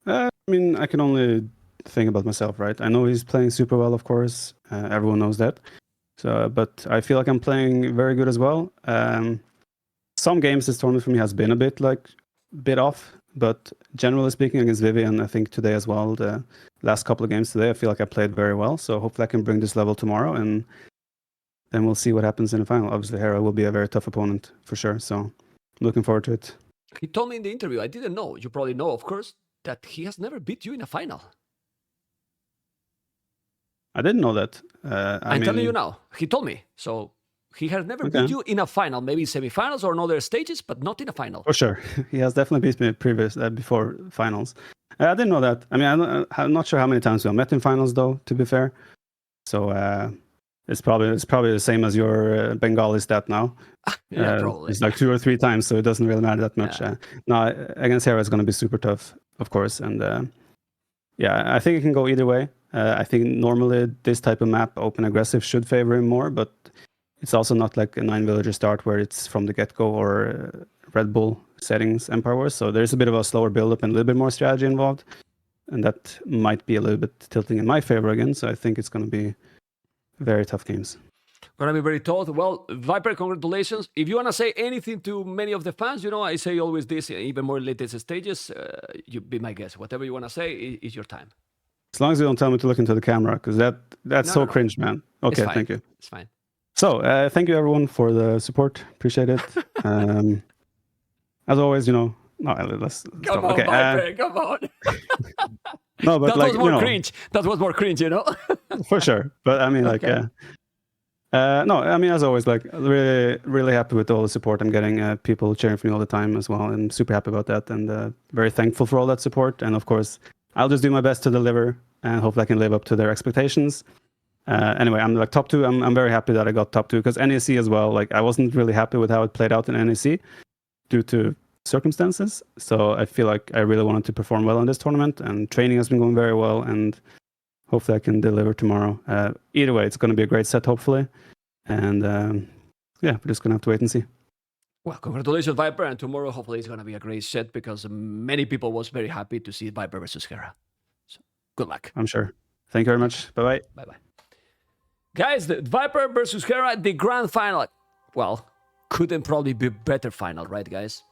I mean, I can only think about myself, right? I know he's playing super well, of course. Everyone knows that. So, but I feel like I'm playing very good as well. Some games this tournament for me has been a bit off. But generally speaking, against Vivian, I think today as well, the last couple of games today, I feel like I played very well. So hopefully I can bring this level tomorrow, and then we'll see what happens in the final. Obviously, Hera will be a very tough opponent for sure. So I'm looking forward to it. He told me in the interview, I didn't know, you probably know, of course, that he has never beat you in a final. I didn't know that. I'm telling you now. He told me. So he has never beat you in a final, maybe semifinals or in other stages, but not in a final. For sure. He has definitely beat me before finals. I didn't know that. I mean, I'm not sure how many times we met in finals, though, to be fair. So, It's probably the same as your Bengali stat now. Yeah, probably. It's like 2 or 3 times, so it doesn't really matter that much. Yeah. No, against Hera it's going to be super tough, of course, and yeah, I think it can go either way. I think normally this type of map, open aggressive, should favor him more, but it's also not like a 9 villager start where it's from the get-go or Red Bull settings Empire Wars. So there's a bit of a slower build-up and a little bit more strategy involved, and that might be a little bit tilting in my favor again. So I think it's going to be very tough games. Gonna be very tough. Well, Viper, congratulations. If you wanna say anything to many of the fans, you know, I say always this, even more latest stages, you be my guest. Whatever you wanna say is your time. As long as you don't tell me to look into the camera, because that's so cringe, man. Okay, thank you. It's fine. So thank you everyone for the support. Appreciate it. As always, you know, no, let's come on, okay, Viper, come on. No, but that like, was more you know, cringe. That was more cringe, you know. For sure. But I mean, like, Okay. no, I mean, as always, like, really, really happy with all the support I'm getting. People cheering for me all the time as well, and super happy about that, and very thankful for all that support. And of course, I'll just do my best to deliver, and hopefully I can live up to their expectations. Anyway, I'm like top 2. I'm very happy that I got top 2, because NEC as well. Like, I wasn't really happy with how it played out in NEC due to circumstances. So I feel like I really wanted to perform well in this tournament, and training has been going very well, and hopefully I can deliver tomorrow. Either way, it's going to be a great set, hopefully. And yeah, we're just going to have to wait and see. Well, congratulations, Viper, and tomorrow hopefully it's going to be a great set, because many people was very happy to see Viper versus Hera. So good luck. I'm sure. Thank you very much. Bye-bye. Bye-bye. Guys, the Viper versus Hera, the grand final. Well, couldn't probably be better final, right, guys?